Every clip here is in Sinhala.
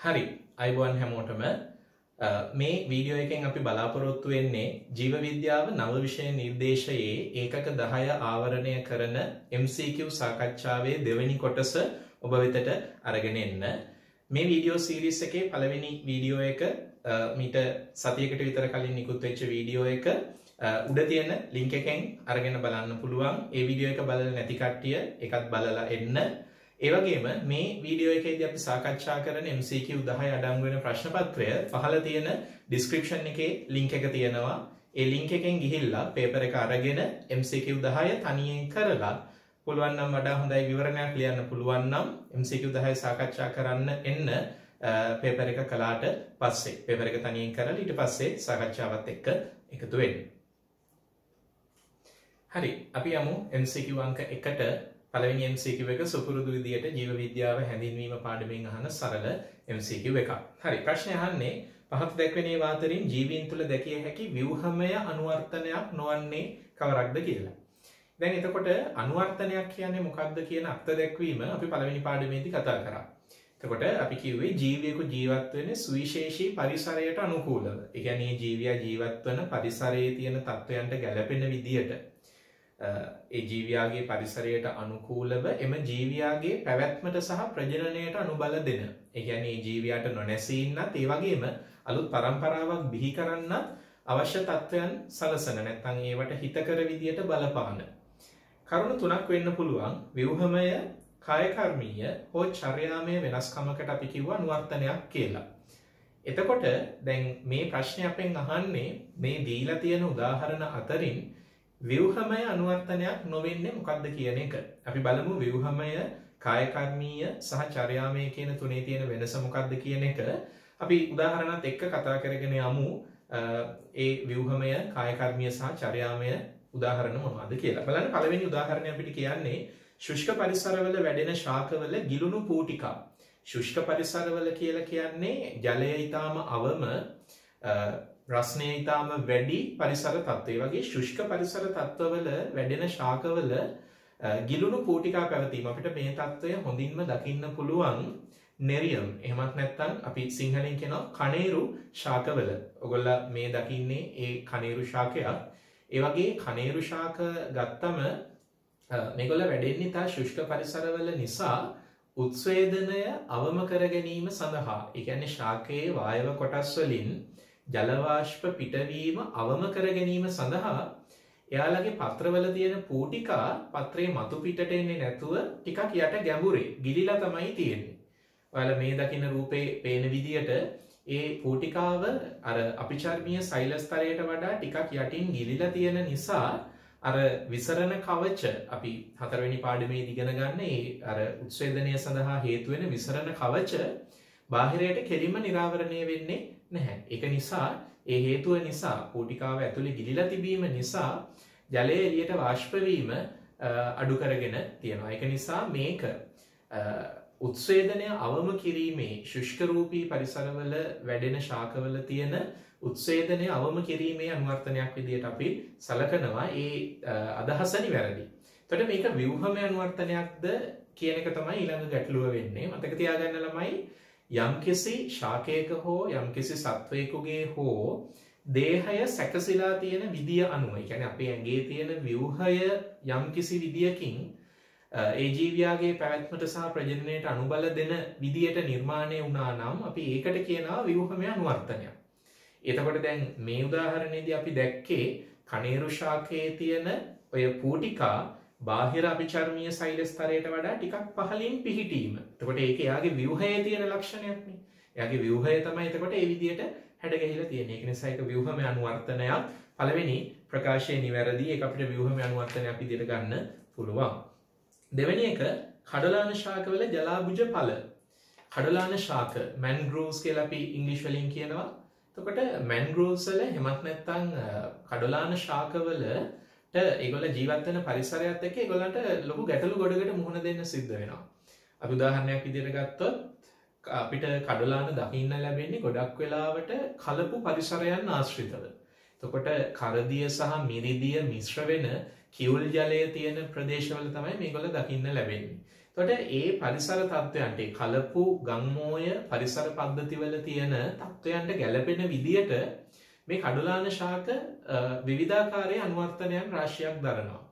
හරි අයිබෝන් හැමෝටම මේ වීඩියෝ එකෙන් අපි බලාපොරොත්තු වෙන්නේ ජීව විද්‍යාව නව විෂය නිර්දේශයේ ඒකක 10 ආවරණය කරන MCQ සාකච්ඡාවේ දෙවෙනි කොටස ඔබ වෙතට අරගෙන එන්න. මේ වීඩියෝ සීරීස් එකේ පළවෙනි වීඩියෝ එක මීට සතියකට විතර කලින් නිකුත් වෙච්ච වීඩියෝ එක උඩ තියෙන ලින්ක් එකෙන් අරගෙන බලන්න පුළුවන්. ඒ වීඩියෝ එක බලලා නැති කට්ටිය ඒකත් බලලා එන්න. ඒ වගේම මේ වීඩියෝ එකේදී අපි සාකච්ඡා කරන MCQ 10 අඩංගු වෙන ප්‍රශ්න පත්‍රය පහළ තියෙන description එකේ link එක තියෙනවා. ඒ link එකෙන් ගිහිල්ලා paper එක අරගෙන MCQ 10 තනියෙන් කරලා පුළුවන් නම් වඩා හොඳයි විවරණයක් ලියන්න පුළුවන් නම් MCQ 10 සාකච්ඡා කරන්න එන්න paper එක කළාට පස්සේ paper එක තනියෙන් කරලා ඊට පස්සේ සාකච්ඡාවත් එක්ක එකතු වෙන්න. හරි අපි යමු MCQ අංක 1ට. පළවෙනි MCQ එක සුපුරුදු විදියට ජීව විද්‍යාව හැඳින්වීම පාඩමෙන් අහන සරල MCQ එකක්. හරි ප්‍රශ්නය අහන්නේ පහත දැක්වෙන ඒවා අතරින් ජීවීන් තුළ දැකිය හැකි ව්‍යුහමය අනුවර්තනයක් නොවන්නේ කවරක්ද කියලා. දැන් එතකොට අනුවර්තනයක් කියන්නේ මොකක්ද කියන අර්ථ දැක්වීම අපි පළවෙනි පාඩමේදී කතා කරා. එතකොට අපි කිව්වේ ජීවියෙකු ජීවත් වෙන්නේ සුවිශේෂී පරිසරයට අනුකූලව. ඒ කියන්නේ ජීවියා ජීවත් වන පරිසරයේ තියෙන තත්ත්වයන්ට ගැළපෙන විදියට ඒ ජීවියාගේ පරිසරයට අනුකූලව එම ජීවියාගේ පැවැත්මට සහ ප්‍රජනනයට අනුබල දෙන. ඒ කියන්නේ මේ ජීවියාට නොනැසී ඉන්නත් ඒ වගේම අලුත් පරම්පරාවක් බිහි කරන්නත් අවශ්‍ය තත්ත්වයන් සලසන නැත්නම් ඒවට හිතකර විදියට බලපාන. කරුණු තුනක් වෙන්න පුළුවන්. ව්‍යුහමය, කායකර්මීය හෝ චර්යාමය වෙනස්කමකට අපි කිව්වා අනුවර්තනයක් කියලා. එතකොට දැන් මේ ප්‍රශ්නේ අපෙන් අහන්නේ මේ දීලා තියෙන උදාහරණ අතරින් ව්‍යුහමය අනුවර්තනයක් නොවෙන්නේ මොකක්ද කියන එක. අපි බලමු ව්‍යුහමය, කායකර්මීය සහ චර්යාමය කියන තුනේ තියෙන වෙනස මොකක්ද කියන එක. අපි උදාහරණත් එක්ක කතා කරගෙන යමු. ඒ ව්‍යුහමය, කායකර්මීය සහ චර්යාමය උදාහරණ මොනවද කියලා. බලන්න පළවෙනි උදාහරණය අපිට කියන්නේ ශුෂ්ක පරිසරවල වැඩෙන ශාකවල ගිලුණු පූටිකා. ශුෂ්ක පරිසරවල කියලා කියන්නේ ජලය ඊටාම අවම රස්නය ඊටාම වැඩි පරිසර තත්ත්වය වගේ ශුෂ්ක පරිසර තත්ත්වවල වැඩෙන ශාකවල ගිලුණු පූටිකා පැවතීම අපිට මේ තත්ත්වය හොඳින්ම දකින්න පුළුවන් නෙරියම්. එහෙමත් නැත්නම් අපි සිංහලෙන් කියනවා කණේරු ශාකවල. ඔයගොල්ලෝ මේ දකින්නේ ඒ කණේරු ශාකයක්. ඒ වගේ කණේරු ශාක ගත්තම මේගොල්ලෝ වැඩෙන්නේ තා ශුෂ්ක පරිසරවල නිසා උත්සේදනය අවම කර ගැනීම සඳහා. ඒ කියන්නේ ශාකයේ වායව කොටස් වලින් ජල වාෂ්ප පිටවීම අවම කර ගැනීම සඳහා එයාලගේ පත්‍රවල තියෙන පූටිකා පත්‍රයේ මතු පිටට එන්නේ නැතුව ටිකක් යට ගැඹුරේ ගිලිලා තමයි තියෙන්නේ. ඔයාලා මේ දකින්න රූපේ පේන විදියට ඒ පූටිකාව අර අපිචර්මීය සෛල ස්තරයට වඩා ටිකක් යටින් ගිලිලා තියෙන නිසා අර විසරණ කවච අපි හතරවෙනි පාඩමේදී ඉගෙන ගන්න ඒ අර උත්සේදනය සඳහා හේතු වෙන විසරණ කවච බාහිරයට කෙලින්ම නිරාවරණය වෙන්නේ නැහැ. ඒක නිසා ඒ හේතුව නිසා පූටිකාව ඇතුලේ ගිලිලා තිබීම නිසා ජලය එළියට වාෂ්ප වීම අඩු කරගෙන තියෙනවා. ඒක නිසා මේක උත්සේදනය අවම කිරීමේ ශුෂ්ක රූපී පරිසරවල වැඩෙන ශාකවල තියෙන උත්සේදනය අවම කිරීමේ අනුවර්තනයක් විදියට අපි සලකනවා. ඒ අදහස නිවැරදි. එතකොට මේක ව්‍යුහමය අනුවර්තනයක්ද කියන එක තමයි ඊළඟ ගැටලුව වෙන්නේ. මතක තියාගන්න ළමයි යම්කිසි ශාකයක හෝ යම්කිසි සත්වයකගේ හෝ දේහය සැකසීලා තියෙන විදිය අනුව, ඒ කියන්නේ අපේ ඇඟේ තියෙන ව්‍යුහය යම්කිසි විදියකින් ඒ ජීවියාගේ පැවැත්මට සහ ප්‍රජනනයට අනුබල දෙන විදියට නිර්මාණය වුණා නම් අපි ඒකට කියනවා ව්‍යුහමය අනුවර්තනයක්. එතකොට දැන් මේ උදාහරණයේදී අපි දැක්කේ කණේරු ශාකයේ තියෙන ඔය පූටිකා බාහිර අපිචර්මීය සෛල ස්තරයට වඩා ටිකක් පහළින් පිහිටීම. එතකොට ඒක එයාගේ ව්‍යුහයේ තියෙන ලක්ෂණයක් නේ. එයාගේ ව්‍යුහය තමයි එතකොට ඒ විදියට හැඩගැහිලා තියෙන්නේ. ඒක නිසා ඒක ව්‍යුහමය අනුවර්තනයක්. පළවෙනි ප්‍රකාශය නිවැරදි. ඒක අපිට ව්‍යුහමය අනුවර්තනයක් විදියට ගන්න පුළුවන්. දෙවෙනි එක කඩලාන ශාකවල ජලාභුජ ඵල. කඩලාන ශාක මැන්ග්‍රෝව්ස් කියලා අපි ඉංග්‍රීසි වලින් කියනවා. එතකොට මැන්ග්‍රෝව්ස් වල එහෙමත් නැත්නම් කඩලාන ශාකවල ඒගොල්ල ජීවත් වෙන පරිසරයත් එක්ක ඒගොල්ලන්ට ලොකු ගැටලු ගොඩකට මුහුණ දෙන්න සිද්ධ වෙනවා. අපි උදාහරණයක් විදිහට ගත්තොත් අපිට කඩලාන දකින්න ලැබෙන්නේ ගොඩක් වෙලාවට කලපු පරිසරයන් ආශ්‍රිතව. එතකොට කරදිය සහ මිරිදිය මිශ්‍ර වෙන කිවුල් ජලය තියෙන ප්‍රදේශවල තමයි මේගොල්ලෝ දකින්න ලැබෙන්නේ. එතකොට ඒ පරිසර තත්ත්වයන්ට කලපු ගම්මෝය පරිසර පද්ධතිවල තියෙන තත්ත්වයන්ට ගැලපෙන විදියට මේ කඩුලාන ශාක විවිධාකාරයේ අනුවර්තනයන් රාශියක් දරනවා.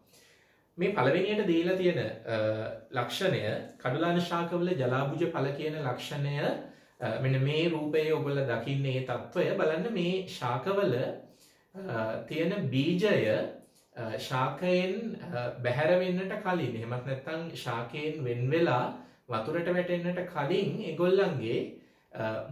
මේ පළවෙනියට දීලා තියෙන ලක්ෂණය කඩුලාන ශාකවල ජලාභුජ ඵල කියන ලක්ෂණය මෙන්න මේ රූපයේ ඔයගොල්ලෝ දකින්නේ මේ తত্ত্বය බලන්න මේ ශාකවල තියෙන බීජය ශාකයෙන් බැහැර වෙන්නට කලින් එහෙමත් නැත්නම් ශාකයෙන් වෙන් වෙලා වතුරට වැටෙන්නට කලින් ඒගොල්ලන්ගේ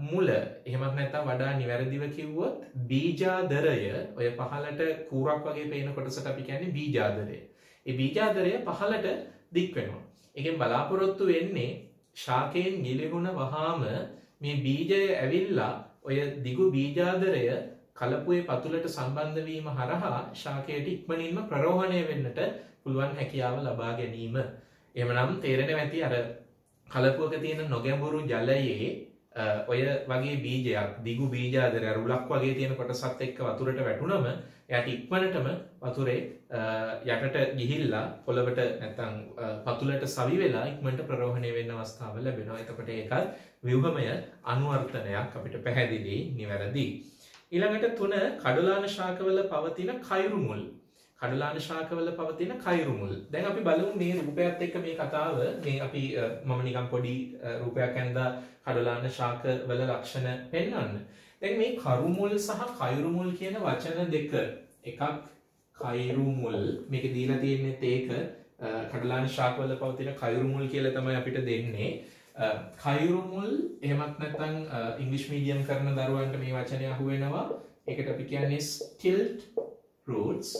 මුල එහෙමත් නැත්නම් වඩා නිවැරදිව කිව්වොත් බීජාදරය ඔය පහලට කූරක් වගේ පේන කොටසට අපි කියන්නේ බීජාදරය. ඒ බීජාදරය පහලට දික් වෙනවා. ඒකෙන් බලාපොරොත්තු වෙන්නේ ශාකයෙන් ගිලිහුණ වහාම මේ බීජය ඇවිල්ලා ඔය දිගු බීජාදරය කලපුවේ පතුලට සම්බන්ධ වීම හරහා ශාකයට ඉක්මනින්ම ප්‍රරෝහණය වෙන්නට පුළුවන් හැකියාව ලබා ගැනීම. එහෙමනම් තේරෙනවා ඇති අර කලපුවක තියෙන නොගැඹුරු ජලයේ ඔය වගේ බීජයක් දිගු බීජාදරය උලක් වගේ තියෙන කොටසත් එක්ක වතුරට වැටුනම එයාට ඉක්මනටම වතුරේ යටට ගිහිල්ලා පොළවට නැත්නම් පතුලට සවි වෙලා ඉක්මනට ප්‍රරෝහණය වෙන්න අවස්ථාව ලැබෙනවා. එතකොට ඒකත් ව්‍යුහමය අනුවර්තනයක් අපිට පැහැදිලි නිවැරදි. ඊළඟට 3 කඩුලාන ශාකවල පවතින කයිරු මුල්. කඩුලාන ශාකවල පවතින කයිරු මුල්. දැන් අපි බලමු මේ රූපයත් එක්ක මේ කතාව මේ අපි මම නිකන් පොඩි රූපයක් ඇඳලා කඩුලාන ශාකවල ලක්ෂණ පෙන්වන්න. දැන් මේ කරු මුල් සහ කයිරු මුල් කියන වචන දෙක එකක් කයිරු මුල් මේක දීලා තියෙන්නේ ඒක කඩුලාන ශාකවල පවතින කයිරු මුල් කියලා තමයි අපිට දෙන්නේ. කයිරු මුල් එහෙමත් නැත්නම් ඉංග්‍රීසි මීඩියම් කරන දරුවන්ට මේ වචනය අහු වෙනවා. ඒකට අපි කියන්නේ stilt roots.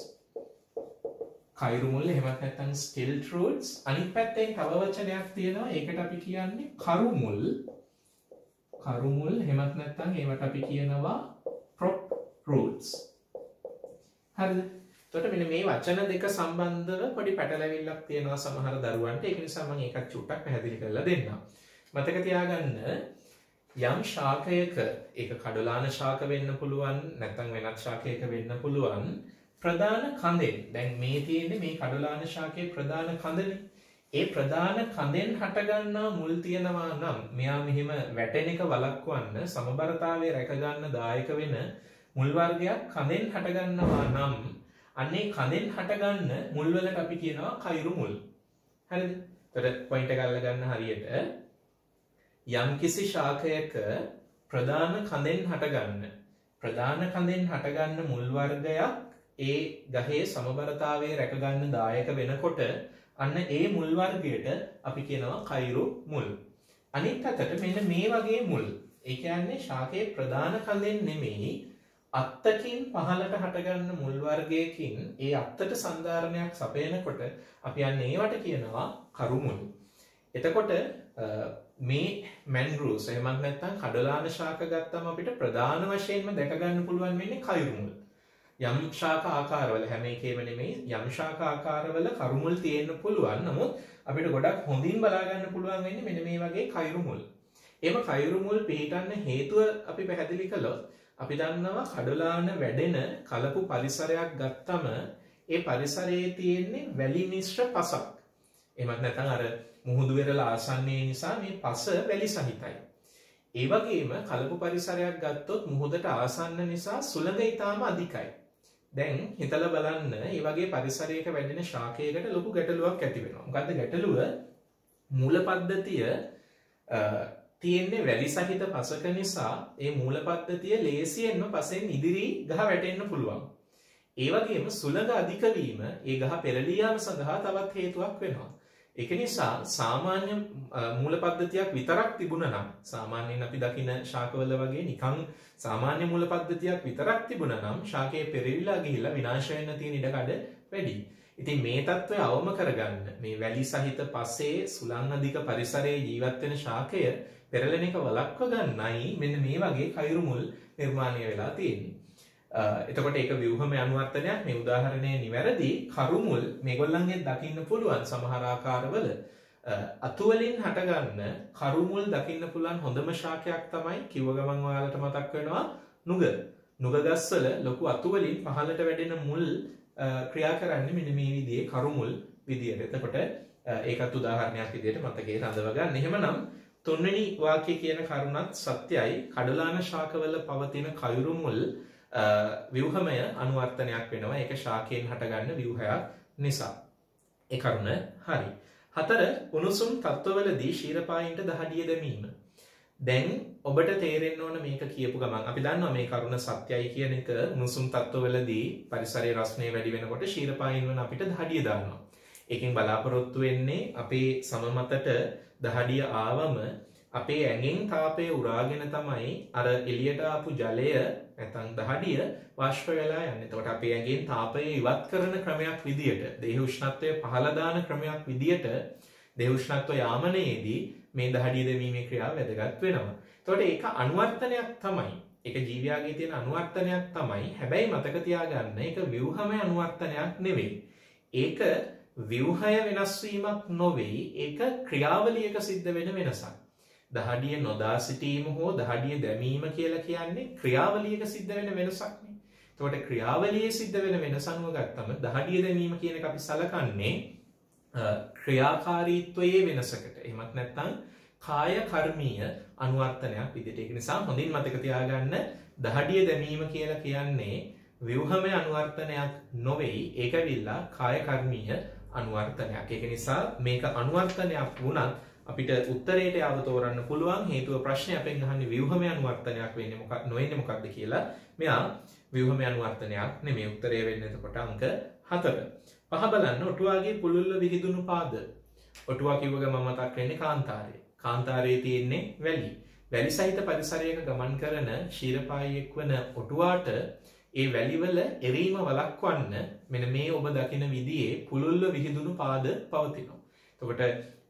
කයිරු මුල් එහෙමත් නැත්නම් stilt roots. අනිත් පැත්තෙන් තව වචනයක් තියෙනවා. ඒකට අපි කියන්නේ කරු මුල්. කරු මුල් එහෙමත් නැත්නම් ඒවට අපි කියනවා prop roots. හරිද? එතකොට මෙන්න මේ වචන දෙක සම්බන්ධව පොඩි පැටලැවිල්ලක් තියෙනවා සමහර දරුවන්ට. ඒක නිසා මම ඒකත් චුට්ටක් පැහැදිලි කරලා දෙන්නම්. මතක තියාගන්න යම් ශාකයක ඒක කඩුලාන ශාක වෙන්න පුළුවන් නැත්නම් වෙනත් ශාකයක වෙන්න පුළුවන් ප්‍රධාන කඳෙන් දැන් මේ තියෙන්නේ මේ කඩුලාන ශාකයේ ප්‍රධාන කඳනේ. ඒ ප්‍රධාන කඳෙන් හටගන්නා මුල් තියෙනවා නම් මෙයා මෙහිම වැටෙන එක වළක්වන්න සමබරතාවය රැක ගන්න දායක වෙන මුල් වර්ගයක් කඳෙන් හටගන්නවා නම් අන්නේ කඳෙන් හටගන්න මුල් වලට අපි කියනවා කයිරු මුල්. හරිද? එතකොට පොයින්ට් එක අල්ලගන්න හරියට යම්කිසි ශාකයක ප්‍රධාන කඳෙන් හටගන්න මුල් වර්ගයක් ඒ ගහේ සමබරතාවය රැක ගන්න දායක වෙනකොට අන්න ඒ මුල් වර්ගයට අපි කියනවා කයිරු මුල්. අනිත් අතට මෙන්න මේ වගේ මුල්. ඒ කියන්නේ ශාකයේ ප්‍රධාන කඳෙන් නෙමෙයි අත්තකින් පහළට හටගන්න මුල් වර්ගයකින් ඒ අත්තට සන්ධාරණයක් සපයනකොට අපි අන්න ඒවට කියනවා කරු මුල්. එතකොට මේ මැන්ග්‍රූව්ස් එහෙමත් නැත්නම් කඩුලාන ශාක ගත්තම අපිට ප්‍රධාන වශයෙන්ම දැක ගන්න පුළුවන් වෙන්නේ කයිරු මුල්. යම් ශාක ආකාරවල හැම එකේම නෙමෙයි යම් ශාක ආකාරවල කරු මුල් තියෙන්න පුළුවන්. නමුත් අපිට ගොඩක් හොඳින් බලා ගන්න පුළුවන් වෙන්නේ මෙන්න මේ වගේ කයිරු මුල්. එහෙම කයිරු මුල් පිළිටන්න හේතුව අපි පැහැදිලි කළොත් අපි දන්නවා කඩුලාන වැඩෙන කලපු පරිසරයක් ගත්තම ඒ පරිසරයේ තියෙන්නේ වැලි මිශ්‍ර පසක්. එහෙමත් නැත්නම් අර මුහුදු වෙරළ ආසන්නයේ නිසා මේ පස වැලි සහිතයි. ඒ වගේම කලපු පරිසරයක් ගත්තොත් මුහුදට ආසන්න නිසා සුළඟ ඊටාම අධිකයි. දැන් හිතලා බලන්න මේ වගේ පරිසරයක වැඩෙන ශාකයකට ලොකු ගැටලුවක් ඇති වෙනවා. මොකද්ද ගැටලුව? මූල පද්ධතිය තියෙන්නේ වැලි සහිත පසක නිසා ඒ මූල පද්ධතිය ලේසියෙන්ම පසෙන් ඉදිරි ගහ වැටෙන්න පුළුවන්. ඒ වගේම සුළඟ අධික වීම ඒ ගහ පෙරළී යාම සඳහා තවත් හේතුවක් වෙනවා. ඒක නිසා සාමාන්‍ය මූල පද්ධතියක් විතරක් තිබුණා නම් සාමාන්‍යයෙන් අපි දකින ශාකවල වගේ නිකන් සාමාන්‍ය මූල පද්ධතියක් විතරක් තිබුණා නම් ශාකයේ පෙරවිලා ගිහිල්ලා විනාශ වෙන්න තියෙන ඉඩකඩ වැඩි. ඉතින් මේ தত্ত্বය අවම කරගන්න මේ වැලි සහිත පසේ සුළං අධික පරිසරයේ ජීවත් වෙන ශාකය පෙරලෙන එක වළක්ව ගන්නයි මෙන්න මේ වගේ කයිරු මුල් නිර්මාණය වෙලා තියෙන්නේ. එතකොට ඒක ව්‍යුහමය අනුවර්තනයක්. මේ උදාහරණය නිවැරදි. කරු මුල් මේගොල්ලන්ගේ දකින්න පුළුවන් සමහර ආකාරවල අතු වලින් හටගන්න කරු මුල් දකින්න පුළුවන් හොඳම ශාකයක් තමයි කිව්ව ගමන් ඔයාලට මතක් වෙනවා නුග. නුග ගස්වල ලොකු අතු වලින් පහළට වැඩෙන මුල් ක්‍රියා කරන්නේ මෙන්න මේ විදිහේ කරු මුල් විදියට. එතකොට ඒකත් උදාහරණයක් විදිහට මතකයේ රඳව ගන්න. එහෙමනම් තුන්වෙනි වාක්‍යයේ කියන කරුණත් සත්‍යයි. කඩලාන ශාකවල පවතින කයුරු මුල් ව්‍යුහමය අනුවර්තනයක් වෙනවා. ඒක ශාකයෙන් හටගන්න ව්‍යුහයක් නිසා. ඒ කරුණ හරි. 4 උණුසුම් තත්ත්වවලදී ක්ෂීරපායින්ට දහඩිය දැමීම. දැන් ඔබට තේරෙන්න ඕන මේක කියපු ගමන් අපි දන්නවා මේ කරුණ සත්‍යයි කියන එක. උණුසුම් තත්ත්වවලදී පරිසරයේ රස්නේ වැඩි වෙනකොට ක්ෂීරපායින් වල අපිට දහඩිය දානවා. ඒකෙන් බලාපොරොත්තු වෙන්නේ අපේ සම මතට දහඩිය ආවම අපේ ඇඟෙන් තාපය උරාගෙන තමයි අර එළියට ආපු ජලය නැත්නම් දහඩිය වාෂ්ප වෙලා යන්නේ. එතකොට අපේ ඇඟෙන් තාපය ඉවත් කරන ක්‍රමයක් විදියට, දේහ උෂ්ණත්වය පහළ දාන ක්‍රමයක් විදියට දේහ උෂ්ණත්ව යාමනයේදී මේ දහඩිය දැමීමේ ක්‍රියාව වැදගත් වෙනවා. එතකොට ඒක අනුවර්තනයක් තමයි. ඒක ජීවයාගේ තියෙන අනුවර්තනයක් තමයි. හැබැයි මතක තියාගන්න ඒක ව්‍යුහමය අනුවර්තනයක් නෙවෙයි. ඒක ව්‍යුහය වෙනස් වීමක් නොවේ. ඒක ක්‍රියාවලියක සිද්ධ වෙන වෙනසක්. දහඩිය නොදා සිටීම හෝ දහඩිය දැමීම කියලා කියන්නේ ක්‍රියාවලියක සිද්ධ වෙන වෙනසක්නේ. එතකොට ක්‍රියාවලියේ සිද්ධ වෙන වෙනස අනුව ගත්තම දහඩිය දැමීම කියන එක අපි සලකන්නේ ක්‍රියාකාරීත්වයේ වෙනසකට. එහෙමත් නැත්නම් කාය කර්මීය අනුවර්තනයක් විදිහට. ඒක නිසා හොඳින් මතක තියාගන්න දහඩිය දැමීම කියලා කියන්නේ ව්‍යුහමය අනුවර්තනයක් නොවේ. ඒක විල්ලා කාය කර්මීය අනුවර්තනයක්. ඒක නිසා මේක අනුවර්තනයක් වුණත් අපිට උත්තරයට යව තෝරන්න පුළුවන්. හේතුව ප්‍රශ්නේ අපෙන් අහන්නේ ව්‍යුහමය අනුවර්තනයක් වෙන්නේ නොවෙන්නේ මොකක්ද කියලා. මෙයා ව්‍යුහමය අනුවර්තනයක් නෙමෙයි උත්තරය වෙන්නේ. එතකොට අංක 4. පහ බලන්න ඔටුවාගේ පුළුල්ව විහිදුණු පාද. ඔටුවා කිව්ව ගමන් මතක් වෙන්නේ කාන්තාරය. කාන්තාරයේ තියෙන්නේ වැලි. වැලි සහිත පරිසරයක ගමන් කරන ක්ෂීරපායියෙක් වන ඔටුවාට ඒ වැලිවල එරීම වළක්වන්න මෙන්න මේ ඔබ දකින විදිහේ පුළුල්ව විහිදුණු පාද පවතිනවා. එතකොට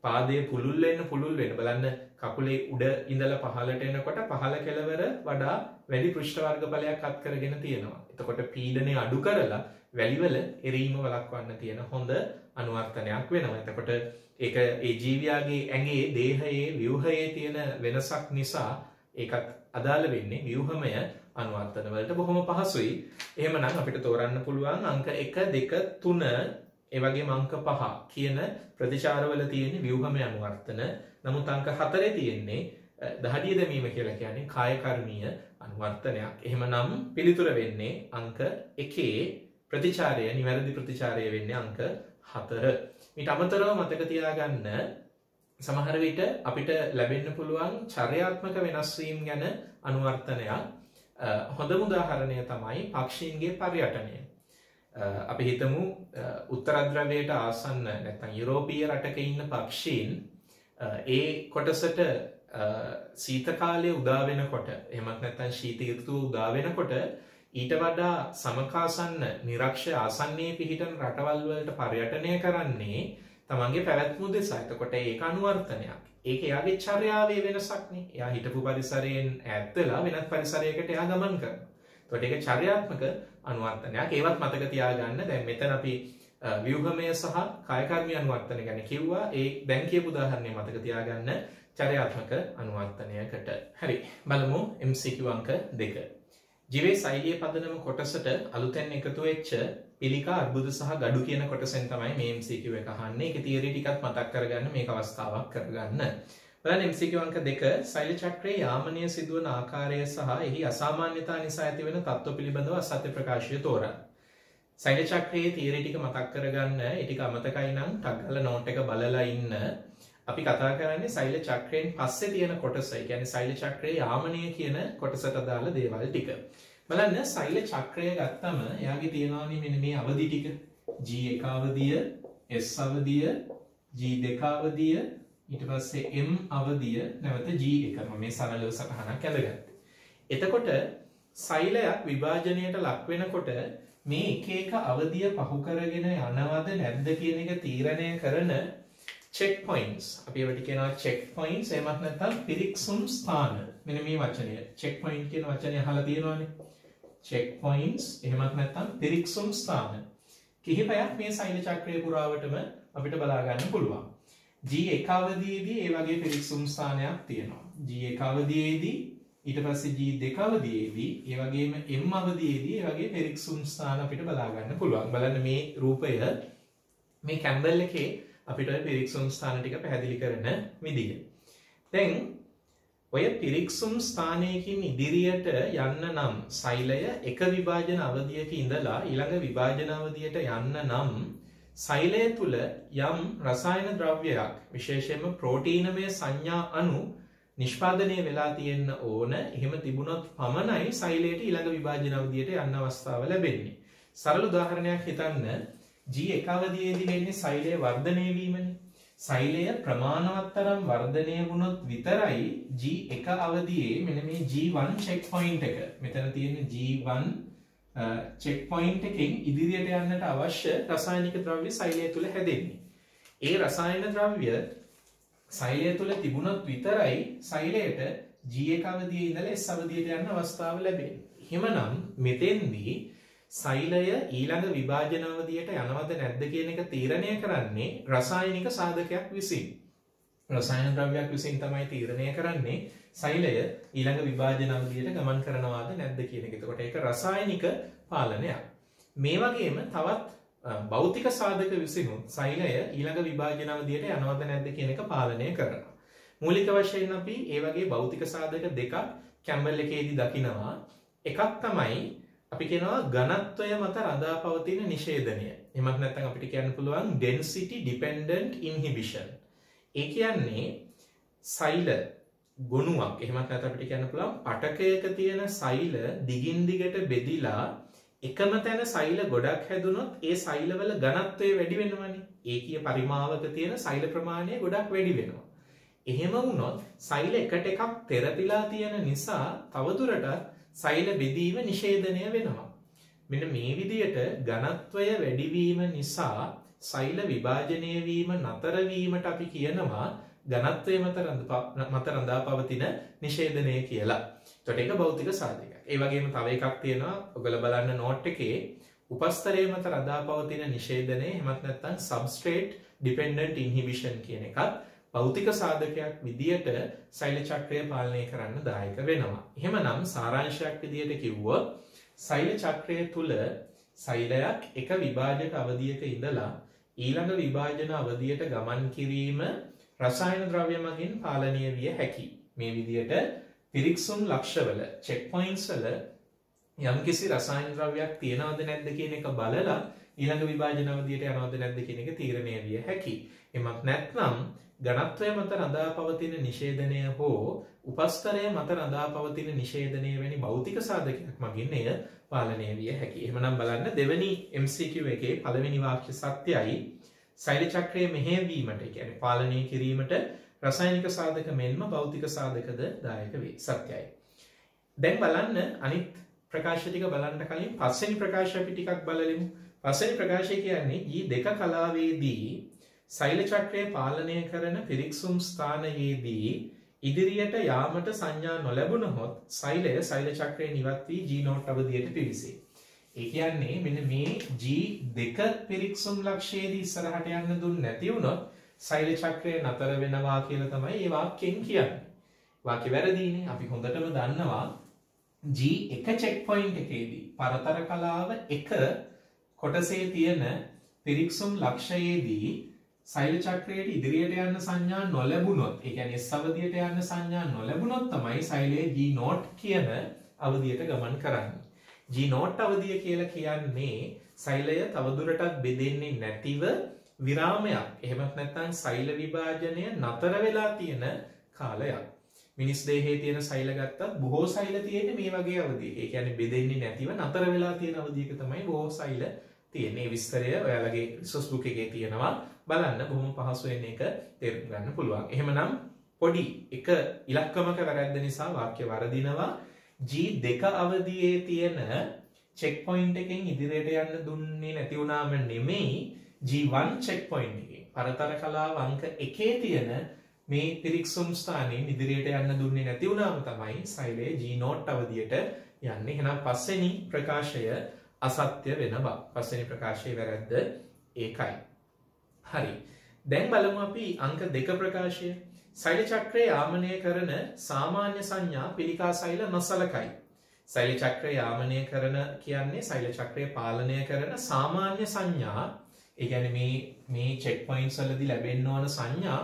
පාදයේ පුළුල් වෙන්න බලන්න කකුලේ උඩ ඉඳලා පහළට එනකොට පහළ කෙළවර වඩා වැඩි පෘෂ්ඨ වර්ගඵලයක් අත් කරගෙන තියෙනවා. එතකොට පීඩනය අඩු කරලා වැලිවල එරීම වළක්වන්න තියෙන හොඳ අනුවර්තනයක් වෙනවා. එතකොට ඒක ඒ ජීවියාගේ ඇඟේ දේහයේ ව්‍යුහයේ තියෙන වෙනසක් නිසා ඒකත් අදාළ වෙන්නේ ව්‍යුහමය අනුවර්තන වලට බොහොම පහසුයි. එහෙමනම් අපිට තෝරන්න පුළුවන් අංක 1 2 3 ඒ වගේම අංක 5 කියන ප්‍රතිචාරවල තියෙන ව්‍යුහමය අනුවර්තන. නමුත් අංක 4 තියෙන්නේ දහඩිය දැමීම කියලා කියන්නේ කාය කර්මීය අනුවර්තනයක්. එහෙමනම් පිළිතුර වෙන්නේ අංක 1 ප්‍රතිචාරය නිවැරදි ප්‍රතිචාරය වෙන්නේ අංක 4. ඊට අමතරව මතක තියාගන්න සමහර විට අපිට ලැබෙන්න පුළුවන් චර්යාත්මක වෙනස් වීම ගැන අනුවර්තනයක්. හොඳම උදාහරණය තමයි පක්ෂීන්ගේ පර්යටනය. අපි හිතමු උත්තර ධ්‍රවයට ආසන්න නැත්නම් යුරෝපීය රටක ඉන්න පක්ෂීන් ඒ කොටසට සීත කාලය උදා වෙනකොට එහෙමත් නැත්නම් ශීත ඍතුව උදා වෙනකොට ඊට වඩා සමකාසන්න නිරක්ෂ ආසන්නයේ පිහිටන රටවල් වලට පර්යටනය කරන්නේ තමන්ගේ පැවැත්ම උදෙසා. එතකොට ඒක අනුවර්තනයක්. ඒක එයාගේ චර්යාවේ වෙනසක්නේ. එයා හිටපු පරිසරයෙන් ඈත් වෙලා වෙනත් පරිසරයකට එයා ගමන් කරනවා. එතකොට ඒක චර්යාත්මක අනුවර්තනයක්. ඒවත් මතක තියාගන්න. දැන් මෙතන අපි ව්‍යුහමය සහ කායකර්මී අනුවර්තන ගැන කිව්වා. ඒ දැන් කියපු උදාහරණය මතක තියාගන්න චර්යාත්මක අනුවර්තනයකට. හරි. බලමු MCQ අංක 2. ජීවේ ශෛලිය පදනම කොටසට අලුතෙන් එකතු වෙච්ච පිළිකා අර්බුද සහ gadu කියන කොටසෙන් තමයි මේ MCQ එක අහන්නේ. ඒකේ තියරි ටිකක් මතක් කරගන්න මේක අවස්ථාවක් කරගන්න. බලන්න MCQ අංක 2 ශෛල චක්‍රයේ යාමනීය සිදුවන ආකාරය සහ එහි අසාමාන්‍යතා නිසා ඇතිවන තත්ත්ව පිළිබඳව අසත්‍ය ප්‍රකාශය තෝරන්න. ශෛල චක්‍රයේ තියරි ටික මතක් කරගන්න. ඒ ටික අමතකයි නම් ටක් ගාලා නෝට් එක බලලා ඉන්න. අපි කතා කරන්නේ ශෛල චක්‍රයෙන් පස්සේ තියෙන කොටස. ඒ කියන්නේ ශෛල චක්‍රයේ යාමනීය කියන කොටසට අදාළ දේවල් ටික. බලන්න ශෛල චක්‍රය ගත්තම එයාගේ තියෙනවානේ මෙන්න මේ අවධි ටික. G1 අවධිය, S අවධිය, G2 අවධිය, ඊට පස්සේ M අවධිය, නැවත G1. මම මේ සරලව සටහනක් ඇඳගත්තා. එතකොට ශෛලයක් විභාජනයට ලක් වෙනකොට මේ එක එක අවධිය පහු කරගෙන යනවද නැද්ද කියන එක තීරණය කරන check points. අපි ඒවට කියනවා check points. එහෙමත් නැත්නම් පිරික්සුම් ස්ථාන. මෙන්න මේ වචනය check point කියන වචනේ අහලා තියෙනවනේ. check points එහෙමත් නැත්නම් පිරික්සුම් ස්ථාන. කිහිපයක් මේ ශෛල චක්‍රය පුරාවටම අපිට බලා ගන්න පුළුවන්. G1 අවධියේදී ඒ වගේ පිරික්සුම් ස්ථානයක් තියෙනවා. G1 අවධියේදී ඊට පස්සේ G2 අවධියේදී ඒ වගේම M අවධියේදී ඒ වගේ පිරික්සුම් ස්ථාන අපිට බලා ගන්න පුළුවන්. බලන්න මේ රූපය මේ කැම්බල් එකේ අපිට ඔය පිරික්සුම් ස්ථාන ටික පැහැදිලි කරන විදිය. දැන් ඔය පිරික්සුම් ස්ථානයකින් ඉදිරියට යන්න නම් සෛලය එක විභාජන අවධියක ඉඳලා ඊළඟ විභාජන අවධියට යන්න නම් සෛලය තුල යම් රසායන ද්‍රව්‍යයක් විශේෂයෙන්ම ප්‍රෝටීනමය සංඥා අණු නිෂ්පාදනය වෙලා තියෙන්න ඕන. එහෙම තිබුණොත් පමණයි සෛලයට ඊළඟ විභාජන අවධියට යන්න අවස්ථාව ලැබෙන්නේ. සරල උදාහරණයක් හිතන්න. G1 අවධියේදී වෙන්නේ සෛලය වර්ධනය වීමනේ. සෛලය ප්‍රමාණවත් තරම් වර්ධනය වුණොත් විතරයි G1 අවධියේ මෙන්න මේ G1 චෙක් පොයින්ට් එක. මෙතන තියෙන G1 චෙක් පොයින්ට් එකෙන් ඉදිරියට යන්නට අවශ්‍ය රසායනික ද්‍රව්‍ය සෛලය තුල හැදෙන්නේ. ඒ රසායන ද්‍රව්‍ය සෛලය තුල තිබුණොත් විතරයි සෛලයට G1 අවධියේ ඉඳලා S අවධියට යන්න අවස්ථාව ලැබෙන්නේ. එහෙමනම් මෙතෙන්දී සෛලය ඊළඟ විභාජන අවධියට යනවද නැද්ද කියන එක තීරණය කරන්නේ රසායනික සාධකයක් විසින්. රසායන ද්‍රව්‍යයක් විසින් තමයි තීරණය කරන්නේ සෛලය ඊළඟ විභාජන අවධියට ගමන් කරනවාද නැද්ද කියන එක. එතකොට ඒක රසායනික පාලනයක්. මේ වගේම තවත් භෞතික සාධක විසින් සෛලය ඊළඟ විභාජන අවධියට යනවද නැද්ද කියන එක පාලනය කරනවා. මූලික වශයෙන් අපි ඒ වගේ භෞතික සාධක දෙකක් කැම්බල් එකේදී දකිනවා. එකක් තමයි අපි කියනවා ඝනත්වය මත රඳා පවතින නිෂේධනය. එහෙමත් නැත්නම් අපිට කියන්න පුළුවන් density dependent inhibition. ඒ කියන්නේ සෛල ගොනුවක් එහෙමත් නැත්නම් අපිට කියන්න පුළුවන් පටකයක තියෙන සෛල දිගින් දිගට බෙදිලා එකම තැන සෛල ගොඩක් හැදුනොත් ඒ සෛලවල ඝනත්වය වැඩි වෙනවනේ. ඒකීය පරිමාවක තියෙන සෛල ප්‍රමාණය ගොඩක් වැඩි වෙනවා. එහෙම වුණොත් සෛල එකට එකක් තෙරපිලා තියෙන නිසා තවදුරටත් සෛල බෙදීම නිෂේධනය වෙනවා. මෙන්න මේ විදියට ඝනත්වය වැඩිවීම නිසා සෛල විභාජනය වීම නතර වීමට අපි කියනවා ඝනත්වය මත රඳා පවතින නිෂේධනය කියලා. එතකොට ඒක භෞතික සාධකයක්. ඒ වගේම තව එකක් තියෙනවා. ඔයගොල්ලෝ බලන්න නෝට් එකේ උපස්තරයේ මත රඳා පවතින නිෂේධනය එහෙමත් නැත්නම් substrate dependent inhibition කියන එකත් භෞතික සාධකයක් විදියට සෛල චක්‍රය පාලනය කරන්න දායක වෙනවා. එහෙමනම් සාරාංශයක් විදියට කිව්වොත් සෛල චක්‍රය තුල සෛලයක් එක විභාජක අවධියක ඉඳලා ඊළඟ විභාජන අවධියට ගමන් කිරීම රසායන ද්‍රව්‍ය මගින් පාලනය විය හැකියි. මේ විදියට පිරික්සුම් ලක්ෂවල චෙක් පොයින්ට්ස් වල යම්කිසි රසායන ද්‍රව්‍යයක් තියෙනවද නැද්ද කියන එක බලලා ඊළඟ විභාජන අවධියට යනවද නැද්ද කියන එක තීරණය විය හැකියි. එමත් නැත්නම් ඝනත්වය මත රඳා පවතින නිෂේධනය හෝ උපස්තරය මත රඳා පවතින නිෂේධනය වැනි භෞතික සාධකයක් මගින් එය පාලනය විය හැකියි. එහෙමනම් බලන්න දෙවැනි MCQ එකේ පළවෙනි වාක්‍ය සත්‍යයි. සෛල චක්‍රයේ මෙහෙයවීමට කියන්නේ පාලනය කිරීමට රසායනික සාධක මෙන්ම භෞතික සාධකද දායක වේ. සත්‍යයි. දැන් බලන්න අනිත් ප්‍රකාශ ටික බලන්න කලින් පස්වෙනි ප්‍රකාශය අපි ටිකක් බලමු. පස්වෙනි ප්‍රකාශය කියන්නේ G2 කලාවේදී සෛල චක්‍රය පාලනය කරන පිරික්සුම් ස්ථානයේදී ඉදිරියට යාමට සංඥා නොලැබුණහොත් සෛලය සෛල චක්‍රය නිවත් වී G0 අවධියට පිවිසේ. ඒ කියන්නේ මෙන්න මේ G2 පිරික්සුම් ලක්ෂයේදී ඉස්සරහට යන්න දුන්නේ නැති වුණොත් සෛල චක්‍රය නතර වෙනවා කියලා තමයි මේ වාක්‍යයෙන් කියන්නේ. වාක්‍ය වැරදීනේ. අපි හොඳටම දන්නවා G1 චෙක් පොයින්ට් එකේදී පරතර කලාව 1 කොටසේ තියෙන පිරික්සුම් ලක්ෂයේදී සෛල චක්‍රයට ඉදිරියට යන්න සංඥා නොලැබුණොත්, ඒ කියන්නේ S අවධියට යන්න සංඥා නොලැබුණොත් තමයි සෛලයේ G0 කියන අවධියට ගමන් කරන්නේ. G0 අවධිය කියලා කියන්නේ සෛලය තවදුරටත් බෙදෙන්නේ නැතිව විරාමයක්. එහෙමත් නැත්නම් සෛල විභාජනය නතර වෙලා තියෙන කාලයක්. මිනිස් දේහයේ තියෙන සෛල ගත්තත් බොහෝ සෛල තියෙන්නේ මේ වගේ අවධියක. ඒ කියන්නේ බෙදෙන්නේ නැතිව නතර වෙලා තියෙන අවධියක තමයි බොහෝ සෛල තියෙන්නේ. විස්තරය ඔයාලගේ රිසෝස් බුක් එකේ තියෙනවා. බලන්න බොහොම පහසුවෙන් ඒක තේරුම් ගන්න පුළුවන්. එහෙමනම් පොඩි එක ඉලක්කමක වැරද්ද නිසා වාක්‍ය වර්ධිනවා. G2 අවධියේ තියෙන චෙක් පොයින්ට් එකෙන් ඉදිරියට යන්න දුන්නේ නැති වුණාම නෙමෙයි G1 චෙක් පොයින්ට් එකේ පරතර කලාව අංක 1 තියෙන මේ පිරික්සුම් ස්ථානයෙන් ඉදිරියට යන්න දුන්නේ නැති වුණාම තමයි සෛලයේ G0 අවධියට යන්නේ. එහෙනම් පස්වෙනි ප්‍රකාශය අසත්‍ය වෙන බව. පස්වෙනි ප්‍රකාශයේ වැරද්ද ඒකයි. හරි. දැන් බලමු අපි අංක 2 ප්‍රකාශය. සෛල චක්‍රය යාමනය කරන සාමාන්‍ය සංඥා පිළිකා සෛල නොසලකයි. සෛල චක්‍රය යාමනය කරන කියන්නේ සෛල චක්‍රය පාලනය කරන සාමාන්‍ය සංඥා ඒ කියන්නේ මේ චෙක් පොයින්ට්ස් වලදී ලැබෙන්න ඕන සංඥා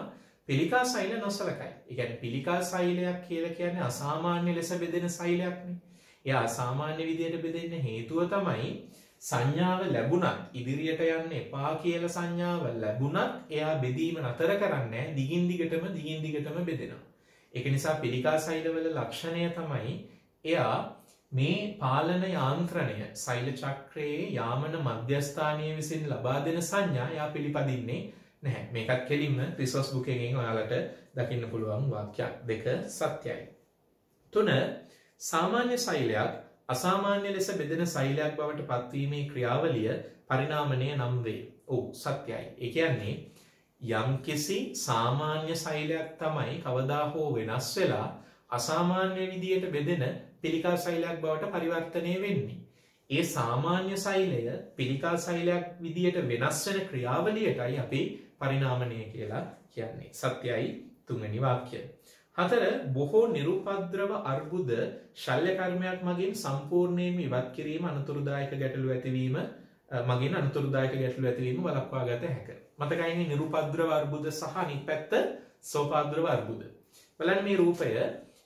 පිළිකා සෛල නොසලකයි. ඒ කියන්නේ පිළිකා සෛලයක් කියලා කියන්නේ අසාමාන්‍ය ලෙස බෙදෙන සෛලයක්නේ. එයා අසාමාන්‍ය විදියට බෙදෙන්න හේතුව තමයි සංඥාව ලැබුණත් ඉදිරියට යන්න එපා කියලා සංඥාව ලැබුණත් එයා බෙදීම නතර කරන්නේ දිගින් දිගටම බෙදෙනවා. ඒක නිසා පිළිකා සෛලවල ලක්ෂණය තමයි එයා මේ පාලන යාන්ත්‍රණය සෛල චක්‍රයේ යාමන මධ්‍යස්ථානීය විසින් ලබා දෙන සංඥා එයා පිළිපදින්නේ නැහැ. මේකත් කෙලින්ම රිසෝස් බුක් එකෙන් ඔයාලට දකින්න පුළුවන් වාක්‍යයක් දෙක සත්‍යයි. 3 සාමාන්‍ය සෛලයක් අසාමාන්‍ය ලෙස බෙදෙන සෛලයක් බවට පත්වීමේ ක්‍රියාවලිය පරිණාමණය නම් වේ. ඔව් සත්‍යයි. ඒ කියන්නේ යම්කිසි සාමාන්‍ය සෛලයක් තමයි කවදා හෝ වෙනස් වෙලා අසාමාන්‍ය විදියට බෙදෙන පිළිකා සෛලයක් බවට පරිවර්තනය වෙන්නේ. ඒ සාමාන්‍ය සෛලය පිළිකා සෛලයක් විදියට වෙනස් වෙන ක්‍රියාවලියටයි අපි පරිණාමණය කියලා කියන්නේ. සත්‍යයි 3 වෙනි වාක්‍යය. 4 බොහෝ නිරුපද්‍රව අර්බුද ශල්‍ය කර්මයක් මගින් සම්පූර්ණයෙන්ම ඉවත් කිරීම අනතුරුදායක ගැටලු ඇතිවීම වළක්වා ගත හැකිය. මතකයිනේ නිරුපද්‍රව අර්බුද සහ අනිත් පැත්ත සෝපාද්‍රව අර්බුද. බලන්න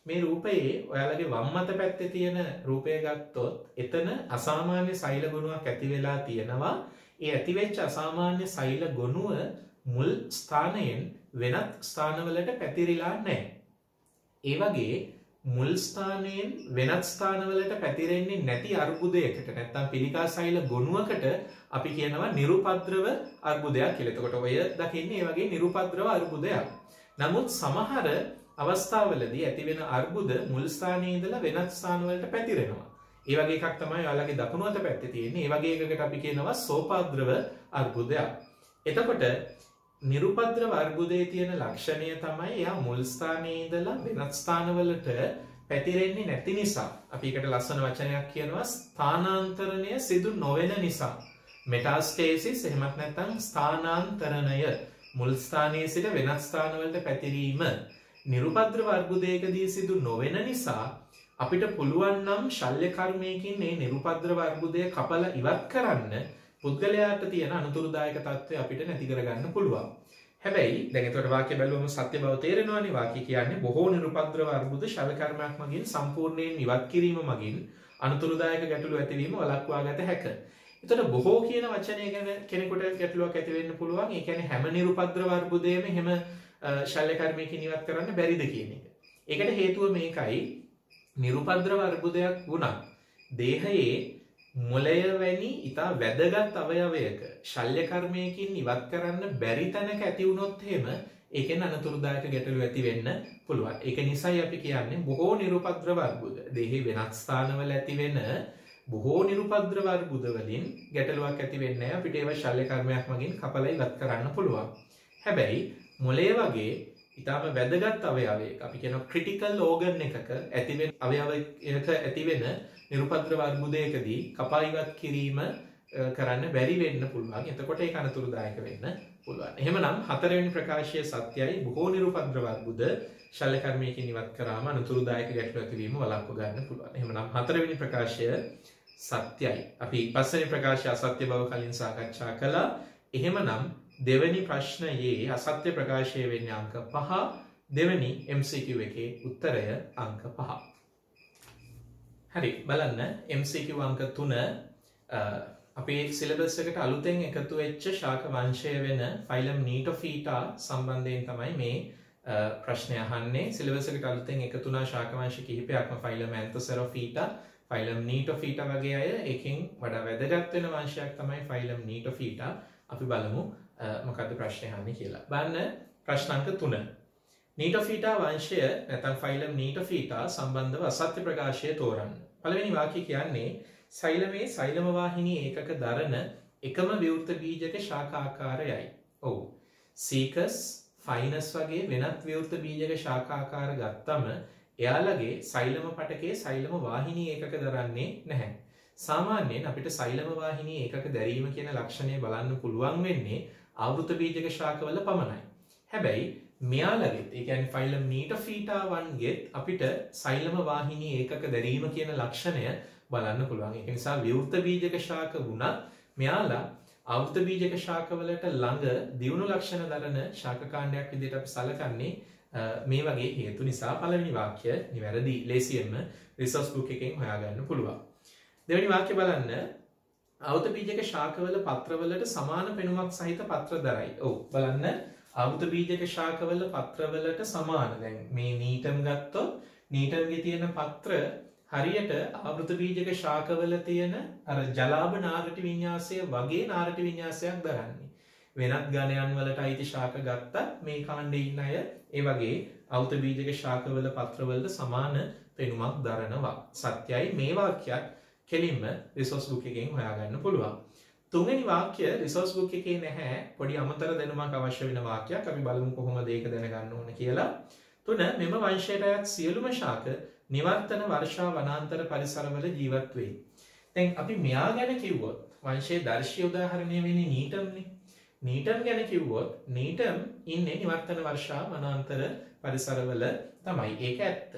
මේ රූපයේ ඔයාලගේ වම් මත පැත්තේ තියෙන රූපය ගත්තොත් එතන අසාමාන්‍ය සෛල ගුණයක් ඇති වෙලා තියෙනවා. ඒ ඇතිවෙච්ච අසාමාන්‍ය සෛල ගුණුව මුල් ස්ථානයෙන් වෙනත් ස්ථානවලට පැතිරිලා නැහැ. ඒ වගේ මුල් ස්ථානයෙන් වෙනත් ස්ථානවලට පැතිරෙන්නේ නැති අර්බුදයකට නැත්නම් පිළිකා සෛල ගුණුවකට අපි කියනවා නිරුපද්‍රව අර්බුදයක් කියලා. එතකොට ඔය දකින්නේ මේ වගේ නිරුපද්‍රව අර්බුදයක්. නමුත් සමහර අවස්ථාවලදී ඇතිවෙන අර්බුද මුල් ස්ථානයේ ඉඳලා වෙනත් ස්ථානවලට පැතිරෙනවා. ඒ වගේ එකක් තමයි ඔයාලගේ දකුණු අත පැත්තේ තියෙන්නේ. ඒ වගේ එකකට අපි කියනවා සෝපාද්‍රව අර්බුදයක්. එතකොට නිරුපද්‍රව අර්බුදයේ තියෙන ලක්ෂණය තමයි එයා මුල් ස්ථානයේ ඉඳලා වෙනත් ස්ථානවලට පැතිරෙන්නේ නැති නිසා. අපි ඒකට ලස්සන වචනයක් කියනවා ස්ථානාන්තරණය සිදු නොවන නිසා. මෙටාස්ටේසිස් එහෙමත් නැත්නම් ස්ථානාන්තරණය. මුල් ස්ථානයේ සිට වෙනත් ස්ථානවලට පැතිරීම නිරුපද්‍රව අර්බුදයකදී සිදු නොවන නිසා අපිට පුළුවන් නම් ශල්‍ය කර්මයකින් මේ නිරුපද්‍රව අර්බුදය කපලා ඉවත් කරන්න පුද්ගලයාට තියෙන අනුතුරුදායක තත්ත්වය අපිට නැති කරගන්න පුළුවන්. හැබැයි දැන් ඒකට වාක්‍ය බැලුවම සත්‍ය බව තේරෙනවානේ. වාක්‍ය කියන්නේ බොහෝ නිරුපද්‍රව අර්බුද ශල්‍ය කර්මයක් මගින් සම්පූර්ණයෙන් ඉවත් කිරීම මගින් අනුතුරුදායක ගැටලු ඇතිවීම වළක්වා ගත හැකිය. එතකොට බොහෝ කියන වචනය ගැන කෙනෙකුට ගැටලුවක් ඇති වෙන්න පුළුවන්. ඒ කියන්නේ හැම නිරුපද්‍රව අර්බුදයේම එහෙම ශල්‍ය කර්මයකින් ඉවත් කරන්න බැරිද කියන එක. ඒකට හේතුව මේකයි නිරුපද්‍රව අර්බුදයක් වුණත් දේහයේ මොළය වැනි ඉතා වැදගත් අවයවයක ශල්‍ය කර්මයකින් ඉවත් කරන්න බැරි තැනක ඇති වුණොත් එහෙම ඒකෙන් අනතුරුදායක ගැටලු ඇති වෙන්න පුළුවන්. ඒක නිසායි අපි කියන්නේ බොහෝ නිරුපද්‍රව අර්බුද දේහේ වෙනත් ස්ථානවල ඇති වෙන බොහෝ නිරුපද්‍රව අර්බුද වලින් ගැටලුවක් ඇති වෙන්නේ නැහැ. අපිට ඒවා ශල්‍ය කර්මයක් මගින් කපලා ඉවත් කරන්න පුළුවන්. හැබැයි මොළය වගේ ඉතාම වැදගත් අවයවයක අපි කියනවා ක්‍රිටිකල් ඕගන් එකක ඇතිවෙන අවයවයක ඇතිවෙන නිරුපද්‍රව අර්බුදයකදී කපා ඉවත් කිරීම කරන්න බැරි වෙන්න පුළුවන්. එතකොට ඒක අනතුරුදායක වෙන්න පුළුවන්. එහෙමනම් 4 වෙනි ප්‍රකාශය සත්‍යයි. බොහෝ නිරුපද්‍රව අර්බුද ශල්‍ය කර්මයකින් ඉවත් කරාම අනතුරුදායක ගැටලු ඇතිවීම වළක්ව ගන්න පුළුවන්. එහෙමනම් 4 වෙනි ප්‍රකාශය සත්‍යයි. අපි 5 වෙනි ප්‍රකාශය අසත්‍ය බව කලින් සාකච්ඡා කළා. එහෙමනම් දෙවැනි ප්‍රශ්නයේ අසත්‍ය ප්‍රකාශය වෙන්නේ අංක 5. දෙවැනි MCQ එකේ උත්තරය අංක 5. හරි බලන්න MCQ අංක 3 අපේ සිලබස් එකට අලුතෙන් එකතු වෙච්ච ශාක වංශය වෙන ෆයිලම් නීටොෆීටා සම්බන්ධයෙන් තමයි මේ ප්‍රශ්නය අහන්නේ. සිලබස් එකට අලුතෙන් එකතු වුණා ශාක වංශ කිහිපයක්ම ෆයිලම් ඇන්තොසෙරොෆීටා, ෆයිලම් නීටොෆීටා වගේ අය. එකෙන් වඩා වැදගත් වෙන වංශයක් තමයි ෆයිලම් නීටොෆීටා. අපි බලමු මොකද්ද ප්‍රශ්නේ අහන්නේ කියලා. බලන්න ප්‍රශ්න අංක 3. නීටොෆීටා වංශය නැත්නම් ෆයිලම් නීටොෆීටා සම්බන්ධව අසත්‍ය ප්‍රකාශය තෝරන්න. පළවෙනි වාක්‍යය කියන්නේ සෛලමේ සෛලම වාහිනී ඒකක දරන එකම විවෘත බීජක ශාඛාකාරයයි. ඔව්. සීකස්, ෆයිනස් වගේ වෙනත් විවෘත බීජක ශාඛාකාර ගත්තම එයාලගේ සෛලම පටකයේ සෛලම වාහිනී ඒකක දරන්නේ නැහැ. සාමාන්‍යයෙන් අපිට සෛලම වාහිනී ඒකක දැරීම කියන ලක්ෂණය බලන්න පුළුවන් වෙන්නේ ආවෘත බීජක ශාඛවල පමණයි. හැබැයි මෙයාලගෙත් ඒ කියන්නේ ෆයිලම් නීටොෆීටා වන්ගෙත් අපිට සෛලම වාහිනී ඒකක දැරීම කියන ලක්ෂණය බලන්න පුළුවන්. ඒක නිසා විවෘත බීජක ශාඛ වුණත් මෙයාලා ආවෘත බීජක ශාකවලට ළඟ දියුණු ලක්ෂණ දරන ශාක කාණ්ඩයක් විදිහට අපි සලකන්නේ මේ වගේ හේතු නිසා. පළවෙනි වාක්‍ය නිවැරදි. ලේසියෙන්ම රිසෝස් බුක් එකෙන් හොයාගන්න පුළුවන්. දෙවෙනි වාක්‍ය බලන්න. ආවෘත බීජක ශාකවල පත්‍රවලට සමාන පෙනුමක් සහිත පත්‍ර දරයි. ඔව් බලන්න ආවෘත බීජක ශාකවල පත්‍රවලට සමාන. දැන් මේ නීටම් ගත්තොත් නීටම්ගේ තියෙන පත්‍ර හරියට ආවෘත බීජක ශාකවල තියෙන අර ජලාභ නාරටි වින්‍යාසය වගේ නාරටි වින්‍යාසයක් දරන්නේ. වෙනත් ගණයන් වලට අයිති ශාක ගත්තත් මේ කාණ්ඩේ ඉන්න අය ඒ වගේ ආවෘත බීජක ශාකවල පත්‍රවලට සමාන පෙනුමක් දරනවා. සත්‍යයි මේ වාක්‍යයක් කෙලින්ම රිසෝස් බුක් එකෙන් හොයාගන්න පුළුවන්. තුන්වෙනි වාක්‍ය රිසෝස් බුක් එකේ නැහැ. පොඩි අමතර දැනුමක් අවශ්‍ය වෙන වාක්‍යයක්. අපි බලමු කොහොමද ඒක දැනගන්න ඕන කියලා. 3 මෙම වංශයට අයත් සියලුම ශාක නිවර්තන වර්ෂා වනාන්තර පරිසරවල ජීවත් වෙයි. දැන් අපි මෙයා ගැන කිව්වොත් වංශයේ දර්ශීය උදාහරණය වෙන්නේ නීටම්නේ. නීටම් ගැන කිව්වොත් නීටම් ඉන්නේ නිවර්තන වර්ෂා වනාන්තර පරිසරවල තමයි. ඒක ඇත්ත.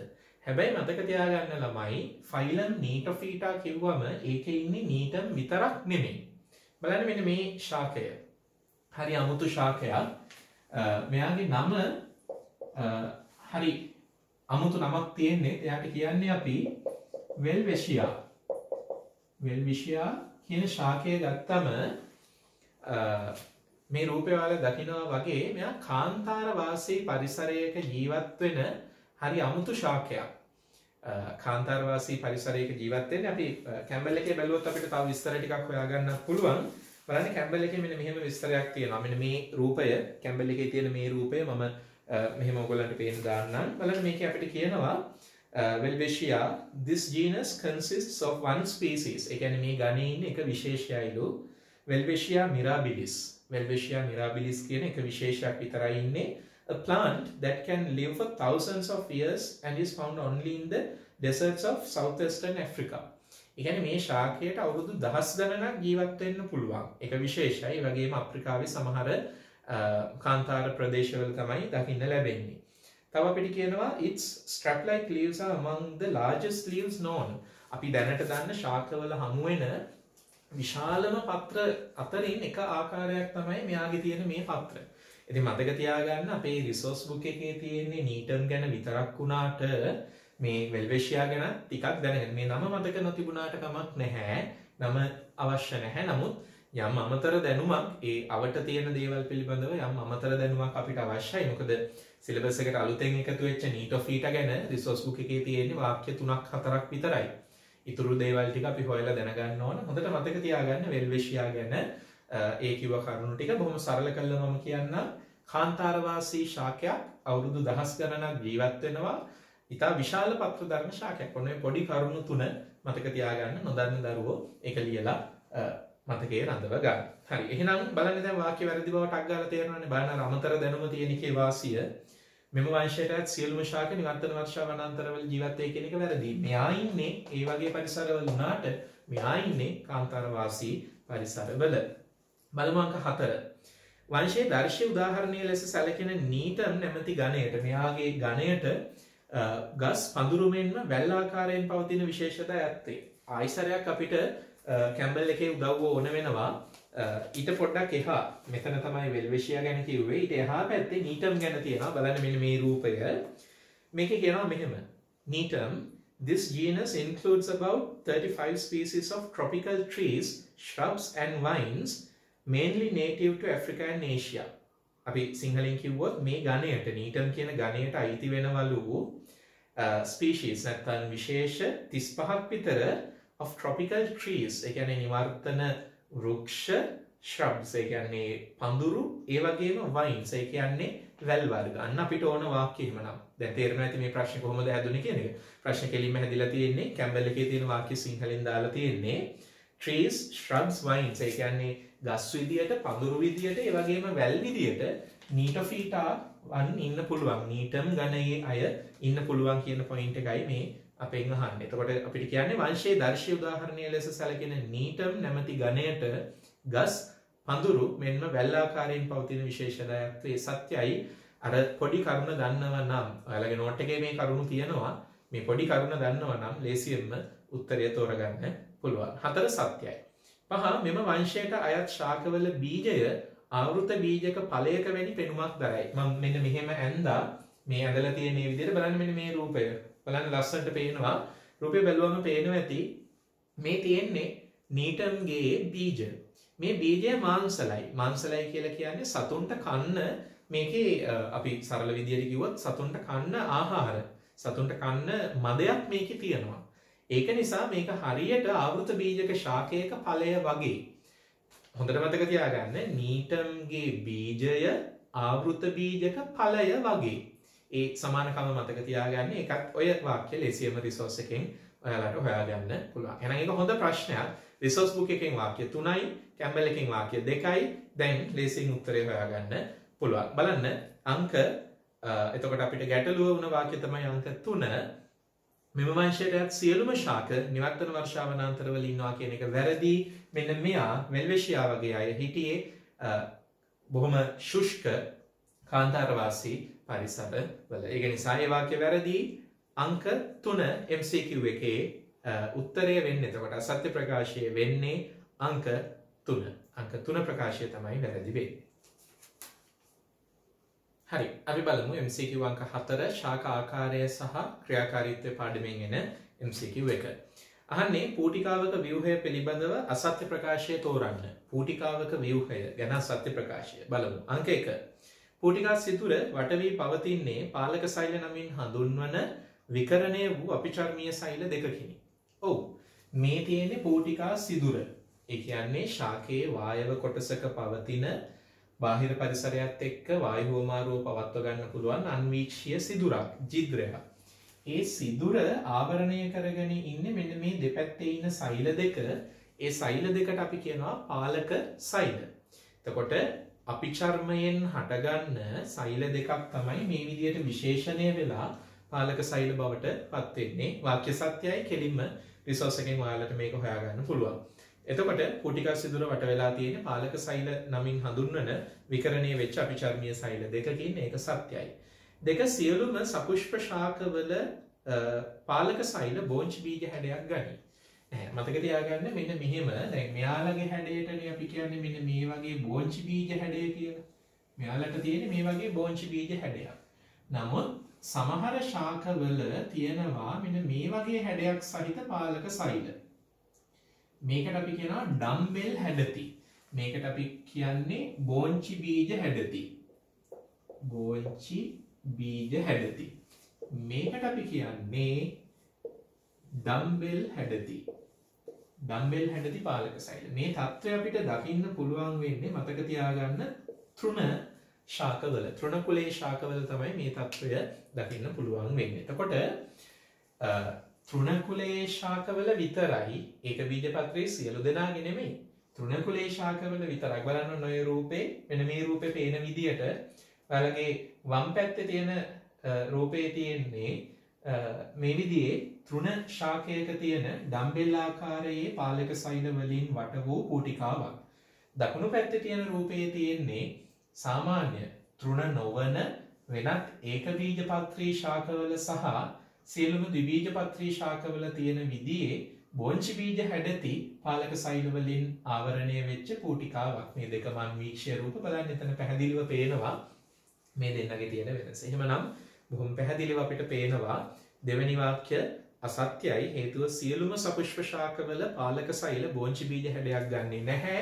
හැබැයි මතක තියාගන්න ළමයි ෆයිලම් නීටොෆීටා කිව්වම ඒකේ ඉන්නේ නීටම් විතරක් නෙමෙයි. බලන්න මෙන්න මේ ශාකය. හරි අමුතු ශාකයක්. මෙයාගේ නම හරි අමුතු නමක් තියෙන්නේ. එයාට කියන්නේ අපි වෙල්විෂියා. වෙල්විෂියා කියන ශාකය ගත්තම මේ රූපය ඔයාලා දකිනවා වගේ මෙයා කාන්තාර වාසී පරිසරයක ජීවත් වෙන හරි අමුතු ශාකයක්. කාන්තාර වාසී පරිසරයක ජීවත් වෙන්නේ අපි කැම්බල් එකේ බැලුවොත් අපිට තව විස්තර ටිකක් හොයාගන්න පුළුවන්. බලන්න කැම්බල් එකේ මෙන්න මෙහෙම විස්තරයක් තියෙනවා. මෙන්න මේ රූපය කැම්බල් එකේ තියෙන මේ රූපය මම මෙහෙම ඔයගොල්ලන්ට පේන්න දාන්නම්. බලන්න මේකේ අපිට කියනවා Welwitschia this genus consists of one species. ඒ කියන්නේ මේ ගණයේ ඉන්න එක විශේෂයයිලු Welwitschia mirabilis. Welwitschia mirabilis කියන එක විශේෂයක් විතරයි ඉන්නේ. A plant that can live for thousands of years and is found only in the deserts of southwestern Africa. ඒ කියන්නේ මේ ශාකයට අවුරුදු දහස් ගණනක් ජීවත් වෙන්න පුළුවන්. ඒක විශේෂයි. ඒ වගේම අප්‍රිකාවේ සමහර කාන්තාර ප්‍රදේශවල තමයි දකින්න ලැබෙන්නේ. තව අපිට කියනවා its strap like leaves are among the largest leaves known. අපි දැනට දන්න ශාකවල හමු වෙන විශාලම පත්‍ර අතරින් එක ආකාරයක් තමයි මෙයාගේ තියෙන මේ පත්‍ර. ඉතින් මතක තියාගන්න අපේ රිසෝස් බුක් එකේ තියෙන්නේ නීටම් ගැන විතරක් වුණාට මේ වෙල්විෂියා ගැන ටිකක් දැනගන්න. මේ නම මතක නොතිබුණාට කමක් නැහැ. නම අවශ්‍ය නැහැ. නමුත් යම් අමතර දැනුමක් ඒ අවට තියෙන දේවල් පිළිබඳව යම් අමතර දැනුමක් අපිට අවශ්‍යයි. මොකද සිලබස් එකට අලුතෙන් එකතු වෙච්ච නීටොෆීටා ගැන රිසෝස් බුක් එකේ තියෙන්නේ වාක්‍ය 3-4ක් විතරයි. ඊතුරු දේවල් ටික අපි හොයලා දැනගන්න ඕන. හොඳට මතක තියාගන්න වෙල්විෂියා ගැන ඒ කිව්ව කරුණු ටික බොහොම සරල කළා මම කියන්නම්. කාන්තාරවාසී ශාකයක් අවුරුදු දහස් ගණනක් ජීවත් වෙනවා. ඉතා විශාල පත්‍ර දරන ශාකයක්. ඔන්න ඔය පොඩි කරුණු 3 මතක තියාගන්න. නොදන්න දරුවෝ ඒක ලියලා මතකයේ රඳව ගන්න. හරි. එහෙනම් බලන්න දැන් වාක්‍ය වැරදි බවට අක් ගාලා තේරෙනවනේ. බලන්න අමතර දැනුම තියෙන එකේ වාසිය මෙම වංශයටත් සියලුම ශාක නිවර්තන වර්ෂා වනාන්තරවල ජීවත් වෙයි කියන එක වැරදි. මෙයා ඉන්නේ ඒ වගේ පරිසරවල වුණාට මෙයා ඉන්නේ කාන්තාර වාසී පරිසරවල. බලමු අංක 4. වංශයේ දර්ශීය උදාහරණය ලෙස සැලකෙන නීටම් නැමැති ගණයට මෙයාගේ ගණයට ගස් පඳුරු මෙන්ම වැල් ආකාරයෙන් පවතින විශේෂතා ඇත්තේ. ආයිසරයක් අපිට කැම්බල් එකේ උදව්ව ඕන වෙනවා. ඊට පොඩ්ඩක් එහා මෙතන තමයි වෙල්විෂියා ගැන කිව්වේ. ඊට එහා පැත්තේ නීටම් ගැන තියෙනවා. බලන්න මෙන්න මේ රූපය. මේකේ කියනවා මෙහෙම. නීටම් this genus includes about 35 species of tropical trees, shrubs and vines mainly native to Africa and Asia. අපි සිංහලෙන් කිව්වොත් මේ ගණයට නීටම් කියන ගණයට අයිති වෙනවලු ස්පීෂීස් නැත්නම් විශේෂ 35ක් විතර of tropical trees. ඒ කියන්නේ නිවර්තන වෘක්ෂ, shrubs ඒ කියන්නේ පඳුරු, ඒ වගේම vines ඒ කියන්නේ වැල් වර්ග. අන්න අපිට ඕන වාක්‍ය එහෙමනම්. දැන් තේරෙනවා ඇති මේ ප්‍රශ්නේ කොහොමද හැදුනේ කියන එක. ප්‍රශ්නේ කෙලින්ම හැදිලා තියෙන්නේ කැම්බල් එකේ තියෙන වාක්‍ය සිංහලෙන් දාලා තියෙන්නේ trees, shrubs, vines ඒ කියන්නේ ගස් විදියට, පඳුරු විදියට, ඒ වගේම වැල් විදියට නීටොෆීටා වන් ඉන්න පුළුවන්. නීටම් ගණයේ අය ඉන්න පුළුවන් කියන පොයින්ට් එකයි මේ අපෙන් අහන්නේ. එතකොට අපිට කියන්නේ වංශයේ දර්ශීය උදාහරණය ලෙස සැලකෙන නීටම් නැමැති ගණයට ගස්, පඳුරු මෙන්ම වැල් ආකාරයෙන් පවතින විශේෂතාවයක් ඒ සත්‍යයි. අර පොඩි කරුණ දන්නවා නම් ඔයාලගේ නෝට් එකේ මේ කරුණු තියෙනවා. මේ පොඩි කරුණ දන්නවා නම් ලේසියෙන්ම උත්තරය තෝරගන්න පුළුවන්. 4 සත්‍යයි. පහ මෙම වංශයට අයත් ශාකවල බීජය ආවෘත බීජක ඵලයක වැනි පෙනුමක් දරයි. මම මෙන්න මෙහෙම ඇඳා මේ ඇඳලා තියෙන මේ විදිහට බලන්න මෙන්න මේ රූපය. බලන්න ලස්සනට පේනවා. රූපය බැලුවම පේනවා ඇති මේ තියෙන්නේ නීටම්ගේ බීජ. මේ බීජය මාංශලයි. මාංශලයි කියලා කියන්නේ සතුන්ට කන්න මේකේ අපි සරල විදියට කිව්වොත් සතුන්ට කන්න ආහාර. සතුන්ට කන්න මදයක් මේකේ තියෙනවා. ඒක නිසා මේක හරියට ආවෘත බීජක ශාකයක ඵලය වගේ. හොඳට මතක තියාගන්න නීටම්ගේ බීජය ආවෘත බීජක ඵලය වගේ. ඒ සමානකම මතක තියාගන්න. ඒකත් ඔය වාක්‍ය ලේසියම රිසෝස් එකෙන් ඔයාලට හොයාගන්න පුළුවන්. එහෙනම් ඒක හොඳ ප්‍රශ්නයක්. රිසෝස් බුක් එකෙන් වාක්‍ය 3යි, කැම්බල් එකෙන් වාක්‍ය 2යි. දැන් ලේසියෙන් උත්තරේ හොයාගන්න පුළුවන්. බලන්න අංක එතකොට අපිට ගැටලුව වුණ වාක්‍ය තමයි අංක 3. මෙම වංශයට සියලුම ශාක නිවර්තන වර්ෂාවනාන්තරවල ඉන්නවා කියන එක වැරදි. මෙන්න මෙයා වෙල්වෙෂියා වගේ අය හිටියේ බොහොම ශුෂ්ක කාන්තාරවාසී පරිසරවල. ඒක නිසා ඒ වාක්‍ය වැරදි. අංක 3 MCQ එකේ උත්තරය වෙන්නේ එතකොට අසත්‍ය ප්‍රකාශය වෙන්නේ අංක 3. අංක 3 ප්‍රකාශය තමයි වැරදි වෙන්නේ. හරි අපි බලමු MCQ අංක 4 ශාක ආකාරය සහ ක්‍රියාකාරීත්වය පාඩමෙන් එන MCQ එක. අහන්නේ පූටිකාවක ව්‍යුහය පිළිබඳව අසත්‍ය ප්‍රකාශය තෝරන්න. පූටිකාවක ව්‍යුහය ගැන අසත්‍ය ප්‍රකාශය බලමු. අංක 1 පූටිකා සිදුර වට වී පවතින්නේ පාලක සෛල නමින් හඳුන්වන විකරණය වූ අපිචර්මීය සෛල දෙකකිනි. ඔව් මේ තියෙන්නේ පූටිකා සිදුර. ඒ කියන්නේ ශාකයේ වායව කොටසක පවතින බාහිර පරිසරයත් එක්ක වායු හුවමාරුව පවත්ව ගන්න පුළුවන් අන්වීක්ෂීය සිදුරක්, ජිද්‍රයක්. ඒ සිදුර ආවරණය කරගෙන ඉන්නේ මෙන්න මේ දෙපැත්තේ ඉන්න සෛල දෙක. ඒ සෛල දෙකට අපි කියනවා පාලක සෛල. එතකොට අපිචර්මයෙන් හටගන්න සෛල දෙකක් තමයි මේ විදිහට විශේෂණය වෙලා පාලක සෛල බවට පත් වෙන්නේ. වාක්‍ය සත්‍යයි කෙලින්ම රිසෝස් එකෙන් ඔයාලට මේක හොයාගන්න පුළුවන්. එතකොට පූටිකා සිදුර වට වෙලා තියෙන පාලක සෛල නමින් හඳුන්වන විකරණය වෙච්ච අපිචර්මීය සෛල දෙකකින් ඒක සත්‍යයි. දෙක සියලුම සපුෂ්ප ශාකවල පාලක සෛල බෝංචි බීජ හැඩයක් ගනී. මතක තියාගන්න මෙන්න මෙහෙම දැන් මෙයාලගේ හැඩයටනේ අපි කියන්නේ මෙන්න මේ වගේ බෝංචි බීජ හැඩය කියලා. මෙයාලට තියෙන මේ වගේ බෝංචි බීජ හැඩයක්. නමුත් සමහර ශාකවල තියෙනවා මෙන්න මේ වගේ හැඩයක් සහිත පාලක සෛල. මේකට අපි කියනවා ඩම්බෙල් හැඩති. මේකට අපි කියන්නේ බෝංචි බීජ හැඩති. බෝංචි බීජ හැඩති. මේකට අපි කියන්නේ ඩම්බෙල් හැඩති. ඩම්බෙල් හැඩති පාලක සෛල. මේ தত্ত্বය අපිට දකින්න පුළුවන් වෙන්නේ මතක තියාගන්න තෘණ ශාකවල. තෘණ කුලයේ ශාකවල තමයි මේ தত্ত্বය දකින්න පුළුවන් වෙන්නේ. එතකොට තෘණ කුලයේ ශාකවල විතරයි ඒක බීජපත්‍රයේ සියලු දෙනාගේ නෙමෙයි. තෘණ කුලයේ ශාකවල විතරක් බලන්න ඔය රූපේ මෙන්න මේ රූපේ පේන විදියට ඔයාලගේ වම් පැත්තේ තියෙන රූපේ තියෙන්නේ මේ විදිහේ තෘණ ශාකයක තියෙන ඩම්බෙල් ආකාරයේ පාලක සෛල වලින් වට වූ පූටිකාවක්. දකුණු පැත්තේ තියෙන රූපයේ තියෙන්නේ සාමාන්‍ය තෘණ නොවන වෙනත් ඒක බීජපත්‍රී ශාකවල සහ සියලුම ද්විබීජපත්‍රී ශාකවල තියෙන විදිහේ බෝංචි බීජ හැඩති පාලක සෛල වලින් ආවරණය වෙච්ච පූටිකාවක්. මේ දෙකම අන්වීක්ෂය රූප බලන්න එතන පැහැදිලිව පේනවා මේ දෙන්නගේ තියෙන වෙනස. එහෙමනම් බොහොම පැහැදිලිව අපිට පේනවා දෙවෙනි වාක්‍ය අසත්‍යයි. හේතුව සියලුම සපුෂ්ප ශාකවල පාලක සෛල බෝංචි බීජ හැඩයක් ගන්නේ නැහැ.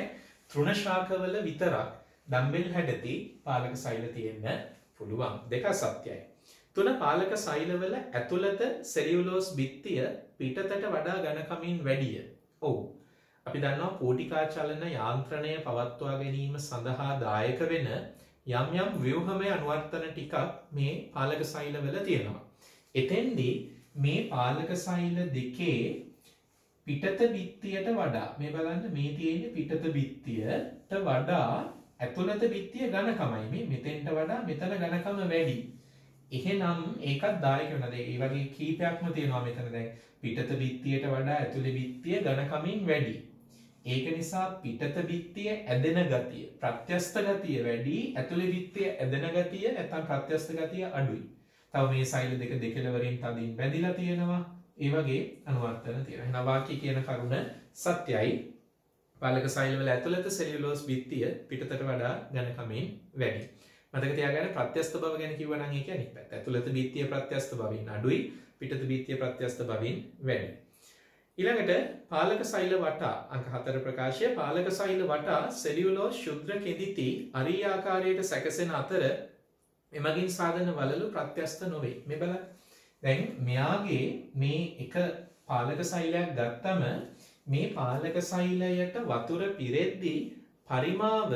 තෘණ ශාකවල විතරක් ඩම්බෙල් හැඩති පාලක සෛල තියෙන්න පුළුවන්. දෙක අසත්‍යයි. තුන පාලක සෛලවල ඇතුළත සෙලියුලෝස් බිත්තිය පිටතට වඩා ඝනකමින් වැඩිය. ඔව්. අපි දන්නවා පූටිකා චලන යාන්ත්‍රණය පවත්වා ගැනීම සඳහා දායක වෙන යම් යම් ව්‍යුහමය අනුවර්තන ටිකක් මේ පාලක සෛලවල තියෙනවා. එතෙන්දී මේ පාලක සෛල දෙකේ පිටත බිත්තියට වඩා මේ බලන්න මේ තියෙන්නේ පිටත බිත්තියට වඩා ඇතුළත බිත්තිය ඝනකමයි. මේ මෙතෙන්ට වඩා මෙතන ඝනකම වැඩි. එහෙනම් ඒකත් දායක වෙනද? ඒ වගේ කීපයක්ම තියෙනවා මෙතන. දැන් පිටත බිත්තියට වඩා ඇතුළේ බිත්තිය ඝනකමින් වැඩි. ඒක නිසා පිටත බිත්තිය ඇදෙන ගතිය, ප්‍රත්‍යස්ත ගතිය වැඩි, ඇතුළේ බිත්තිය ඇදෙන ගතිය නැත්නම් ප්‍රත්‍යස්ත ගතිය අඩුයි. තව මේ සෛල දෙක දෙකලවරින් තදින් බැඳිලා තියෙනවා. ඒ වගේ අනුවර්තන තියෙනවා. එහෙනම් වාක්‍ය කියන කරුණ සත්‍යයි. පාලක සෛලවල ඇතුළත සෙලියුලෝස් බිත්තිය පිටතට වඩා ඝනකමින් වැඩි. මතක තියාගන්න ප්‍රත්‍යස්ත බව ගැන කිව්වනම් ඒ කියන්නේ අනිත් පැත්ත. ඇතුළත බිත්තිය ප්‍රත්‍යස්ත බවින් අඩුයි, පිටත බිත්තිය ප්‍රත්‍යස්ත බවින් වැඩි. ඊළඟට පාලක සෛල වටා අංක 4 ප්‍රකාශය පාලක සෛල වටා සෙලියුලෝස් ශුද්ධ කෙඳිති අරී ආකාරයට සැකසෙන අතර එමගින් සාධන වලලු ප්‍රත්‍යස්ත නොවේ. මේ බලන්න. දැන් මෙයාගේ මේ එක පාලක සෛලයක් ගත්තම මේ පාලක සෛලයට වතුර පිරෙද්දී පරිමාව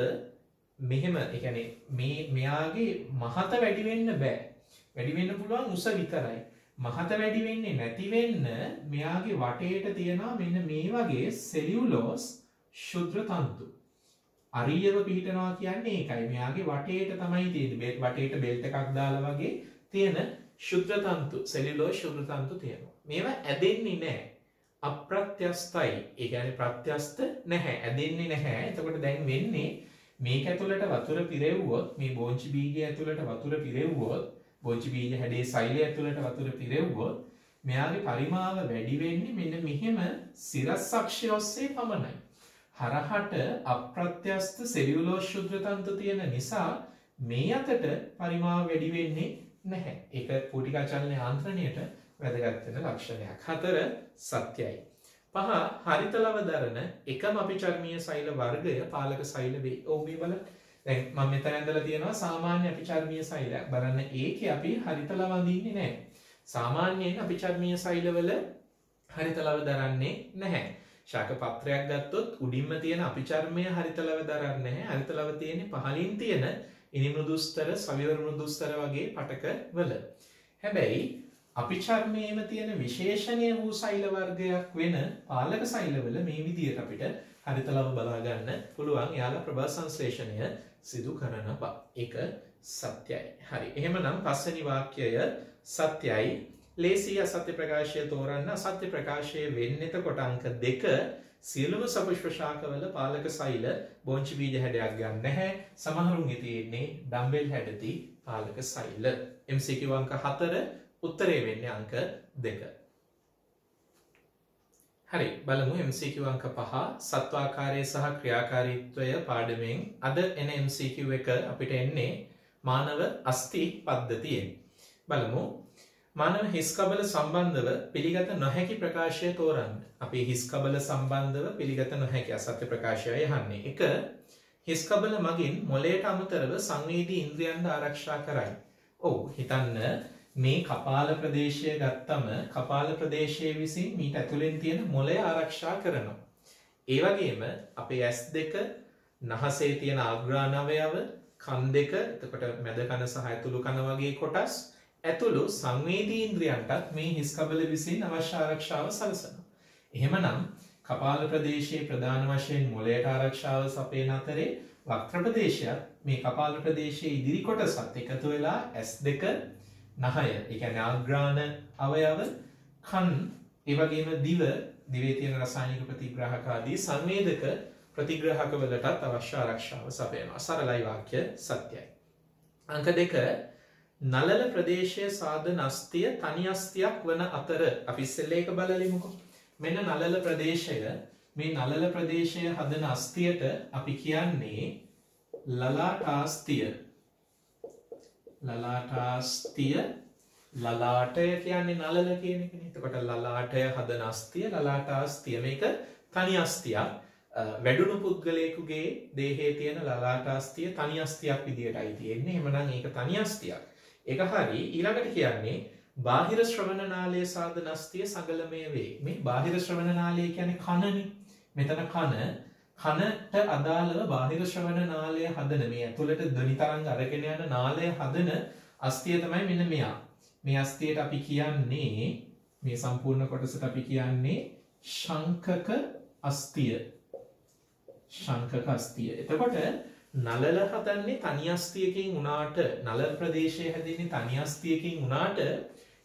මෙහෙම ඒ කියන්නේ මෙයාගේ මහත වැඩි වෙන්න බෑ. වැඩි වෙන්න පුළුවන් උස විතරයි. මහත වැඩි වෙන්නේ නැති වෙන්න මෙයාගේ වටේට තියෙනවා මෙන්න මේ වගේ සෙලියුලෝස් ශුද්ධ තන්තු. අරියව පිහිටනවා කියන්නේ ඒකයි. මෙයාගේ වටේට තමයි තියෙන්නේ. වටේට බෙල්ට් එකක් දාලා වගේ තියෙන ශුද්ධ තන්තු සෙලියුලෝස් ශුද්ධ තන්තු තියෙනවා. මේවා ඇදෙන්නේ නැහැ. අප්‍රත්‍යස්තයි. ඒ කියන්නේ ප්‍රත්‍යස්ත නැහැ. ඇදෙන්නේ නැහැ. එතකොට දැන් වෙන්නේ මේක ඇතුළට වතුර පිරෙව්වොත් මේ බෝංචි බීජය ඇතුළට වතුර පිරෙව්වොත් බෝංචි බීජ හැඩේ සෛලය ඇතුළට වතුර පිරෙව්වොත් මෙයාගේ පරිමාව වැඩි වෙන්නේ මෙන්න මෙහෙම සිරස් අක්ෂය ඔස්සේ පමණයි. හරහට අප්‍රත්‍යස්ත සෙලියුලෝස් ශුද්ධ තන්තු තියෙන නිසා මේ අතට පරිමාව වැඩි වෙන්නේ නැහැ. ඒක පූටිකා චලන යාන්ත්‍රණයට වැදගත් වෙන ලක්ෂණයක්. 4 සත්‍යයි. 5 හරිත ලව දරන එකම අපිචර්මීය සෛල වර්ගය පාලක සෛල වේ. ඔව් මේ බලන්න. දැන් මම මෙතන ඇඳලා තියෙනවා සාමාන්‍ය අපිචර්මීය සෛලයක්. බලන්න ඒකේ අපි හරිත ලව අඳින්නේ නැහැ. සාමාන්‍යයෙන් අපිචර්මීය සෛලවල හරිත ලව දරන්නේ නැහැ. ශාක පත්‍රයක් ගත්තොත් උඩින්ම තියෙන අපිචර්මය හරිත ලව දරන්නේ නැහැ. හරිත ලව තියෙන්නේ පහළින් තියෙන ඉනි මෘදුස්තර, සවිවර මෘදුස්තර වගේ පටක වල. හැබැයි අපිචර්මයේම තියෙන විශේෂණීය වූ සෛල වර්ගයක් වෙන පාලක සෛලවල මේ විදිහට අපිට හරිත ලව බලා ගන්න පුළුවන්. යාලා ප්‍රභා සංශ්ලේෂණය සිදු කරන බව. ඒක සත්‍යයි. හරි. එහෙමනම් පස්වෙනි වාක්‍යය සත්‍යයි. ලේසි අසත්‍ය ප්‍රකාශය තෝරන්න. අසත්‍ය ප්‍රකාශය වෙන්නේ එතකොට අංක 2 සියලුම සපුෂ්ප ශාකවල පාලක සෛල බෝංචි බීජ හැඩයක් ගන්න නැහැ. සමහරුන්ගේ තියෙන්නේ ඩම්බෙල් හැඩති පාලක සෛල. MCQ අංක 4 උත්තරේ වෙන්නේ අංක 2. හරි බලමු MCQ අංක 5 සත්වාකාරය සහ ක්‍රියාකාරීත්වය පාඩමෙන් අද එන MCQ එක අපිට එන්නේ මානව අස්ථි පද්ධතියෙන්. බලමු මානව හිස් කබල සම්බන්ධව පිළිගත නොහැකි ප්‍රකාශය තෝරන්න. අපි හිස් කබල සම්බන්ධව පිළිගත නොහැකි අසත්‍ය ප්‍රකාශය යහන්නේ. 1 හිස් කබල මගින් මොළයට අමතරව සංවේදී ඉන්ද්‍රියන්ට ආරක්ෂා කරයි. ඔව් හිතන්න මේ කපාල ප්‍රදේශය ගත්තම කපාල ප්‍රදේශයේ විසින් මීට ඇතුලෙන් තියෙන මොළය ආරක්ෂා කරනවා. ඒ වගේම අපේ S2 නහසේ තියෙන ආග්‍රාණවයව කන් දෙක එතකොට මැද කන සහ ඇතුළු කන වගේ කොටස් ඇතුළු සංවේදී ඉන්ද්‍රියන්ටත් මේ හිස් කබල විසින් අවශ්‍ය ආරක්ෂාව සලසනවා. එහෙමනම් කපාල ප්‍රදේශයේ ප්‍රධාන වශයෙන් මොළයට ආරක්ෂාව සපයන අතරේ වක්‍ර ප්‍රදේශයත් මේ කපාල ප්‍රදේශයේ ඉදිරි කොටසත් එකතු වෙලා S2 නහය, ඒ කියන්නේ ආග්‍රාණ අවයව, කන්, ඒ වගේම දිවේ තියෙන රසායනික ප්‍රතිග්‍රාහක ආදී සංවේදක ප්‍රතිග්‍රාහක වලටත් අවශ්‍ය ආරක්ෂාව සපයනවා. සරලයි වාක්‍ය සත්‍යයි. අංක 2 නලල ප්‍රදේශයේ සාධන අස්තිය තනි අස්තියක් වන අතර අපි ඉස්සෙල්ලා ඒක බලලිමුකෝ. මෙන්න නලල ප්‍රදේශය, මේ නලල ප්‍රදේශය හදන අස්තියට අපි කියන්නේ ලලාටාස්තිය. ලලාටාස්තිය, ලලාටය කියන්නේ නලල කියන එකනේ. එතකොට ලලාටය හදන අස්තිය, ලලාටාස්තිය මේක තනි අස්තියක්. වැඩුණු පුද්ගලයෙකුගේ දේහයේ තියෙන ලලාටාස්තිය තනි අස්තියක් විදියටයි තියෙන්නේ. එහෙමනම් ඒක තනි අස්තියක්. ඒක හරි. ඊළඟට කියන්නේ බාහිර ශ්‍රවණ නාලයේ සාධන අස්තිය සගලමය වේ. මේ බාහිර ශ්‍රවණ නාලය කියන්නේ කනනේ. මෙතන කනට අදාළව බාහිර ශ්‍රවණ නාලය හදන මේ ඇතුළට ධ්වනි තරංග අරගෙන යන නාලය හදන අස්තිය තමයි මෙන්න මෙයා. මේ අස්තියට අපි කියන්නේ මේ සම්පූර්ණ කොටසට අපි කියන්නේ ශංකක අස්තිය. ශංකක අස්තිය. එතකොට නලල හදන්නේ තනි අස්තියකින් උනාට, නලල ප්‍රදේශයේ හැදෙන්නේ තනි අස්තියකින් උනාට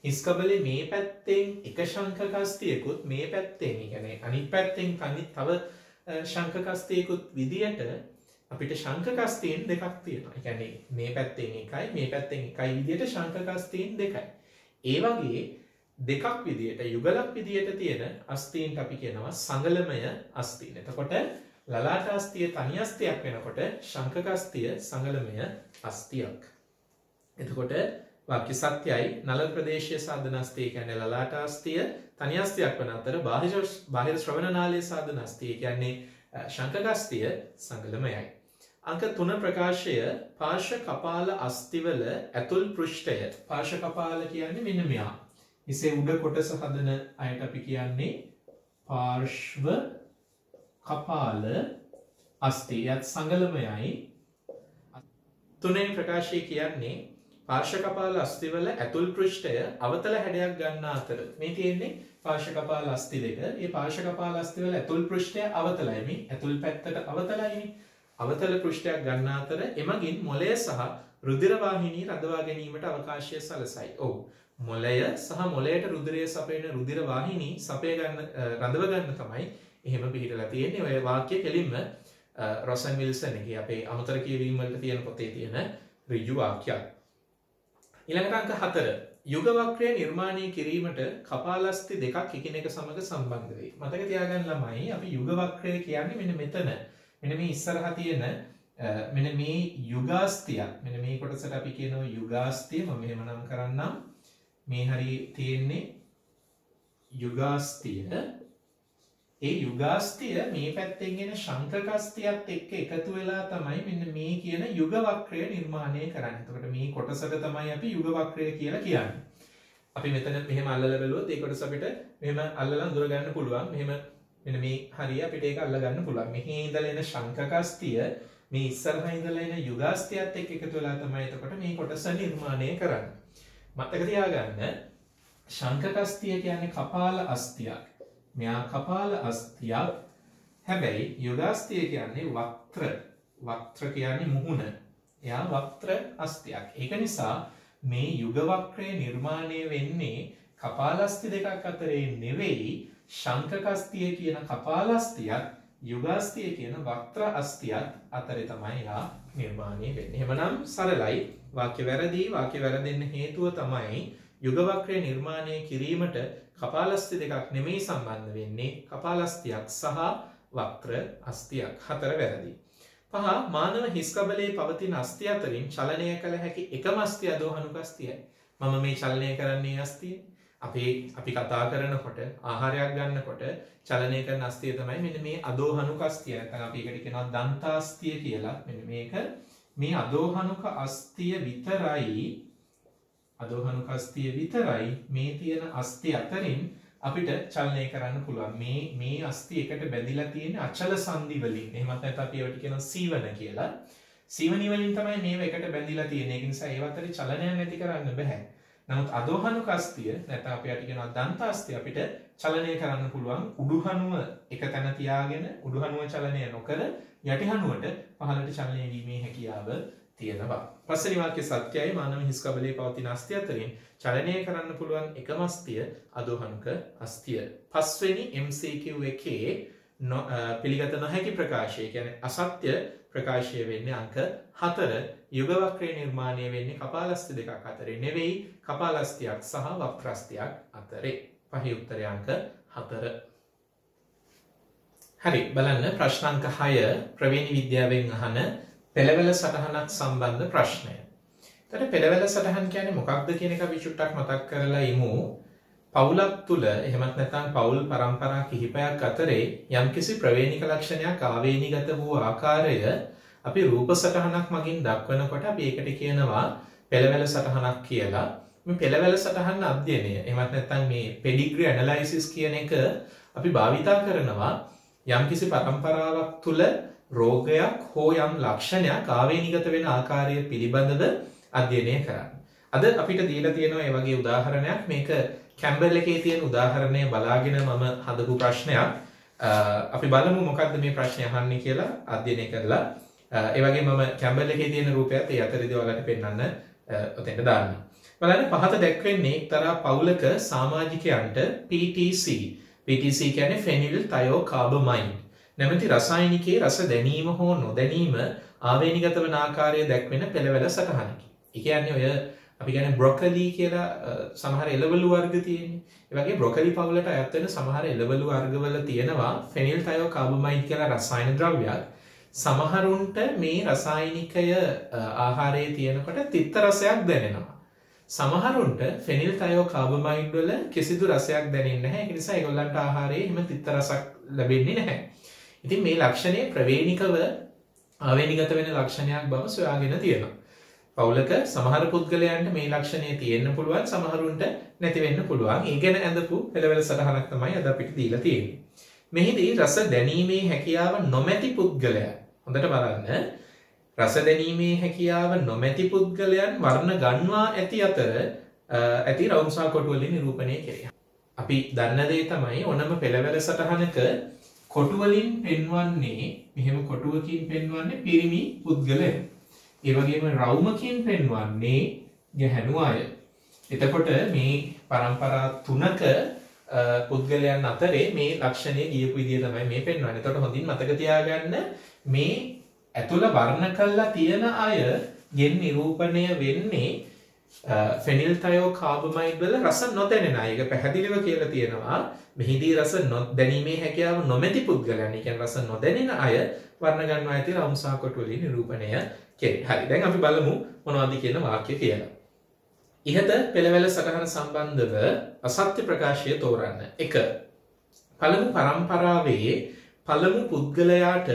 හිස් කබලේ මේ පැත්තෙන් එක ශංකක අස්තියකුත් මේ පැත්තෙන්, ඒ කියන්නේ අනිත් පැත්තෙන් තව ශංකක අස්තියකුත් විදියට අපිට ශංකක අස්තීන් දෙකක් තියෙනවා. ඒ කියන්නේ මේ පැත්තෙන් එකයි මේ පැත්තෙන් එකයි විදියට ශංකක අස්තීන් දෙකයි. ඒ වගේ දෙකක් විදියට යුගලක් විදියට තියෙන අස්තීන්ට අපි කියනවා සංගලමය අස්තීන්. එතකොට ලලාට අස්තිය තනි අස්තියක් වෙනකොට ශංකක අස්තිය සංගලමය අස්තියක්. එතකොට වාක්‍ය සත්‍යයි නල ප්‍රදේශීය සාධන අස්තිය කියන්නේ ලලාට අස්තිය තනි අස්තියක් වන අතර බාහිර ශ්‍රවණ නාලයේ සාධන අස්තිය කියන්නේ ශංකක අස්තිය සංගලමයයි. අංක 3 ප්‍රකාශය පාර්ශ්ව කපාල අස්තිවල ඇතුල් පෘෂ්ඨය. පාර්ශ්ව කපාල කියන්නේ මෙන්න මෙයා. ඉසේ උඩ කොටස හදන අයට අපි කියන්නේ පාර්ශ්ව කපාල අස්තියත් සංගලමයයි. තුන්වෙනි ප්‍රකාශය කියන්නේ පාර්ශ්ව කපාල අස්තිවල ඇතුල් පෘෂ්ඨය අවතල හැඩයක් ගන්න අතර මේ තියෙන්නේ පාර්ශ්ව කපාල අස්ති දෙක. මේ පාර්ශ්ව කපාල අස්තිවල ඇතුල් පෘෂ්ඨය අවතලයි. මේ ඇතුල් පැත්තට අවතලයිනේ. අවතල පෘෂ්ඨයක් ගන්න අතර එමගින් මොළය සහ රුධිර වාහිනී රඳවා ගැනීමට අවකාශය සලසයි. ඔව්. මොළය සහ මොළයට රුධිරය සපයන රුධිර වාහිනී රඳව ගන්න තමයි එහෙම පිළිහිටලා තියෙන්නේ. ඔය වාක්‍ය කෙලින්ම රොසන් විල්සන්ගේ අපේ අමතර කියවීම් වලට තියෙන පොතේ තියෙන ඍජු වාක්‍යයක්. ඊළඟට අංක 4 යුග වක්‍රය නිර්මාණය කිරීමට කපාලස්ති දෙකක් එකිනෙක සමග සම්බන්ධ වේ. මතක තියාගන්න ළමයි අපි යුග වක්‍රය කියන්නේ මෙන්න මෙතන. මෙන්න මේ ඉස්සරහා තියෙන මෙන්න මේ යුගාස්තිය. මෙන්න මේ කොටසට අපි කියනවා යුගාස්තිය. මම මෙහෙම නම් කරන්නම්. මේ හරිය තියෙන්නේ යුගාස්තිය. ඒ යුගාස්තිය මේ පැත්තෙන් එන ශංකකස්තියත් එක්ක එකතු වෙලා තමයි මෙන්න මේ කියන යුග වක්‍රය නිර්මාණය කරන්නේ. එතකොට මේ කොටසට තමයි අපි යුග වක්‍රය කියලා කියන්නේ. අපි මෙතන මෙහෙම අල්ලලා බලුවොත් ඒ කොටස අපිට මෙහෙම අල්ලලා අඳුර ගන්න පුළුවන්. මෙහෙම මෙන්න මේ හරිය අපිට ඒක අල්ල ගන්න පුළුවන්. මෙහි ඉඳලා එන ශංකකස්තිය මේ ඉස්සරහා ඉඳලා එන යුගාස්තියත් එක්ක එකතු වෙලා තමයි එතකොට මේ කොටස නිර්මාණය කරන්නේ. මතක තියාගන්න ශංකකස්තිය කියන්නේ කපාල අස්තියක්. මෙයා කපාල අස්තියක්. හැබැයි යුගාස්තිය කියන්නේ වක්‍ර. වක්‍ර කියන්නේ මුහුණ. එයා වක්‍ර අස්තියක්. ඒක නිසා මේ යුග වක්‍රය නිර්මාණය වෙන්නේ කපාලස්ති දෙකක් අතරේ නෙවෙයි ශංකකස්තිය කියන කපාලස්තියත් යුගාස්තිය කියන වක්‍ර අස්තියත් අතරේ තමයි යා නිර්මාණය වෙන්නේ. එහෙමනම් සරලයි වාක්‍ය වැරදි. වාක්‍ය වැරදෙන්න හේතුව තමයි යුග වක්‍රය නිර්මාණය කිරීමට කපාලස්ති දෙකක් නෙමෙයි සම්බන්ධ වෙන්නේ කපාලස්තියක් සහ වක්‍ර අස්තියක්. 4 වැරදි. 5 මානව හිස් කබලේ පවතින අස්ති අතරින් චලනය කළ හැකි එකම අස්තිය අදෝහනුක අස්තියයි. මම මේ චලනය කරන්නේ අස්තිය. අපි කතා කරනකොට ආහාරයක් ගන්නකොට චලනය කරන අස්තිය තමයි මෙන්න මේ අදෝහනුක අස්තිය. නැත්නම් අපි ඒකට කියනවා දන්තාස්තිය කියලා. මෙන්න මේක මේ අදෝහනුක අස්තිය විතරයි මේ තියෙන අස්ති අතරින් අපිට චලනය කරන්න පුළුවන්. මේ අස්ති එකට බැඳිලා තියෙන අචල සංදි වලින්. එහෙමත් නැත්නම් අපි ඒවට කියනවා සීවන කියලා. සීවනි වලින් තමයි මේව එකට බැඳිලා තියෙන්නේ. ඒ නිසා ඒව අතරේ චලනයක් නැති කරන්න බෑ. නමුත් අදෝහනුක අස්තිය නැත්නම් අපි යට කියනවා දන්තාස්තිය අපිට චලනය කරන්න පුළුවන්. උඩුහනුව එක තැන තියාගෙන උඩුහනුව චලනය නොකර යටිහනුවට පහළට චලනය වීමේ හැකියාව තියෙනවා. පස්වෙනි වාක්‍ය සත්‍යයි. මානව හිස් කබලේ පවතින අස්ති අතරින් චලනය කරන්න පුළුවන් එකම අස්තිය අදෝහනුක අස්තිය. පස්වෙනි MCQ එකේ පිළිගත නොහැකි ප්‍රකාශය කියන්නේ අසත්‍ය ප්‍රකාශය වෙන්නේ අංක 4. යුග වක්‍රය නිර්මාණය වෙන්නේ කපාලස්ති දෙකක් අතරේ නෙවෙයි කපාලස්තියක් සහ වක්‍රස්තියක් අතරේ. පහේ උත්තරය අංක 4. හරි බලන්න ප්‍රශ්න අංක 6 ප්‍රවේණි විද්‍යාවෙන් අහන පෙළවැල සටහනක් සම්බන්ධ ප්‍රශ්නය. එතකොට පෙළවැල සටහන් කියන්නේ මොකක්ද කියන එක අපි චුට්ටක් මතක් කරලා ඉමු. පවුලක් තුල එහෙමත් නැත්නම් පවුල් පරම්පරා කිහිපයක් අතරේ යම්කිසි ප්‍රවේණික ලක්ෂණයක් ආවේනිගත වූ ආකාරය අපි රූප සටහනක් මගින් දක්වනකොට අපි ඒකට කියනවා පෙළවැල සටහනක් කියලා. මේ පෙළවැල සටහන අධ්‍යයනය එහෙමත් නැත්නම් මේ පෙඩිග්‍රී ඇනලයිසිස් කියන එක අපි භාවිතා කරනවා යම්කිසි පරම්පරාවක් තුල රෝගයක් හෝ යම් ලක්ෂණයක් ආවේනිගත වෙන ආකාරය පිළිබඳව අධ්‍යයනය කරන්න. අද අපිට දීලා තියෙනවා මේ වගේ උදාහරණයක්. මේක කැම්බර් එකේ තියෙන උදාහරණය බලාගෙන මම හදපු ප්‍රශ්නයක්. අපි බලමු මොකක්ද මේ ප්‍රශ්නේ අහන්නේ කියලා අධ්‍යයනය කරලා. ඒ වගේ මම කැම්බර් එකේ තියෙන රූපයත් ඒ අතරේදී ඔයාලට පෙන්වන්න ඔතෙන්ට දාන්න. බලන්න පහත දැක්වෙන්නේ එක්තරා පවුලක සමාජිකයන්ට PTC කියන්නේ ෆෙනිල් තයෝකාබමයින් නැමැති රසායනිකයේ රස දැනීම හෝ නොදැනීම ආවේනිගත වන ආකාරය දැක්වෙන පෙළවැල සටහනකි. ඒ කියන්නේ ඔය අපි කියන්නේ බ්‍රොකලි කියලා සමහර එළවලු වර්ග තියෙන්නේ. ඒ වගේ බ්‍රොකලි පවුලට අයත් වෙන සමහර එළවලු වර්ගවල තියෙනවා ෆෙනිල් තයෝකාබමයිඩ් කියලා රසායන ද්‍රව්‍යයක්. සමහරුන්ට මේ රසායනිකය ආහාරයේ තියෙනකොට තිත්ත රසයක් දැනෙනවා. සමහරුන්ට ෆෙනිල් තයෝකාබමයිඩ් වල කිසිදු රසයක් දැනෙන්නේ නැහැ. ඒ නිසා ඒගොල්ලන්ට ආහාරයේ එහෙම තිත්ත රසක් ලැබෙන්නේ නැහැ. ඉතින් මේ ලක්ෂණය ප්‍රවේණිකව ආවේනිගත වෙන ලක්ෂණයක් බව සොයාගෙන තියෙනවා. පවුලක සමහර පුද්ගලයන්ට මේ ලක්ෂණය තියෙන්න පුළුවන්, සමහරුන්ට නැති වෙන්න පුළුවන්. ඒ ගැන ඇඳපු පෙළවල සටහනක් තමයි අද අපිට දීලා තියෙන්නේ. මෙහිදී රස දැනීමේ හැකියාව නොමැති පුද්ගලයන් හොඳට බලන්න. රස දැනීමේ හැකියාව නොමැති පුද්ගලයන් වර්ණ ගන්වා ඇති අතර ඇති රවුම්සා කොටු වලින් නිරූපණය කෙරේ. අපි දන්න දේ තමයි ඕනම පෙළවල සටහනක කොටු වලින් පෙන්වන්නේ, මෙහෙම කොටුවකින් පෙන්වන්නේ පිරිමි පුද්ගලයන්. ඒ වගේම රවුමකින් පෙන්වන්නේ ගැහැණු අය. එතකොට මේ පරම්පරා තුනක පුද්ගලයන් අතරේ මේ ලක්ෂණය ගියපු විදිය තමයි මේ පෙන්වන්නේ. එතකොට හොඳින් මතක තියාගන්න මේ ඇතුළ වර්ණ කළා තියෙන අය ගෙන් නිරූපණය වෙන්නේ ෆෙනිල් තයෝකාබමයිඩ් වල රස නොදැනෙන අය. ඒක පැහැදිලිව කියලා තියෙනවා. මෙහිදී රස දැනීමේ හැකියාව නොමැති පුද්ගලයන්, ඒ කියන්නේ රස නොදැනෙන අය වර්ණ ගන්නවා ඇති රවුම්සා කොටු වලින් නිරූපණය කෙරේ. හරි. දැන් අපි බලමු මොනවද කියන වාක්‍ය කියලා. ඉහත පෙළවැල සටහන සම්බන්ධව අසත්‍ය ප්‍රකාශය තෝරන්න. 1. පළමු පරම්පරාවේ පළමු පුද්ගලයාට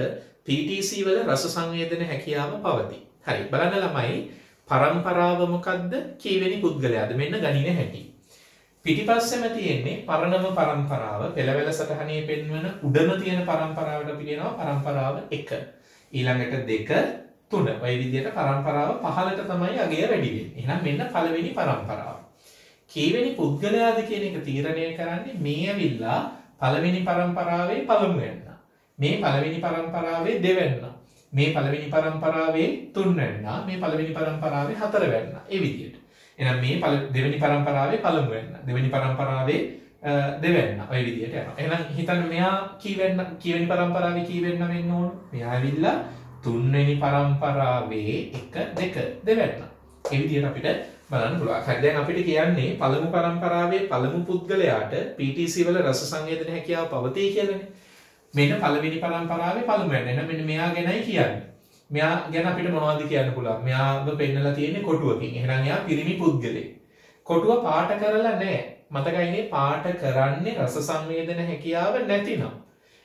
PTC වල රස සංවේදන හැකියාව පවතී. හරි. බලන්න ළමයි පරම්පරාව මොකද්ද? කීවෙනි පුද්ගලයාද? මෙන්න ගණින හැටි. පිටිපස්සෙම තියෙන්නේ පරණම පරම්පරාව. පෙළවැල සටහනේ පෙන්වන උඩම තියෙන පරම්පරාවට අපි කියනවා පරම්පරාව 1. ඊළඟට 2, 3. ඔය විදිහට පරම්පරාව 15ට තමයි අගය වැඩි වෙන්නේ. එහෙනම් මෙන්න පළවෙනි පරම්පරාව. කීවෙනි පුද්ගලයාද කියන එක තීරණය කරන්නේ මේ ඇවිල්ලා පළවෙනි පරම්පරාවේ පළමුවෙන්නා. මේ පළවෙනි පරම්පරාවේ දෙවෙන්නා. මේ පළවෙනි පරම්පරාවේ තුන්වෙන්නා. මේ පළවෙනි පරම්පරාවේ හතරවෙන්නා. ඒ විදිහට. එහෙනම් මේ දෙවෙනි පරම්පරාවේ පළමුවෙන්නා. දෙවෙනි පරම්පරාවේ දෙවෙන්නා. ඔය විදිහට යනවා. එහෙනම් හිතන්න මෙයා කීවෙනි පරම්පරාවේ කීවෙන්නා වෙන්න ඕන? මෙයා ඇවිල්ලා තුන්වෙනි පරම්පරාවේ 1 2 දෙවෙන්නා. ඒ විදිහට අපිට බලන්න පුළුවන්. හරි දැන් අපිට කියන්නේ පළමු පරම්පරාවේ පළමු පුද්ගලයාට PTC වල රස සංවේදන හැකියාව පවතී කියලානේ. මෙන්න පළවෙනි පරම්පරාවේ පළමුවෙන්. එහෙනම් මෙන්න මෙයා ගැනයි කියන්නේ. මෙයා ගැන අපිට මොනවද කියන්න පුළුවන්? මෙයාව පෙන්නලා තියෙන්නේ කොටුවකින්. එහෙනම් එයා පිරිමි පුද්ගලෙක්. කොටුව පාට කරලා නැහැ. මතකයිනේ පාට කරන්නේ රස සංවේදන හැකියාව නැතිනම්.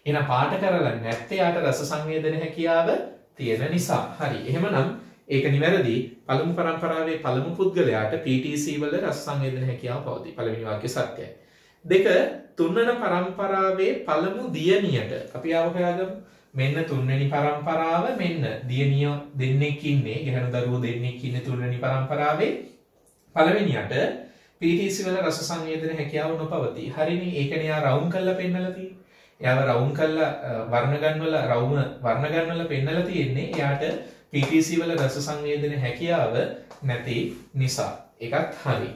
එහෙනම් පාට කරලා නැත්තේ යාට රස සංවේදන හැකියාව තියෙන නිසා. හරි. එහෙමනම් ඒක නිවැරදි. පළමු පරම්පරාවේ පළමු පුද්ගලයාට PTC වල රස සංවේදන හැකියාව පවතී. පළවෙනි වාක්‍ය සත්‍යයි. 2 තුන්වන පරම්පරාවේ පළමු දියණියට අපි ආව හොයාගමු. මෙන්න තුන්වෙනි පරම්පරාව, මෙන්න දියණිය දෙන්නෙක් ඉන්නේ, ගැහැණු දරුවෝ දෙන්නෙක් ඉන්නේ තුන්වෙනි පරම්පරාවේ. පළවෙනියට PTC වල රස සංවේදන හැකියාව නොපවතී. හරිනේ. ඒකනේ යා රවුම් කරලා පෙන්නලා තියෙන්නේ. එයාව රවුම් කරලා වර්ණ ගන්නවල පෙන්නලා තියෙන්නේ එයාට PTC වල රස සංවේදන හැකියාව නැති නිසා. ඒකත් හරි.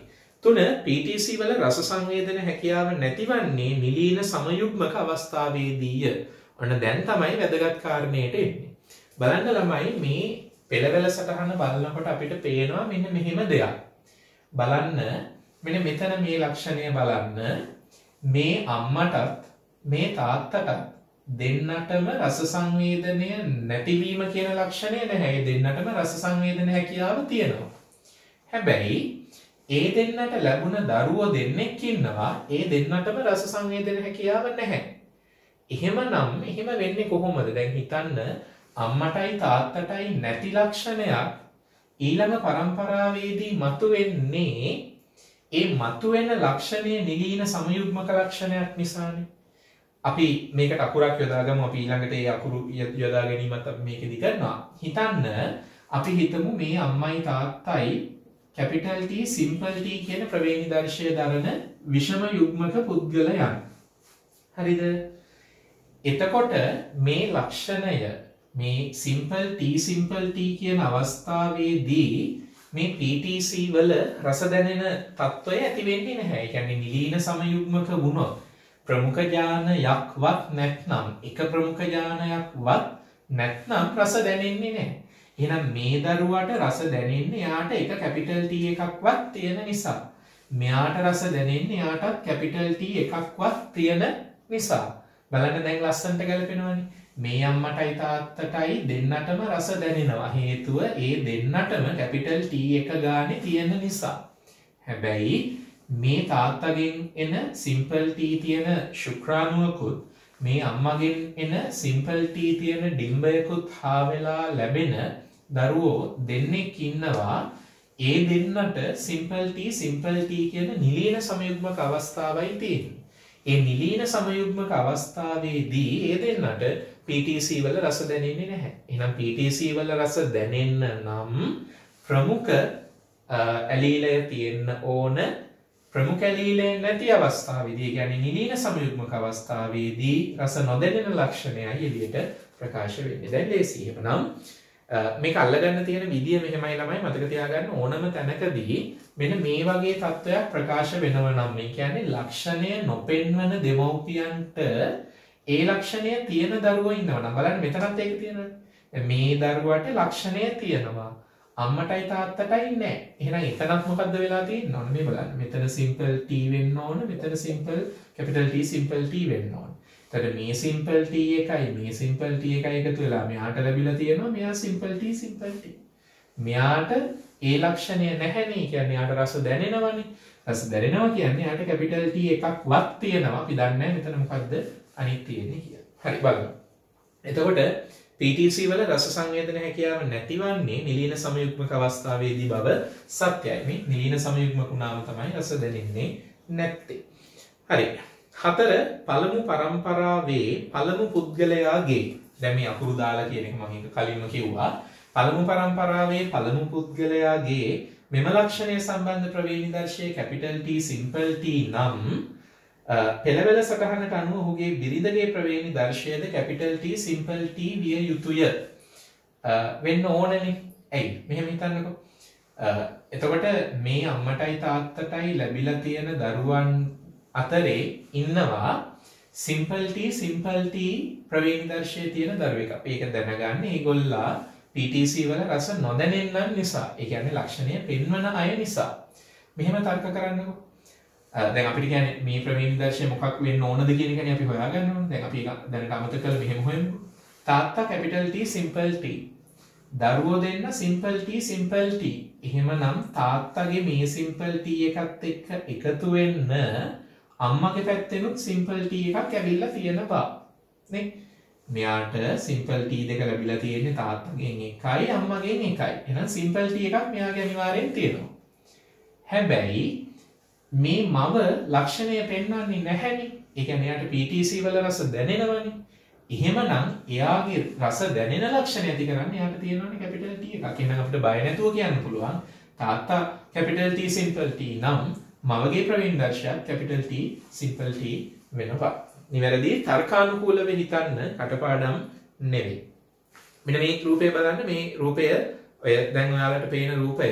3 PTC වල රස සංවේදන හැකියාව නැතිවන්නේ නිලීන සමයුග්මක අවස්ථාවේදීය. ඔන්න දැන් තමයි වැදගත් කාරණයට එන්නේ. බලන්න ළමයි මේ පෙළවැල සටහන බලනකොට අපිට පේනවා මෙන්න මෙහෙම දෙයක්. බලන්න මෙන්න මෙතන මේ ලක්ෂණය බලන්න. මේ අම්මටත් මේ තාත්තටත් දෙන්නටම රස සංවේදනය නැතිවීම කියන ලක්ෂණය නැහැ. ඒ දෙන්නටම රස සංවේදන හැකියාව තියෙනවා. හැබැයි ඒ දෙන්නට ලැබුණ දරුවෝ දෙන්නෙක් ඉන්නවා. ඒ දෙන්නටම රස සංවේදන හැකියාව නැහැ. එහෙමනම් එහෙම වෙන්නේ කොහොමද? දැන් හිතන්න අම්මටයි තාත්තටයි නැති ලක්ෂණයක් ඊළඟ පරම්පරාවේදී මතුවෙන්නේ ඒ මතුවෙන ලක්ෂණය නිලීන සමයුග්මක ලක්ෂණයක් නිසානේ. අපි මේකට අකුරක් යොදාගමු. අපි ඊළඟට ඒ අකුරු යොදා ගැනීමත් අපි මේකෙදි කරනවා. හිතන්න අපි හිතමු මේ අම්මයි තාත්තයි capital T simple T කියන ප්‍රවේණිදර්ශය දරන විෂම යුග්මක පුද්ගලයන්. හරිද? එතකොට මේ ලක්ෂණය මේ simple T කියන අවස්ථාවේදී මේ PTC වල රස දැනෙන තත්ත්වය ඇති වෙන්නේ නැහැ. ඒ කියන්නේ නිලීන සමයුග්මක වුණොත් ප්‍රමුඛ ඥානයක්වත් නැත්නම් එක ප්‍රමුඛ ඥානයක්වත් නැත්නම් රස දැනෙන්නේ නැහැ. එහෙනම් මේ දරුවාට රස දැනෙන්නේ යාට එක කැපිටල් T එකක්වත් තියෙන නිසා. මෙයාට රස දැනෙන්නේ යාටත් කැපිටල් T එකක්වත් තියෙන නිසා. බලන්න දැන් ලස්සනට ගැලපෙනවනේ. මේ අම්මටයි තාත්තටයි දෙන්නටම රස දැනෙනවා. හේතුව ඒ දෙන්නටම කැපිටල් T එක ගානේ තියෙන නිසා. හැබැයි මේ තාත්තගෙන් එන සිම්පල් T තියෙන ශුක්‍රාණුවකුත් මේ අම්මගෙන් එන සිම්පල් T තියෙන ඩිම්බයකුත් හා වෙලා ලැබෙන දරුවෝ දෙන්නෙක් ඉන්නවා. ඒ දෙන්නට සිම්පල් T කියන නිලීන සමයුග්මක අවස්ථාවයි තියෙන්නේ. ඒ නිලීන සමයුග්මක අවස්ථාවේදී ඒ දෙන්නට PTC වල රස දැනෙන්නේ නැහැ. එහෙනම් PTC වල රස දැනෙන්න නම් ප්‍රමුඛ ඇලීලය තියෙන්න ඕන. ප්‍රමුඛ ඇලීලය නැති අවස්ථාවේදී, ඒ කියන්නේ නිලීන සමයුග්මක අවස්ථාවේදී රස නොදැනෙන ලක්ෂණයයි එළියට ප්‍රකාශ වෙන්නේ. දැන් ලේසි. එහෙනම් මේක අල්ලගන්න තියෙන විදිය මෙහෙමයි ළමයි, මතක තියාගන්න. ඕනම තැනකදී මෙන්න මේ වගේ තත්ත්වයක් ප්‍රකාශ වෙනවා නම්, මේ කියන්නේ ලක්ෂණය නොපෙන්වන දෙමව්පියන්ට ඒ ලක්ෂණය තියෙන දරුවෝ ඉන්නවා නම්, බලන්න මෙතනත් ඒක තියෙනවා. මේ දරුවට ලක්ෂණය තියෙනවා, අම්මටයි තාත්තටයි නැහැ. එහෙනම් එතනත් මොකද්ද වෙලා තියෙන්නේ? ඔන්න මේ බලන්න. මෙතන සිම්පල් T වෙන්න ඕන, මෙතන simple capital T simple T වෙන්න ඕන. එතකොට මේ සිම්පල් T එකයි මේ සිම්පල් T එකයි එකතු වෙලා මෙයාට ලැබිලා තියෙනවා මෙයා සිම්පල් T සිම්පල් T. මෙයාට ඒ ලක්ෂණය නැහැනේ. කියන්නේ යාට රස දැනෙනවනේ. රස දැනෙනවා කියන්නේ යාට කැපිටල් T එකක්වත් තියෙනවා. අපි දන්නේ නැහැ මෙතන මොකද්ද අනිත් තියෙන්නේ කියලා. හරි බලමු. එතකොට PTC වල රස සංවේදන හැකියාව නැතිවන්නේ නිලීන සමයුග්මක අවස්ථාවේදී බව සත්‍යයි. මේ නිලීන සමයුග්මක වුණාම තමයි රස දැනෙන්නේ නැත්තේ. හරි. 4 පළමු පරම්පරාවේ පළමු පුද්ගලයාගේ, දැන් මේ අකුරු දාලා කියන එක මම කලින්ම කිව්වා. පළමු පරම්පරාවේ පළමු පුද්ගලයාගේ මෙම ලක්ෂණය සම්බන්ධ ප්‍රවේණිදර්ශය කැපිටල් T සිම්පල් T නම් පෙළවල සටහනට අනුව ඔහුගේ බිරිඳගේ ප්‍රවේණිදර්ශයද කැපිටල් T සිම්පල් T විය යුතුය වෙන්න ඕනනේ. ඇයි? මෙහෙම හිතන්නකෝ. එතකොට මේ අම්මටයි තාත්තටයි ලැබිලා තියෙන දරුවන් අතරේ ඉන්නවා සිම්පල් T ප්‍රවේණිදර්ශයේ තියෙන දරුවෙක්. අපි ඒක දැනගන්න ඒගොල්ලා PTC වල රස නොදැනෙන්නන් නිසා, ඒ කියන්නේ ලක්ෂණය පෙන්වන අය නිසා. මෙහෙම තර්ක කරන්නකෝ. දැන් අපිට කියන්නේ මේ ප්‍රවේණිදර්ශය මොකක් වෙන්න ඕනද කියන එකනේ අපි හොයාගන්න ඕනේ. දැන් අපි ඒක දැනට අමතක කරලා මෙහෙම හොයමු. තාත්තා කැපිටල් T සිම්පල් T. දරුවෝ දෙන්න සිම්පල් T. එහෙමනම් තාත්තගේ මේ සිම්පල් T එකත් එක්ක එකතු වෙන්න අම්මගේ පැත්තෙනුත් සිම්පල් T එකක් ඇවිල්ලා තියෙන බව. නේ? මෙයාට සිම්පල් T දෙක ලැබිලා තියෙන්නේ තාත්තගෙන් එකයි අම්මගෙන් එකයි. එහෙනම් සිම්පල් T එකක් මෙයාගේ අනිවාර්යෙන් තියෙනවා. හැබැයි මේ මව ලක්ෂණය පෙන්වන්නේ නැහැනේ. ඒ කියන්නේ එයාට PTC වල රස දැනෙනවනේ. එහෙමනම් එයාගේ රස දැනෙන ලක්ෂණය ඇති කරන්නේ එයාට තියෙනවනේ කැපිටල් T එකක්. එහෙනම් අපිට බය නැතුව කියන්න පුළුවන් තාත්තා කැපිටල් T සිම්පල් T නම් මවගේ ප්‍රවේණිදර්ශයත් කැපිටල් T සිම්පල් T වෙනවා. නිවැරදි තර්කානුකූලව හිතන්න, කටපාඩම් නෙවෙයි. මෙන්න මේ රූපය බලන්න. මේ රූපය ඔය දැන් ඔයාලට පේන රූපය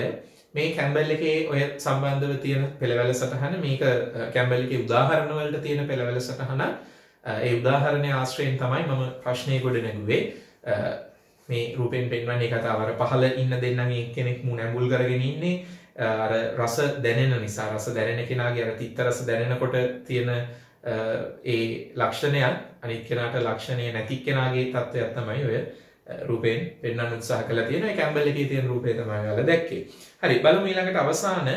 මේ කැම්බල් එකේ ඔය සම්බන්ධව තියෙන පෙළවැල සටහන. මේක කැම්බල් එකේ උදාහරණ වලට තියෙන පෙළවැල සටහන. ඒ උදාහරණයේ ආශ්‍රයෙන් තමයි මම ප්‍රශ්නය ගොඩ නැගුවේ. මේ රූපෙන් පෙන්වන්නේ කතාව අර පහළ ඉන්න දෙන්නගේ එක්කෙනෙක් මුණ ඇඹුල් කරගෙන ඉන්නේ අර රස දැනෙන නිසා. රස දැනෙන කෙනාගේ අර තිත්ත රස දැනෙනකොට තියෙන ඒ ලක්ෂණයත් අනිත් කෙනාට ලක්ෂණය නැති කෙනාගේ තත්ත්වයක් තමයි ඔය රූපයෙන් පෙන්වන්න උත්සාහ කරලා තියෙනවා. ඒ කැම්බල් එකේ තියෙන රූපය තමයි ඔයාලා දැක්කේ. හරි, බලමු ඊළඟට අවසාන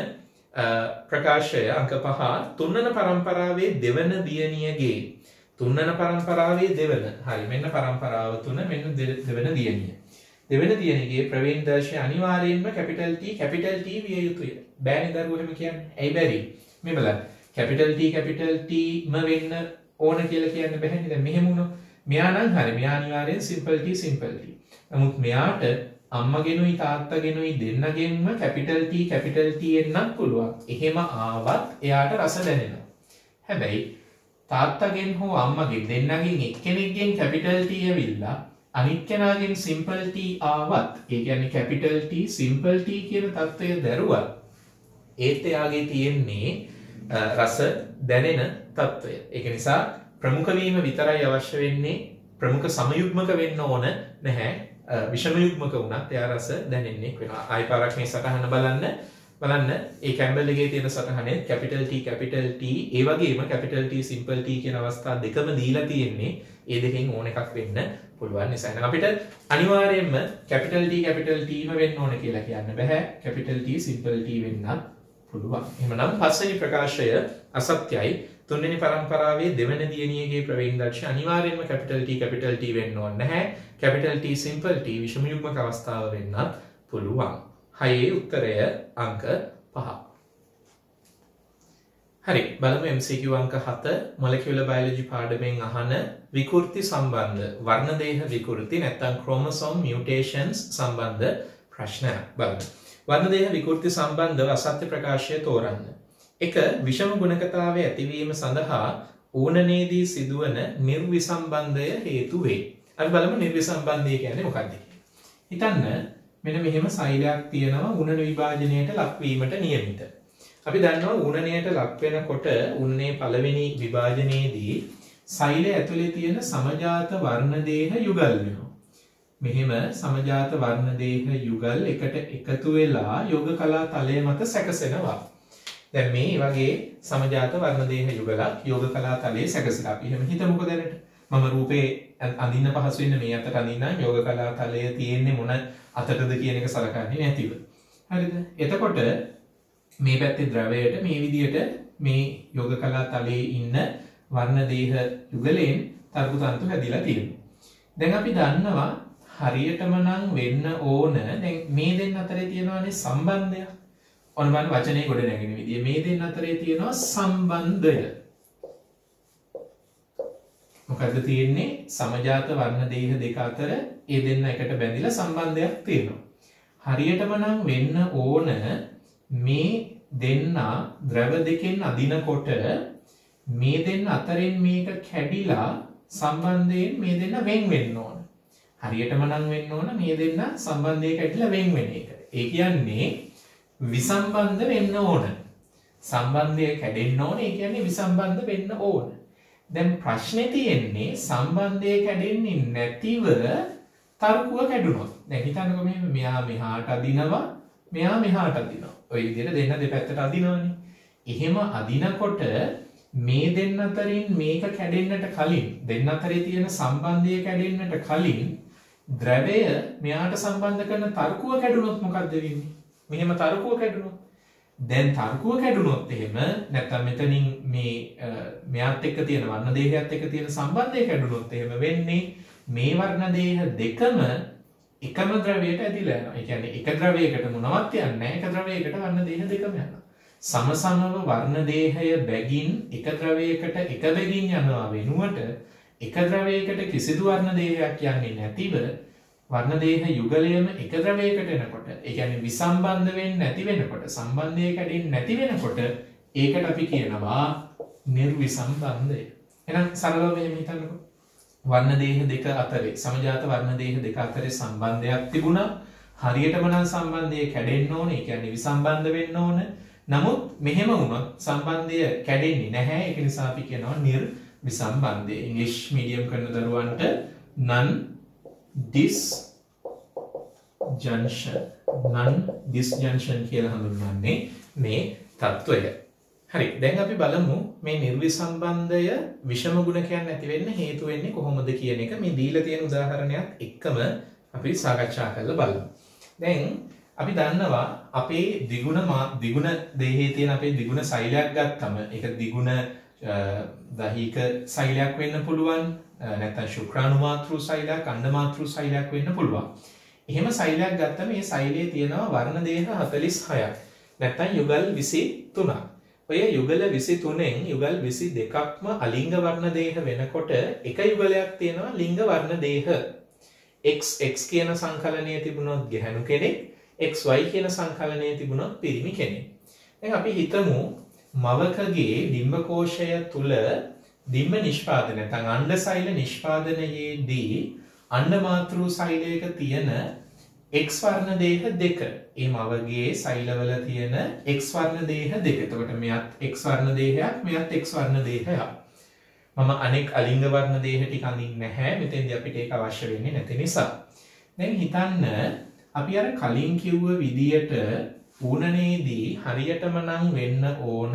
ප්‍රකාශය අංක 5. තුන්වන පරම්පරාවේ දෙවන දියණියගේ. තුන්වන පරම්පරාවේ දෙවන. හරි, මෙන්න පරම්පරාව 3, මෙන්න දෙවන දියණිය. දෙවන දියණියගේ ප්‍රවේණිදර්ශය අනිවාර්යයෙන්ම කැපිටල් T විය යුතුය. බෑනේ දරුවෝ එහෙම කියන්නේ. ඇයි බැරි? මේ බලන්න. කැපිටල් T ම වෙන්න ඕන කියලා කියන්න බැහැනේ. දැන් මෙහෙම වුණා. මෙයා නම් හරි. මෙයා අනිවාර්යෙන් සිම්පල් T. නමුත් මෙයාට අම්මගෙනුයි තාත්තගෙනුයි දෙන්නගෙන්ම කැපිටල් T එන්නත් පුළුවන්. එහෙම ආවත් එයාට රස දැනෙනවා. හැබැයි තාත්තගෙන් හෝ අම්මගෙන් දෙන්නගෙන් එක්කෙනෙක්ගෙන් කැපිටල් T ඇවිල්ලා අනිත් කෙනාගෙන් සිම්පල් T ආවත්, ඒ කියන්නේ කැපිටල් T සිම්පල් T කියන තත්ත්වය දැරුවත් ඒත් එයාගේ තියෙන්නේ රස දැනෙන තත්ත්වය. ඒක නිසා ප්‍රමුඛ වීම විතරයි අවශ්‍ය වෙන්නේ. ප්‍රමුඛ සමයුග්මක වෙන්න ඕන නැහැ විෂම යුග්මක වුණත් එයා රස දැනෙන්නේ වෙනවා. ආයි පාරක් මේ සටහන බලන්න ඒ කැම්බල් එකේ තියෙන සටහනේ capital T ඒ වගේම capital T simple T කියන අවස්ථා දෙකම දීලා තියෙන්නේ ඒ දෙකෙන් ඕන එකක් වෙන්න පුළුවන් නිසා. එහෙනම් අපිට අනිවාර්යයෙන්ම capital T ම වෙන්න ඕන කියලා කියන්න බෑ. capital T simple T වෙන්නත් පුළුවන්. එහෙනම් පස්වෙනි ප්‍රකාශය අසත්‍යයි. තුන්වෙනි පරම්පරාවේ දෙවන දියණියගේ ප්‍රවේණදර්ශය අනිවාර්යයෙන්ම capital T වෙන්න ඕනේ නැහැ. capital T simple T විෂම යුග්මක අවස්ථාව වෙන්නත් පුළුවන්. හයේ උත්තරය අංක 5. හරි බලමු MCQ අංක 7 මොලකියුලර් බයොලොජි පාඩමෙන් අහන විකෘති සම්බන්ධ වර්ණදේහ විකෘති නැත්නම් ක්‍රොමෝසෝම් මියුටේෂන්ස් සම්බන්ධ ප්‍රශ්නයක් බලමු. වර්ණදේහ විකෘති සම්බන්ධව අසත්‍ය ප්‍රකාශය තෝරන්න. 1. විෂම ගුණකතාවයේ ඇතිවීම සඳහා ඌනනේදී සිදුවන නිර්විසම්බන්ධය හේතු වේ. අපි බලමු නිර්විසම්බන්ධය කියන්නේ මොකක්ද? හිතන්න මෙන්න මෙහෙම සෛලයක් තියෙනවා උණන විභාජනයට ලක්වීමට නියමිත. අපි දන්නවා උණනයට ලක් වෙනකොට උන්නේ පළවෙනි විභාජනයේදී සෛලය ඇතුලේ තියෙන සමජාත වර්ණදේහ යුගල් වෙනවා. මෙහෙම සමජාත වර්ණදේහ යුගල් එකට එකතු වෙලා යෝග කලා තලය මත සැකසෙනවා. දැන් මේ වගේ සමජාත වර්ණදේහ යුගලක් යෝග කලා තලයේ සැකසෙලා. අපි එහෙම හිතමුකෝ දැනට. මම රූපේ අඳින්න පහසු වෙන්න මේ අතට අඳින්නම් යෝග කලා තලය තියෙන්නේ මොන අතටද කියන එක සලකන්නේ නැතිව. හරිද? එතකොට මේ පැත්තේ ද්‍රවයට මේ විදියට මේ යෝග කලා තලයේ ඉන්න වර්ණදේහ යුගලෙන් තර්ක තන්තු හැදිලා තියෙනවා. දැන් අපි දන්නවා හරියටම නම් වෙන්න ඕන දැන් මේ දෙන්න අතරේ තියෙනවානේ සම්බන්ධය. ඔන්න බලන්න වචනේ ගොඩ නැගෙන විදිය මේ දෙන්න අතරේ තියෙනවා සම්බන්ධය. මොකද තියෙන්නේ සමජාත වර්ණදේහ දෙක අතර ඒ දෙන්න එකට බැඳිලා සම්බන්ධයක් තියෙනවා. හරියටම නම් වෙන්න ඕන මේ දෙන්න ද්‍රව දෙකෙන් අදිනකොට මේ දෙන්න අතරින් මේක කැඩිලා සම්බන්ධයෙන් මේ දෙන්න වෙන් වෙන්න ඕන. හරියටම නම් වෙන්න ඕන මේ දෙන්න සම්බන්ධය කැඩිලා වෙන් වෙන එක. ඒ කියන්නේ විසම්බන්ධ වෙන්න ඕන. සම්බන්ධය කැඩෙන්න ඕන. ඒ කියන්නේ විසම්බන්ධ වෙන්න ඕන. දැන් ප්‍රශ්නේ තියෙන්නේ සම්බන්ධය කැඩෙන්නේ නැතිව තර්කුව කැඩුනොත්. දැන් හිතන්නකෝ මෙයා මෙහාට අදිනවා මෙයා මෙහාට අදිනවා. ඔය විදිහට දෙන්න දෙපැත්තට අදිනවනේ. එහෙම අදිනකොට මේ දෙන්න අතරින් මේක කැඩෙන්නට කලින් දෙන්න අතරේ තියෙන සම්බන්ධය කැඩෙන්නට කලින් ද්‍රවය මෙයාට සම්බන්ධ කරන තර්කුව කැඩුනොත් මොකක්ද වෙන්නේ? මෙහෙම තර්කුව කැඩුනොත් දැන් තර්කුව කැඩුනොත් එහෙම නැත්නම් මෙතනින් මේ මෙයාත් එක්ක තියෙන වර්ණදේහයත් එක්ක තියෙන සම්බන්ධය කැඩුනොත් එහෙම වෙන්නේ මේ වර්ණදේහ දෙකම එකම ද්‍රවයට ඇදිලා යනවා. ඒ කියන්නේ එක ද්‍රවයකට මොනවත් යන්නේ නැහැ. එක ද්‍රවයකට වර්ණදේහ දෙකම යනවා. සමසමව වර්ණදේහය බැගින් එක ද්‍රවයකට එක බැගින් යනවා වෙනුවට එක ද්‍රවයකට කිසිදු වර්ණදේහයක් යන්නේ නැතිව වර්ණදේහ යුගලයම එක ද්‍රවයකට එනකොට ඒ කියන්නේ විසම්බන්ධ වෙන්නේ නැති වෙනකොට සම්බන්ධය කැඩෙන්නේ නැති වෙනකොට ඒකට අපි කියනවා නිර්විසම්බන්ධය. එහෙනම් සරලව මෙහෙම හිතන්නකෝ. වර්ණදේහ දෙක අතරේ සමජාත වර්ණදේහ දෙක අතරේ සම්බන්ධයක් තිබුණා. හරියටම නම් සම්බන්ධය කැඩෙන්න ඕනේ. ඒ කියන්නේ විසම්බන්ධ වෙන්න ඕන. නමුත් මෙහෙම වුණොත් සම්බන්ධය කැඩෙන්නේ නැහැ. ඒක නිසා අපි කියනවා නිර්විසම්බන්ධය. ඉංග්‍රීසි මීඩියම් කරන දරුවන්ට non disjunction කියලා හඳුන්වන්නේ මේ තත්වය. හරි දැන් අපි බලමු මේ නිර්විසම්බන්ධය විෂම ගුණකයන් ඇති වෙන්න හේතු වෙන්නේ කොහොමද කියන එක මේ දීලා තියෙන උදාහරණයක් එක්කම අපි සාකච්ඡා කරලා බලමු. දැන් අපි දන්නවා අපේ දිගුණ දේහයේ තියෙන අපේ දිගුණ සෛලයක් ගත්තම ඒක දිගුණ දහික සෛලයක් වෙන්න පුළුවන් නැත්නම් ශුක්‍රාණු මාතෘ සෛලයක් අණ්ඩ මාතෘ සෛලයක් වෙන්න පුළුවන්. එහෙම සෛලයක් ගත්තම මේ සෛලයේ තියෙනවා වර්ණදේහ 46ක් නැත්නම් යුගල් 23ක්. ඔය යුගල 23න් යුගල් 22ක්ම අලිංග වර්ණදේහ වෙනකොට එක යුගලයක් තියෙනවා ලිංග වර්ණදේහ. XX කියන සංකලනය තිබුණොත් ගැහැණු කෙනෙක්, XY කියන සංකලනය තිබුණොත් පිරිමි කෙනෙක්. දැන් අපි හිතමු මවකගේ ඩිම්බකෝෂය තුල දිම්ම නිෂ්පාදනය නැත්නම් අණ්ඩ සෛල නිෂ්පාදනයේදී අණ්ඩ මාතෘ සෛලයක තියෙන X වර්ණ දේහ දෙක. ඒ මවගේ සෛලවල තියෙන X වර්ණ දේහ දෙක. එතකොට මෙයත් X වර්ණ දේහයක්, මෙයත් X වර්ණ දේහයක්. මම අනෙක් අලිංග වර්ණ දේහ ටික අඳින්නේ නැහැ. මෙතෙන්දී අපිට ඒක අවශ්‍ය වෙන්නේ නැති නිසා. දැන් හිතන්න අපි අර කලින් කිව්ව විදියට ඌනනේදී හරියටම නම් වෙන්න ඕන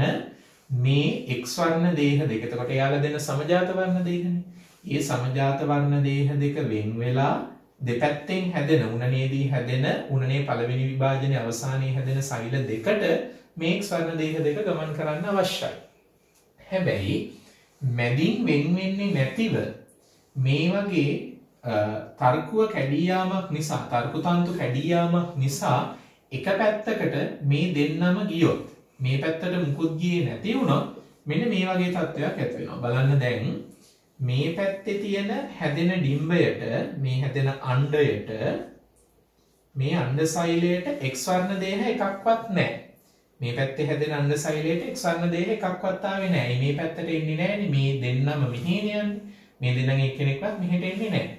මේ x වර්ණ දේහ දෙක. එතකොට එයාලා දෙන සමජාත වර්ණ දේහනේ. මේ සමජාත වර්ණ දේහ දෙක වෙන් වෙලා දෙපැත්තෙන් හැදෙන ඌනනේදී හැදෙන ඌනනේ පළවෙනි විභාජනයේ අවසානයේ හැදෙන සෛල දෙකට මේ x වර්ණ දේහ දෙක ගමන් කරන්න අවශ්‍යයි. හැබැයි මැදින් වෙන් වෙන්නේ නැතිව මේ වගේ තර්කුව කැඩියාමක් නිසා තර්කු තන්තු කැඩියාමක් නිසා එක පැත්තකට මේ දෙන්නම ගියොත් මේ පැත්තට මුකුත් ගියේ නැති වුණොත් මෙන්න මේ වගේ තත්ත්වයක් ඇති වෙනවා. බලන්න දැන් මේ පැත්තේ තියෙන හැදෙන ඩිම්බයට මේ හැදෙන අණ්ඩයට මේ අණ්ඩ සෛලයට x වර්ණ දේහ එකක්වත් නැහැ. මේ පැත්තේ හැදෙන අණ්ඩ සෛලයට x වර්ණ දේහ එකක්වත් ආවේ නැහැ. මේ පැත්තට එන්නේ නැහැනේ. මේ දෙන්නම මෙහෙන යන්නේ. මේ දෙන්නන් එක්කෙනෙක්වත් මෙහෙට එන්නේ නැහැ.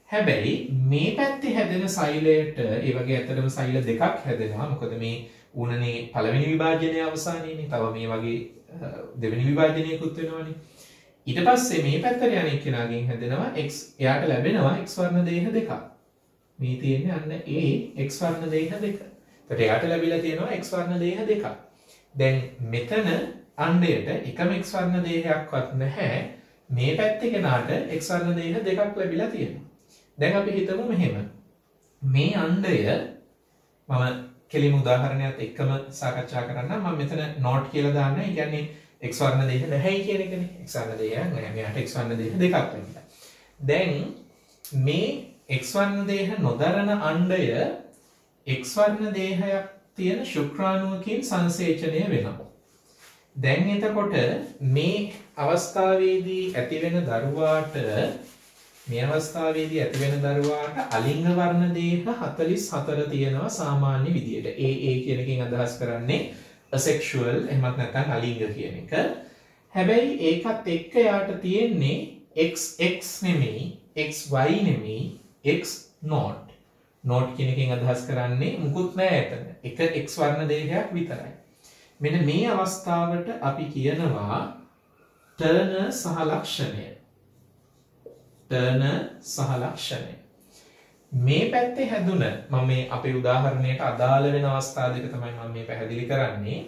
හැබැයි මේ පැත්තේ හැදෙන සෛලයට ඒ වගේ ඇත්තටම සෛල දෙකක් හැදෙනවා. මොකද මේ ඌනනේ පළවෙනි විභාජනයේ අවසානයේනේ. තව මේ වගේ දෙවෙනි විභාජනයකුත් වෙනවනේ. ඊට පස්සේ මේ පැත්තට යන එක්කෙනාගෙන් හැදෙනවා x එයාට ලැබෙනවා x වර්ණ දේහ දෙකක්. මේ තියෙන්නේ අන්න ඒ x වර්ණ දේහ දෙක. එතකොට එයාට ලැබිලා තියෙනවා x වර්ණ දේහ දෙකක්. දැන් මෙතන අණ්ඩයට එකම x වර්ණ දේහයක්වත් නැහැ. මේ පැත්තේ කෙනාට x වර්ණ දේහ දෙකක් ලැබිලා තියෙනවා. දැන් අපි හිතමු මෙහෙම. මේ අණ්ඩය මම කෙලිම උදාහරණයක් එක්කම සාකච්ඡා කරන්නම්. මම මෙතන not කියලා දාන්න. ඒ කියන්නේ x වර්ණ දේහ නැහැයි කියන එකනේ. x වර්ණ දේහයක් නැහැ. මෙයාට x වර්ණ දේහ දෙකක් ලැබිලා. දැන් මේ x වර්ණ දේහ නොදරන අණ්ඩය x වර්ණ දේහයක් තියෙන ශුක්‍රාණුවකින් සංසේචනය වෙනවා. දැන් එතකොට මේ අවස්ථාවේදී ඇතිවෙන දරුවාට අලිංග වර්ණ දේහ 44 තියෙනවා සාමාන්‍ය විදියට. ඒ කියන එකෙන් අදහස් කරන්නේ asexual එහෙමත් නැත්නම් අලිංග කියන එක. හැබැයි ඒකත් එක්ක යාට තියෙන්නේ XX නෙමෙයි, XY නෙමෙයි, X not. not කියන එකෙන් අදහස් කරන්නේ මුකුත් නැහැ එතන. එක X වර්ණ දේහයක් විතරයි. මෙන්න මේ අවස්ථාවට අපි කියනවා Turner සහලක්ෂණය. Turner සහලක්ෂණය. මේ පැත්තේ හැදුන මම මේ අපේ උදාහරණයට අදාළ වෙන අවස්ථා දෙක තමයි මම මේ පැහැදිලි කරන්නේ.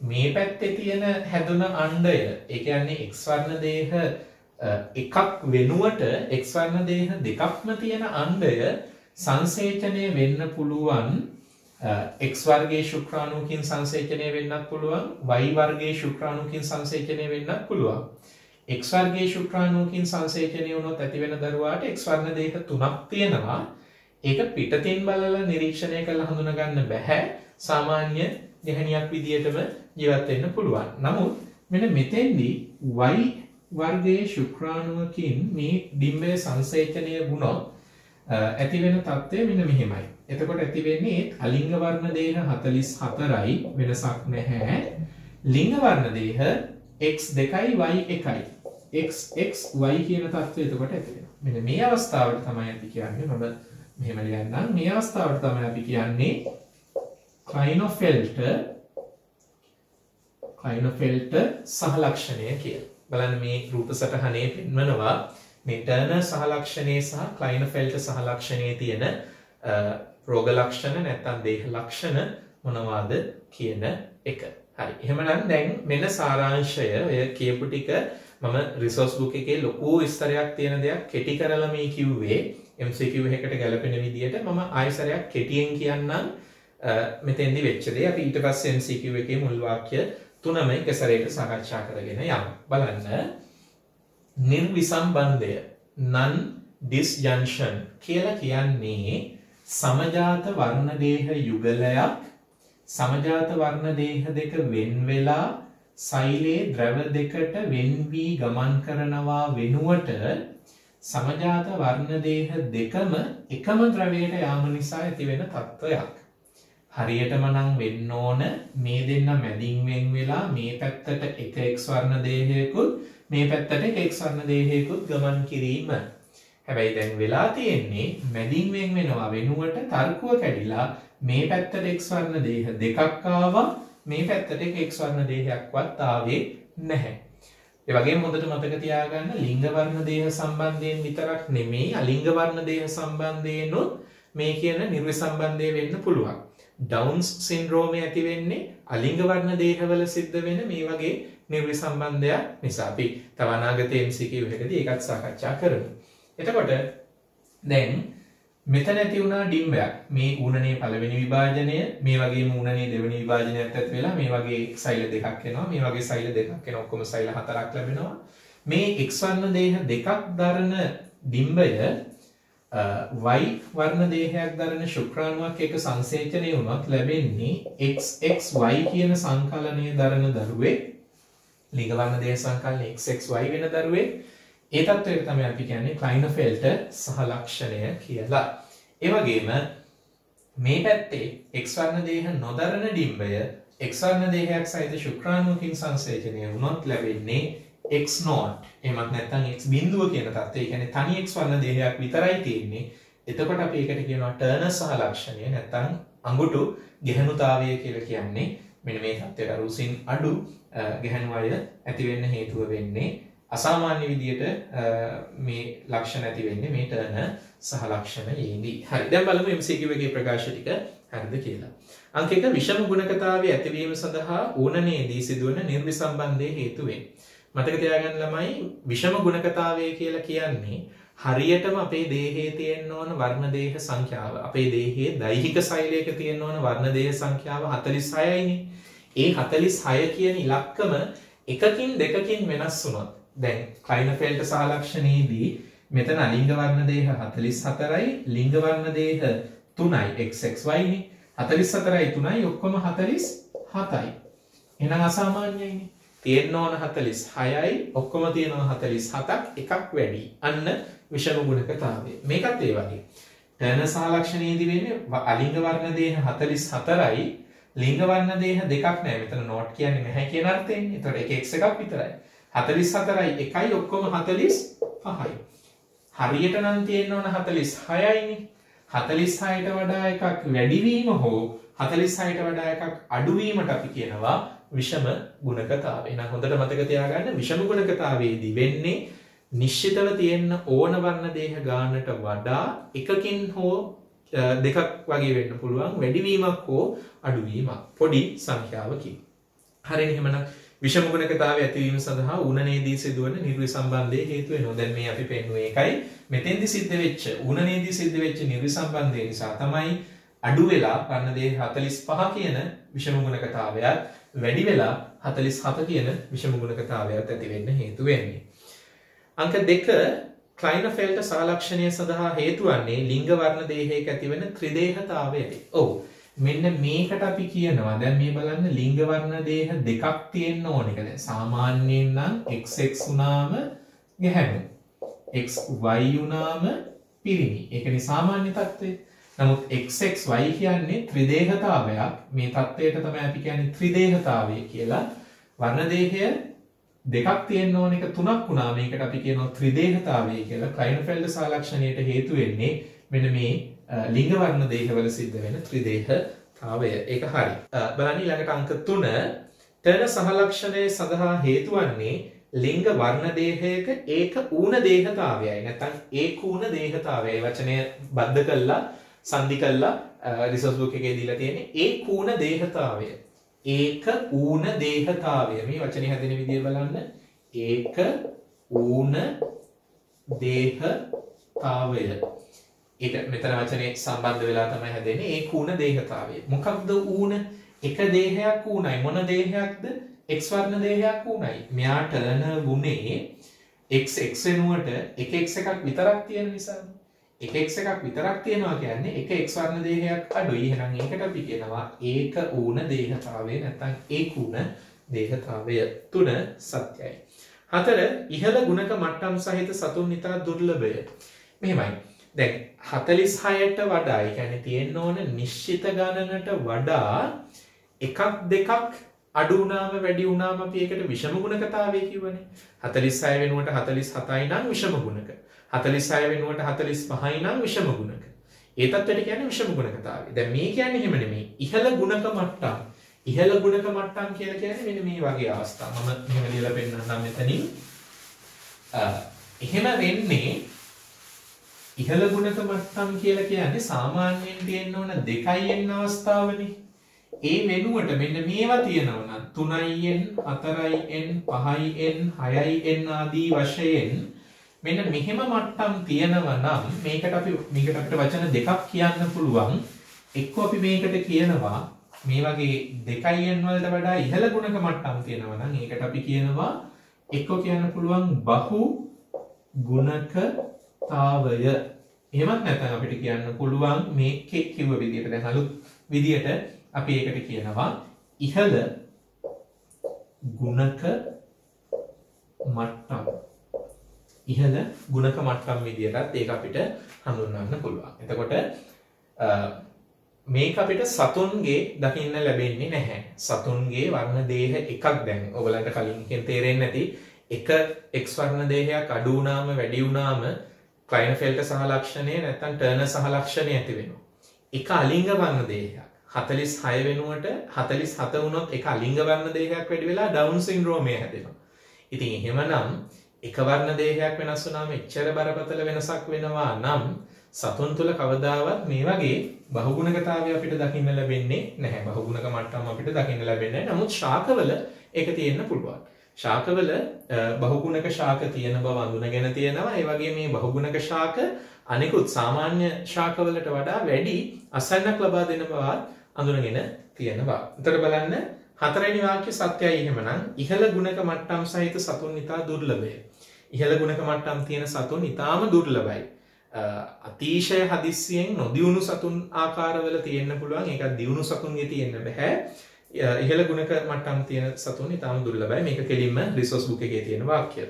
මේ පැත්තේ තියෙන හැදුන අණ්ඩය, ඒ කියන්නේ x වර්ණ දේහ එකක් වෙනුවට x වර්ණ දේහ දෙකක්ම තියෙන අණ්ඩය සංසේචනය වෙන්න පුළුවන්. x වර්ගයේ ශුක්‍රාණුකින් සංසේචනය වෙන්නත් පුළුවන්, y වර්ගයේ ශුක්‍රාණුකින් සංසේචනය වෙන්නත් පුළුවන්. x වර්ගයේ ශුක්‍රාණුකින් සංසේචනය වුණොත් ඇති වෙන දරුවාට x වර්ණ දේහ තුනක් තියෙනවා. ඒක පිටතින් බලලා නිරීක්ෂණය කරලා හඳුනා ගන්න බෑ. සාමාන්‍ය ගැහණියක් විදියටම ජීවත් වෙන්න පුළුවන්. නමුත් මෙන්න මෙතෙන්දී y වර්ගයේ ශුක්‍රාණුවකින් මේ ඩිම්බය සංසේචනය වුණොත් ඇති වෙන තත්ත්වය මෙන්න මෙහෙමයි. එතකොට ඇති වෙන්නේ අලිංග වර්ණ දේහ 44යි, වෙනසක් නැහැ. ලිංග වර්ණ දේහ x2යි y1යි. x y කියන තත්ත්වය එතකොට ඇති වෙනවා. මෙන්න මේ අවස්ථාවට තමයි අපි කියන්නේ මම මෙහෙම ලියන්නම්. මේ අවස්ථාවට තමයි අපි කියන්නේ Klinefelter සහලක්ෂණය කියලා. බලන්න මේ රූප සටහනේ පෙන්වනවා මේ Turner සහලක්ෂණයේ සහ Klinefelter සහලක්ෂණයේ තියෙන රෝග ලක්ෂණ නැත්නම් දේහ ලක්ෂණ මොනවාද කියන එක. හරි. එහෙමනම් දැන් මෙන්න සාරාංශය ඔය කියපු ටික මම රිසෝස් බුක් එකේ ලොකු විස්තරයක් තියෙන දෙයක් කෙටි කරලා මේ කිව්වේ MCQ එකකට ගැලපෙන විදියට. මම ආයෙසරයක් කෙටියෙන් කියන්නම් මෙතෙන්දි වෙච්ච දේ. අපි ඊට පස්සේ MCQ එකේ මුල් වාක්‍ය තුනම එක සැරේට සාකච්ඡා කරගෙන යමු. බලන්න. නිර්විසම්බන්ධය non disjunction කියලා කියන්නේ සමජාත වර්ණ දේහ යුගලයක් සමජාත වර්ණ දේහ දෙක වෙන් වෙලා සෛලේ ද්‍රව දෙකට වෙන් වී ගමන් කරනවා වෙනුවට සමජාත වර්ණ දේහ දෙකම එකම ද්‍රවයට යාම නිසා ඇතිවෙන තත්ත්වයක්. හරියටම නම් වෙන්න ඕන මේ දෙන්න මැදින් වෙන් වෙලා මේ පැත්තට එක x වර්ණ දේහයකුත් මේ පැත්තට එක x වර්ණ දේහයකුත් ගමන් කිරීම. හැබැයි දැන් වෙලා තියෙන්නේ මැදින් වෙන් වෙනවා වෙනුවට තර්කුව කැඩිලා මේ පැත්තට x වර්ණ දේහ දෙකක් ආවා, මේ පැත්තට x වර්ණ දේහයක්වත් ආවේ නැහැ. ඒ වගේම හොඳට මතක තියාගන්න ලිංග වර්ණ දේහ සම්බන්ධයෙන් විතරක් නෙමෙයි අලිංග වර්ණ දේහ සම්බන්ධයෙන්ුත් මේ කියන නිර්විසම්බන්ධය වෙන්න පුළුවන්. ඩවුන්ස් සින්ඩ්‍රෝමය ඇති වෙන්නේ අලිංග වර්ණ දේහවල සිද්ධ වෙන මේ වගේ නිර්විසම්බන්ධයක් නිසා. අපි තව අනාගතයේ MCQ එකකදී ඒකත් සාකච්ඡා කරමු. එතකොට දැන් මෙතන ඇති වුණා ඩිම්බයක්. මේ ඌණනේ පළවෙනි විභාජනය, මේ වගේම ඌණනේ දෙවෙනි විභාජනයත් ඇති වෙලා මේ වගේ සෛල දෙකක් එනවා. මේ වගේ සෛල දෙකක් එනවා. ඔක්කොම සෛල හතරක් ලැබෙනවා. මේ X වර්ණ දේහ දෙකක් දරන ඩිම්බය Y වර්ණ දේහයක් දරන ශුක්‍රාණුවක් එක්ක සංසේචනය වුණොත් ලැබෙන්නේ XXY කියන සංකලනය දරන දරුවෙක්. ලිංග වර්ණ දේහ සංකලනය XXY වෙන දරුවෙක්. ඒ තත්ත්වයට තමයි අපි කියන්නේ ක්ලයිනෆෙල්ටර් සහලක්ෂණය කියලා. ඒ වගේම මේ පැත්තේ X වර්ණ දේහ නොදරන ඩිම්බය X වර්ණ දේහයක් සහිත ශුක්‍රාණුවකින් සංසේචනය වුණොත් ලැබෙන්නේ X0. එහෙමත් නැත්නම් X බිඳුව කියන තත්ත්වය. ඒ කියන්නේ තනි X වර්ණ දේහයක් විතරයි තියෙන්නේ. එතකොට අපි ඒකට කියනවා ටර්නර් සහලක්ෂණය නැත්නම් අඟුටු ගැහණුතාවය කියලා කියන්නේ. මෙන්න මේ තත්ත්වයට රුසින් අඩු ගැහණු අය ඇති වෙන්න හේතුව වෙන්නේ අසාමාන්‍ය විදියට මේ ලක්ෂණ ඇති වෙන්නේ මේ ටර්නර් සහලක්ෂණයේදී. හරි. දැන් බලමු MCQ එකේ ප්‍රකාශ ටික හරිද කියලා. අංක 1 විෂම ගුණකතාවයේ ඇතිවීම සඳහා ඌණනයේදී සිදුවන නිර්විසම්බන්ධයේ හේතු වේ. මතක තියාගන්න ළමයි විෂම ගුණකතාවය කියලා කියන්නේ හරියටම අපේ දේහයේ තියෙන්න ඕන වර්ණ දේහ සංඛ්‍යාව. අපේ දේහයේ දෛහික සෛලයක තියෙන්න ඕන වර්ණ දේහ සංඛ්‍යාව 46යිනේ. ඒ 46 කියන ඉලක්කම එකකින් දෙකකින් වෙනස් වුණොත් දැන් ක්ලයිනෆෙල්ටර් සහලක්ෂණයේදී මෙතන අලිංග වර්ණ දේහ 44යි ලිංග වර්ණ දේහ 3යි XXY නේ 44යි 3යි ඔක්කොම 47යි. එහෙනම් අසාමාන්‍යයිනේ. තියෙන්න ඕන 46යි ඔක්කොම තියෙනවා 47ක් එකක් වැඩි. අන්න විෂම ගුණකතාවය. මේකත් ඒ වගේ. ටර්නර් සහලක්ෂණයේදී වෙන්නේ අලිංග වර්ණ දේහ 44යි ලිංග වර්ණ දේහ දෙකක් නෑ. මෙතන නෝට් කියන්නේ නැහැ කියන අර්ථයෙන්. ඒතකොට එක x එකක් විතරයි. 44යි එකයි ඔක්කොම 45යි. හරියට නම් තියෙන්න ඕන 46යිනේ. 46ට වඩා එකක් වැඩිවීම හෝ 46ට වඩා එකක් අඩුවීමට අපි කියනවා විෂම ගුණකතාවය. එහෙනම් හොඳට මතක තියාගන්න විෂම ගුණකතාවයේදී වෙන්නේ නිශ්චිතව තියෙන්න ඕන වර්ණ දේහ ගානට වඩා එකකින් හෝ දෙකක් වගේ වෙන්න පුළුවන් වැඩිවීමක් හෝ අඩුවීමක් පොඩි සංඛ්‍යාවකින්. හරිනේ. එහෙමනම් විෂම ගුණකතාවය ඇතිවීම සඳහා ඌණනයේදී සිදුවන නිර්විසම්බන්ධයේ හේතු වෙනවා. දැන් මේ අපි පෙන්නුවේ ඒකයි මෙතෙන්දි සිද්ධ වෙච්ච ඌණනයේදී සිද්ධ වෙච්ච නිර්විසම්බන්ධය නිසා තමයි අඩු වෙලා වර්ණ දේහ 45 කියන විෂම ගුණකතාවයත් වැඩි වෙලා 47 කියන විෂම ගුණකතාවයත් ඇති වෙන්න හේතු වෙන්නේ. අංක 2 ක්ලයිනෆෙල්ටර් සහලක්ෂණය සඳහා හේතු වන්නේ ලිංග වර්ණ දේහයක ඇතිවන ත්‍රිදේහතාවයයි. ඔව්. මෙන්න මේකට අපි කියනවා දැන් මේ බලන්න ලිංග වර්ණ දේහ දෙකක් තියෙන්න ඕනේ කියලා. සාමාන්‍යයෙන් නම් XX උනාම ගැහැණු. XY උනාම පිරිමි. ඒකනේ සාමාන්‍ය තත්ත්වය. නමුත් XXY කියන්නේ ත්‍රිදේහතාවයක්. මේ තත්ත්වයට තමයි අපි කියන්නේ ත්‍රිදේහතාවය කියලා. වර්ණ දේහය දෙකක් තියෙන්න ඕන එක තුනක් වුණා මේකට අපි කියනවා ත්‍රිදේහතාවය කියලා. ක්ලයිනෆෙල්ටර් සහලක්ෂණයට හේතු වෙන්නේ මෙන්න මේ ලිංග වර්ණ දේහවල සිද්ධ වෙන ත්‍රිදේහතාවය. ඒක හරි. බලන්න ඊළඟට අංක 3 ටර්නර් සහලක්ෂණය සඳහා හේතු වන්නේ ලිංග වර්ණ දේහයක ඒක ඌණ දේහතාවයයි. නැත්නම් ඒකූණ දේහතාවයයි. වචනය බද්ධ කළා සංදි කළා රිසර්ච් බුක් එකේ දීලා තියෙන්නේ ඒකූණ දේහතාවය. ඒක ඌණ දේහතාවය. මේ වචනේ හැදෙන විදිය බලන්න. ඒක ඌණ දේහතාවය. ඒක මෙතන වචනේ සම්බන්ධ වෙලා තමයි හැදෙන්නේ ඒකූණ දේහතාවය. මොකක්ද ඌණ? එක දේහයක් ඌණයි. මොන දේහයක්ද? X වර්ණ දේහයක් ඌණයි. මෙයා ටර්නර් ගුණේ XX වෙනුවට එක X එකක් විතරක් තියෙන නිසා. එක X එකක් විතරක් තියෙනවා කියන්නේ එක X වර්ණ දේහයක් අඩුයි. එහෙනම් ඒකට අපි කියනවා ඒක ඌණ දේහතාවය නැත්නම් ඒකූණ දේහතාවය. 3 සත්‍යයි. 4 ඉහළ ගුණක මට්ටම් සහිත සතුන් ඉතා දුර්ලභය. මෙහෙමයි. දැන් 46ට වඩා ඒ කියන්නේ තියෙන්න ඕන නිශ්චිත ගණනට වඩා එකක් දෙකක් අඩු වුණාම වැඩි වුණාම අපි ඒකට විෂම ගුණකතාවය කියවනේ. 46 වෙනුවට 47යි නම් විෂම ගුණක. 46 වෙනුවට 45යි නම් විෂම ගුණක. ඒ තත්ත්වයට කියන්නේ විෂම ගුණකතාවය. දැන් මේ කියන්නේ එහෙම නෙමෙයි. ඉහළ ගුණක මට්ටම්. ඉහළ ගුණක මට්ටම් කියලා කියන්නේ මෙන්න මේ වගේ අවස්ථා. මම මෙහෙම ලියලා පෙන්නන්නම් මෙතනින්. එහෙම වෙන්නේ ඉහළ ගුණක මට්ටම් කියලා කියන්නේ සාමාන්‍යයෙන් තියෙන්න ඕන 2n අවස්ථාවනේ. ඒ වෙනුවට මෙන්න මේවා තියෙනවා නම් 3n 4n 5n 6n ආදී වශයෙන් මෙන්න මෙහෙම මට්ටම් තියෙනවා නම් මේකට අපිට වචන දෙකක් කියන්න පුළුවන්. එක්ක අපි මේකට කියනවා මේ වගේ 2n වලට වඩා ඉහළ ගුණක මට්ටම් තියෙනවා නම් ඒකට අපි කියනවා එක්ක කියන්න පුළුවන් බහු ගුණකතාවය. එහෙමත් නැත්නම් අපිට කියන්න පුළුවන් මේකේ කිව්ව විදිහට දැන් අලුත් විදිහට අපි ඒකට කියනවා ඉහළ ගුණක මට්ටම්. ඉහළ ගුණක මට්ටම් විදිහටත් ඒක අපිට හඳුන්වන්න පුළුවන්. එතකොට මේක අපිට සතුන්ගේ දකින්න ලැබෙන්නේ නැහැ. සතුන්ගේ වර්ණ දේහ එකක් දැන් ඔයගලන්ට කලින් තේරෙන්නේ නැති එක X වර්ණ දේහයක් අඩු වුණාම වැඩි වුණාම ක්ලයිනෆෙල්ට් සහලක්ෂණය නැත්නම් ටර්නර් සහලක්ෂණය ඇති වෙනවා. එක අලිංග වර්ණ දේහයක් 46 වෙනුවට 47 වුණොත් එක අලිංග වර්ණ දේහයක් වැඩි වෙලා ඩවුන් සින්ඩ්‍රෝමය හැදෙනවා. ඉතින් එහෙමනම් එක වර්ණ දේහයක් වෙනස් වුණාම එච්චර බරපතල වෙනසක් වෙනවා නම් සතුන් තුළ කවදාවත් මේ වගේ බහුගුණකතාවය අපිට දකින්න ලැබෙන්නේ නැහැ. බහුගුණක මට්ටම් අපිට දකින්න ලැබෙන්නේ නැහැ. නමුත් ශාකවල ඒක තියෙන්න පුළුවන්. ශාකවල බහුගුණක ශාක තියෙන බව අඳුනගෙන තියෙනවා. ඒ වගේ මේ බහුගුණක ශාක අනිකුත් සාමාන්‍ය ශාකවලට වඩා වැඩි අසන්නක් ලබා දෙන බවත් අඳුනගෙන තියෙනවා. එතකොට බලන්න හතරවෙනි වාක්‍ය සත්‍යයි එහෙමනම් ඉහළ ගුණක මට්ටම් සහිත සතුන් ඉතා දුර්ලභය. ඉහළ ගුණක මට්ටම් තියෙන සතුන් ඉතාම දුර්ලභයි. අතිශය හදිස්සියෙන් නොදියුණු සතුන් ආකාරවල තියෙන්න පුළුවන්. ඒක දියුණු සතුන්ගේ තියෙන්න බෑ. ඉහළ ගුණක මට්ටම් තියෙන සතුන් ඉතාම දුර්ලභයි. මේක කෙලින්ම රිසෝස් බුක් එකේ තියෙන වාක්‍යය.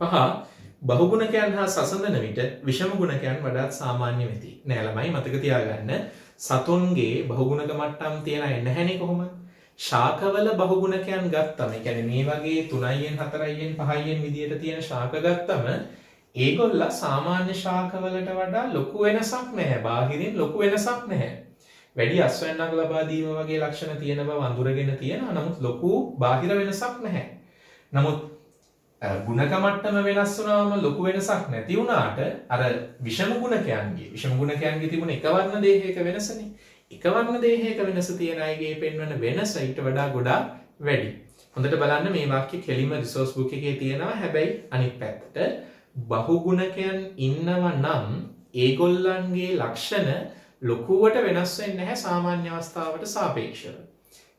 5 බහුගුණකයන් හා සසඳන විට විෂම ගුණකයන් වඩාත් සාමාන්‍ය වෙති. නෑ ළමයි මතක තියාගන්න සතුන්ගේ බහුගුණක මට්ටම් තියෙන අය නැහැනේ කොහොමද? ශාකවල බහුගුණකයන් ගත්තම ඒ කියන්නේ මේ වගේ 3n 4n 5n විදියට තියෙන ශාක ගත්තම ඒගොල්ල සාමාන්‍ය ශාකවලට වඩා ලොකු වෙනසක් නැහැ. බාහිරින් ලොකු වෙනසක් නැහැ. වැඩි අස්වැන්නක් ලබා දීම වගේ ලක්ෂණ තියෙන බව අඳුරගෙන තියෙනවා. නමුත් ලොකු බාහිර වෙනසක් නැහැ. නමුත් ගුණක මට්ටම වෙනස් වුණාම ලොකු වෙනසක් නැති වුණාට අර විෂම ගුණකයන්ගේ තිබුණ එක වර්ණ දේහයක වෙනසනේ. එක වර්ණ දේහයක වෙනස තියෙන අයගේ පෙන්වන වෙනස ඊට වඩා ගොඩාක් වැඩි. හොඳට බලන්න මේ වාක්‍ය කෙලිම රිසෝස් බුක් එකේ තියෙනවා. හැබැයි අනිත් පැත්තට බහුගුණකයන් ඉන්නවා නම් ඒගොල්ලන්ගේ ලක්ෂණ ලොකුවට වෙනස් වෙන්නේ නැහැ සාමාන්‍ය අවස්ථාවට සාපේක්ෂව.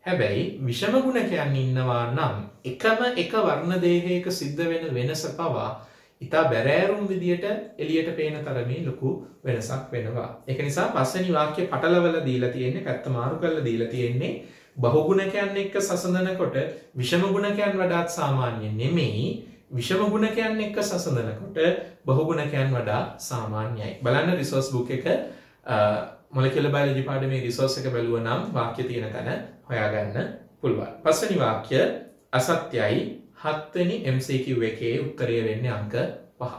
හැබැයි විෂම ගුණකයන් ඉන්නවා නම් එකම එක වර්ණ දේහයක සිද්ධ වෙන වෙනස පවා ඉතා බැරෑරුම් විදියට එළියට පේන තරමේ ලොකු වෙනසක් වෙනවා. ඒක නිසා පස්වෙනි වාක්‍ය පටලවලා දීලා තියෙන්නේ, පැත්ත මාරු කරලා දීලා තියෙන්නේ බහුගුණකයන් එක්ක සසඳනකොට විෂම ගුණකයන් වඩාත් සාමාන්‍ය නෙමෙයි. විෂම ගුණකයන් එක්ක සසඳනකොට බහුගුණකයන් වඩා සාමාන්‍යයි. බලන්න රිසෝස් බුක් එක මොලිකියුලර් බයොලොජි පාඩමේ රිසෝස් එක බැලුවා නම් වාක්‍ය තියෙන තැන හොයාගන්න පුළුවන්. පස්වෙනි වාක්‍ය අසත්‍යයි. 7 වෙනි MCQ එකේ උත්තරය වෙන්නේ අංක 5.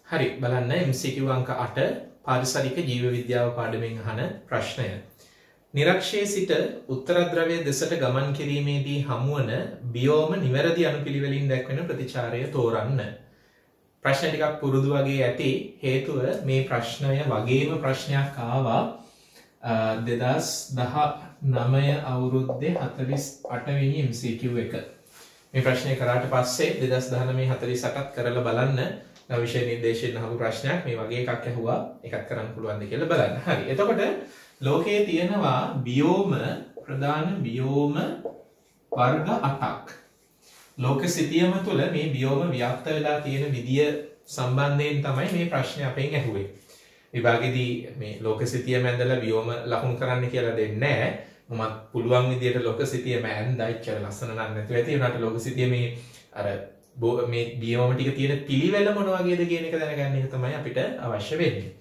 හරි බලන්න MCQ අංක 8 පාරිසරික ජීව විද්‍යාව පාඩමෙන් අහන ප්‍රශ්නය. නිරක්ෂයේ සිට උත්තරද්‍රව්‍ය දෙසට ගමන් කිරීමේදී හමුවන බියෝම නිවැරදි අනුපිළිවෙලින් දැක්වෙන ප්‍රතිචාරය තෝරන්න. ප්‍රශ්න ටිකක් පුරුදු වගේ ඇති. හේතුව මේ ප්‍රශ්නය වගේම ප්‍රශ්නයක් ආවා 2019 අවුරුද්දේ 48 වෙනි MCQ එක. මේ ප්‍රශ්නය කරාට පස්සේ 2019 48ත් කරලා බලන්න නව විෂය නිර්දේශයෙන් අහපු ප්‍රශ්නයක් මේ වගේ එකක් ඇහුවා. එකක් කරන්න පුළුවන්ද කියලා බලන්න. හරි. එතකොට ලෝකයේ තියෙනවා බියෝම ප්‍රධාන බියෝම වර්ග 8ක්. ලෝක සිතියම තුළ මේ බියෝම ව්‍යාප්ත වෙලා තියෙන විදිය සම්බන්ධයෙන් තමයි මේ ප්‍රශ්නේ අපෙන් ඇහුවේ. විභාගෙදී මේ ලෝක සිතියම ඇඳලා බියෝම ලකුණු කරන්න කියලා දෙන්නේ නැහැ. මමත් පුළුවන් විදියට ලෝක සිතියම ඇඳලා ඉච්චර ලස්සන නම් නැතුව ඇති උනාට ලෝක සිතිය මේ අර මේ බියෝම ටික තියෙන පිළිවෙල මොන වගේද කියන එක දැනගන්න එක තමයි අපිට අවශ්‍ය වෙන්නේ.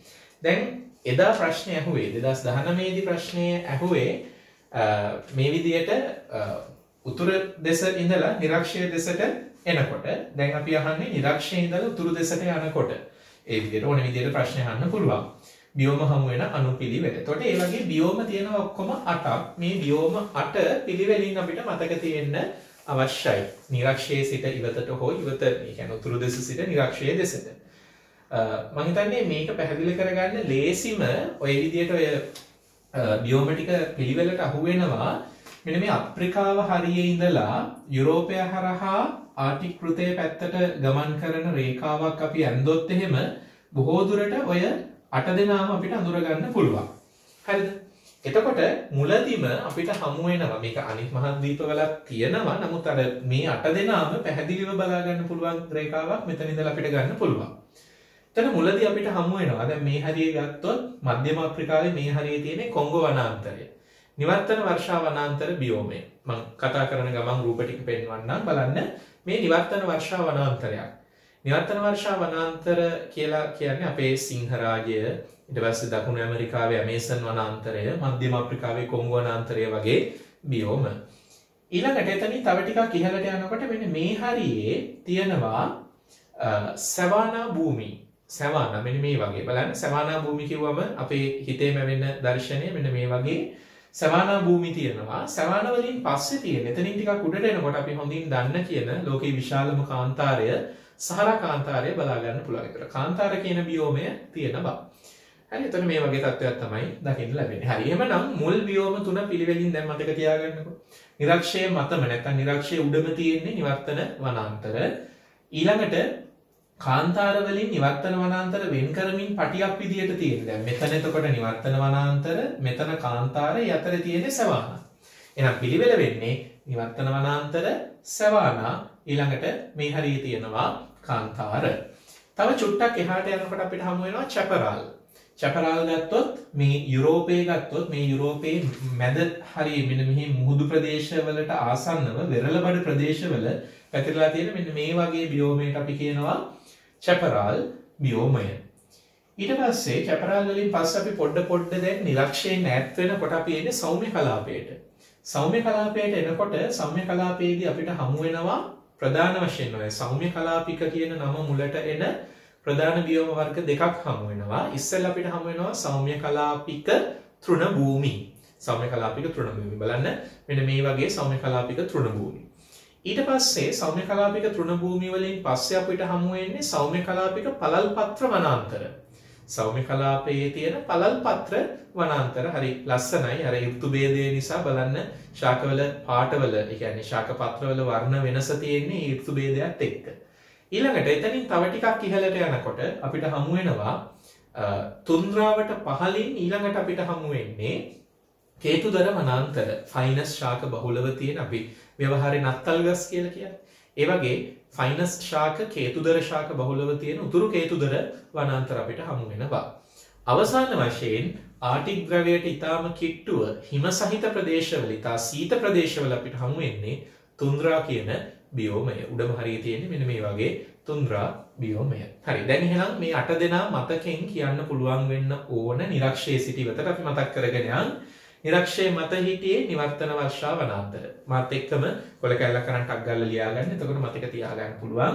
දැන් එදා ප්‍රශ්නේ ඇහුවේ 2019 දී ප්‍රශ්නේ ඇහුවේ මේ විදියට උතුරු දෙස ඉඳලා නිරක්ෂය දෙසට එනකොට දැන් අපි අහන්නේ නිරක්ෂයේ ඉඳලා උතුරු දෙසට යනකොට ඒ විදියට ඕන විදියට ප්‍රශ්න අහන්න පුළුවන්. බියෝම හමු වෙන අනුපිළිවෙල. එතකොට ඒ වගේ බියෝම තියෙනවා ඔක්කොම 8ක්. මේ බියෝම 8 පිළිවෙලින් අපිට මතක තියෙන්න අවශ්‍යයි. නිරක්ෂයේ සිට ඉවතට හෝ ඉවත ඒ කියන්නේ උතුරු දෙස සිට නිරක්ෂයේ දෙසට. මම හිතන්නේ මේක පැහැදිලි කරගන්න ලේසිම ඔය විදිහට ඔය බියෝම ටික පිළිවෙලට අහු වෙනවා. මෙන්න මේ අප්‍රිකාව හරියේ ඉඳලා යුරෝපය හරහා ආර්ටික් කෘතයේ පැත්තට ගමන් කරන රේඛාවක් අපි ඇන්දොත් එහෙම බොහෝ දුරට ඔය 8 දෙනාම අපිට අඳුර ගන්න පුළුවන්. හරිද? එතකොට මුලදීම අපිට හමු වෙනවා මේක අනිත් මහද්වීපවලක් තියෙනවා. නමුත් අර මේ 8 දෙනාම පැහැදිලිව බලා ගන්න පුළුවන් රේඛාවක් මෙතන ඉඳලා අපිට ගන්න පුළුවන්. එතන මුලදී අපිට හමු වෙනවා. දැන් මේ හරිය ගත්තොත් මධ්‍යම අප්‍රිකාවේ මේ හරියේ තියෙන කොංගෝ වනාන්තරය. නිවර්තන වර්ෂා වනාන්තර බියෝමය. මම කතා කරන ගමන් රූප ටික පෙන්වන්නම් බලන්න. මේ නිවර්තන වර්ෂා වනාන්තරයක්. නිවර්තන වර්ෂා වනාන්තර කියලා කියන්නේ අපේ සිංහරාජය, ඊට පස්සේ දකුණු ඇමරිකාවේ ඇමේසන් වනාන්තරය, මධ්‍යම අප්‍රිකාවේ කොංගෝ වනාන්තරය වගේ බියෝම. ඊළඟට එතනින් තව ටිකක් ඉහළට යනකොට මෙන්න මේ හරියේ තියෙනවා සවානා භූමි. සවානා මෙන්න මේ වගේ. බලන්න සවානා භූමි කිව්වම අපේ හිතේම වෙන දර්ශනය මෙන්න මේ වගේ සවානා භූමි තියෙනවා. සවානා වලින් පස්සේ තියෙන එතනින් ටිකක් උඩට එනකොට අපි හොඳින් දන්න කියන ලෝකේ විශාලම කාන්තාරය සහරා කාන්තාරය බලා ගන්න පුළුවන්. ඒතර කාන්තාර කියන බියෝමය තියෙන බව. හරි එතන මේ වගේ තත්ත්වයක් තමයි දකින්න ලැබෙන්නේ. හරි එහෙමනම් මුල් බියෝම තුන පිළිවෙලින් දැන් මතක තියාගන්නකො. නිරක්ෂයේ මතම නැත්නම් නිරක්ෂයේ උඩම තියෙන්නේ නිවර්තන වනාන්තර. ඊළඟට කාන්තාර වලින් නිවර්තන වනාන්තර වෙන් කරමින් පටියක් විදියට තියෙනවා. දැන් මෙතන එතකොට නිවර්තන වනාන්තර, මෙතන කාන්තාර, යතර තියෙන්නේ සවානා. එහෙනම් පිළිවෙල වෙන්නේ නිවර්තන වනාන්තර, සවානා, ඊළඟට මේ හරියේ තියෙනවා කාන්තාර. තව චුට්ටක් එහාට යනකොට අපිට හමු වෙනවා චැපරාල්. චැපරාල් ගත්තොත් මේ යුරෝපයේ ගත්තොත් මේ යුරෝපයේ මැද හරියේ මෙන්න මෙහි මුහුදු ප්‍රදේශවලට ආසන්නව වෙරළබඩ ප්‍රදේශවල පැතිරලා තියෙන මෙන්න මේ වගේ බියෝමයකට අපි කියනවා චැපරාල් බියෝමය. ඊට පස්සේ චැපරාල් වලින් පස්සේ අපි පොඩ දැන් නිරක්ෂයෙන් ඈත් වෙනකොට අපි එන්නේ සෞම්‍ය කලාපයට. සෞම්‍ය කලාපයට එනකොට සෞම්‍ය කලාපයේදී අපිට හමු වෙනවා ප්‍රධාන වශයෙන් ඔය සෞම්‍ය කලාපික කියන නම මුලට එන ප්‍රධාන බියෝම වර්ග දෙකක් හමු වෙනවා. ඉස්සෙල්ලා අපිට හමු වෙනවා සෞම්‍ය කලාපික තෘණ භූමි. සෞම්‍ය කලාපික තෘණ භූමි බලන්න මෙන්න මේ වගේ සෞම්‍ය කලාපික තෘණ භූමි. ඊට පස්සේ සෞම්‍ය කලාපික තෘණ භූමි වලින් පස්සේ අපිට හමු වෙන්නේ සෞම්‍ය කලාපික පළල් පත්‍ර වනාන්තර. සෞම්‍ය කලාපයේ තියෙන පළල් පත්‍ර වනාන්තර හරි ලස්සනයි. අර ඍතු භේදය නිසා බලන්න ශාකවල පාටවල, ඒ කියන්නේ ශාක පත්‍රවල වර්ණ වෙනස තියෙන්නේ ඍතු භේදයත් එක්ක. ඊළඟට එතනින් තව ටිකක් ඉහළට යනකොට අපිට හමු වෙනවා තුන්ද්‍රාවට පහළින් ඊළඟට අපිට හමු වෙන්නේ කේතුදර වනාන්තර. ෆයිනස් ශාක බහුලව තියෙන අපි ව්‍යවහාරේ නත්තල් ගස් කියලා කියන්නේ. ඒ වගේ ෆයිනස් ශාක කේතුදර ශාක බහුලව තියෙන උතුරු කේතුදර වනාන්තර අපිට හමු වෙනවා. අවසාන වශයෙන් ආර්ටික් ද්‍රවයට ඉතාම කිට්ටුව හිම සහිත ප්‍රදේශවල ඉතා සීත ප්‍රදේශවල අපිට හමු වෙන්නේ තුන්ද්‍රා කියන බියෝමය. උඩම හරියේ තියෙන්නේ මෙන්න මේ වගේ තුන්ද්‍රා බියෝමය. හරි දැන් එහෙනම් මේ 8 දෙනා මතකෙන් කියන්න පුළුවන් වෙන්න ඕන නිරක්ෂයේ සිටිවතට අපි මතක් කරගෙන යන්. නිරක්ෂයේ මත හිටියේ නිවර්තන වර්ෂා වනාන්තර. මාත් එක්කම කොල කැල්ලක් කරන් ටක් ගාලා ලියා ගන්න. එතකොට මතක තියාගන්න පුළුවන්.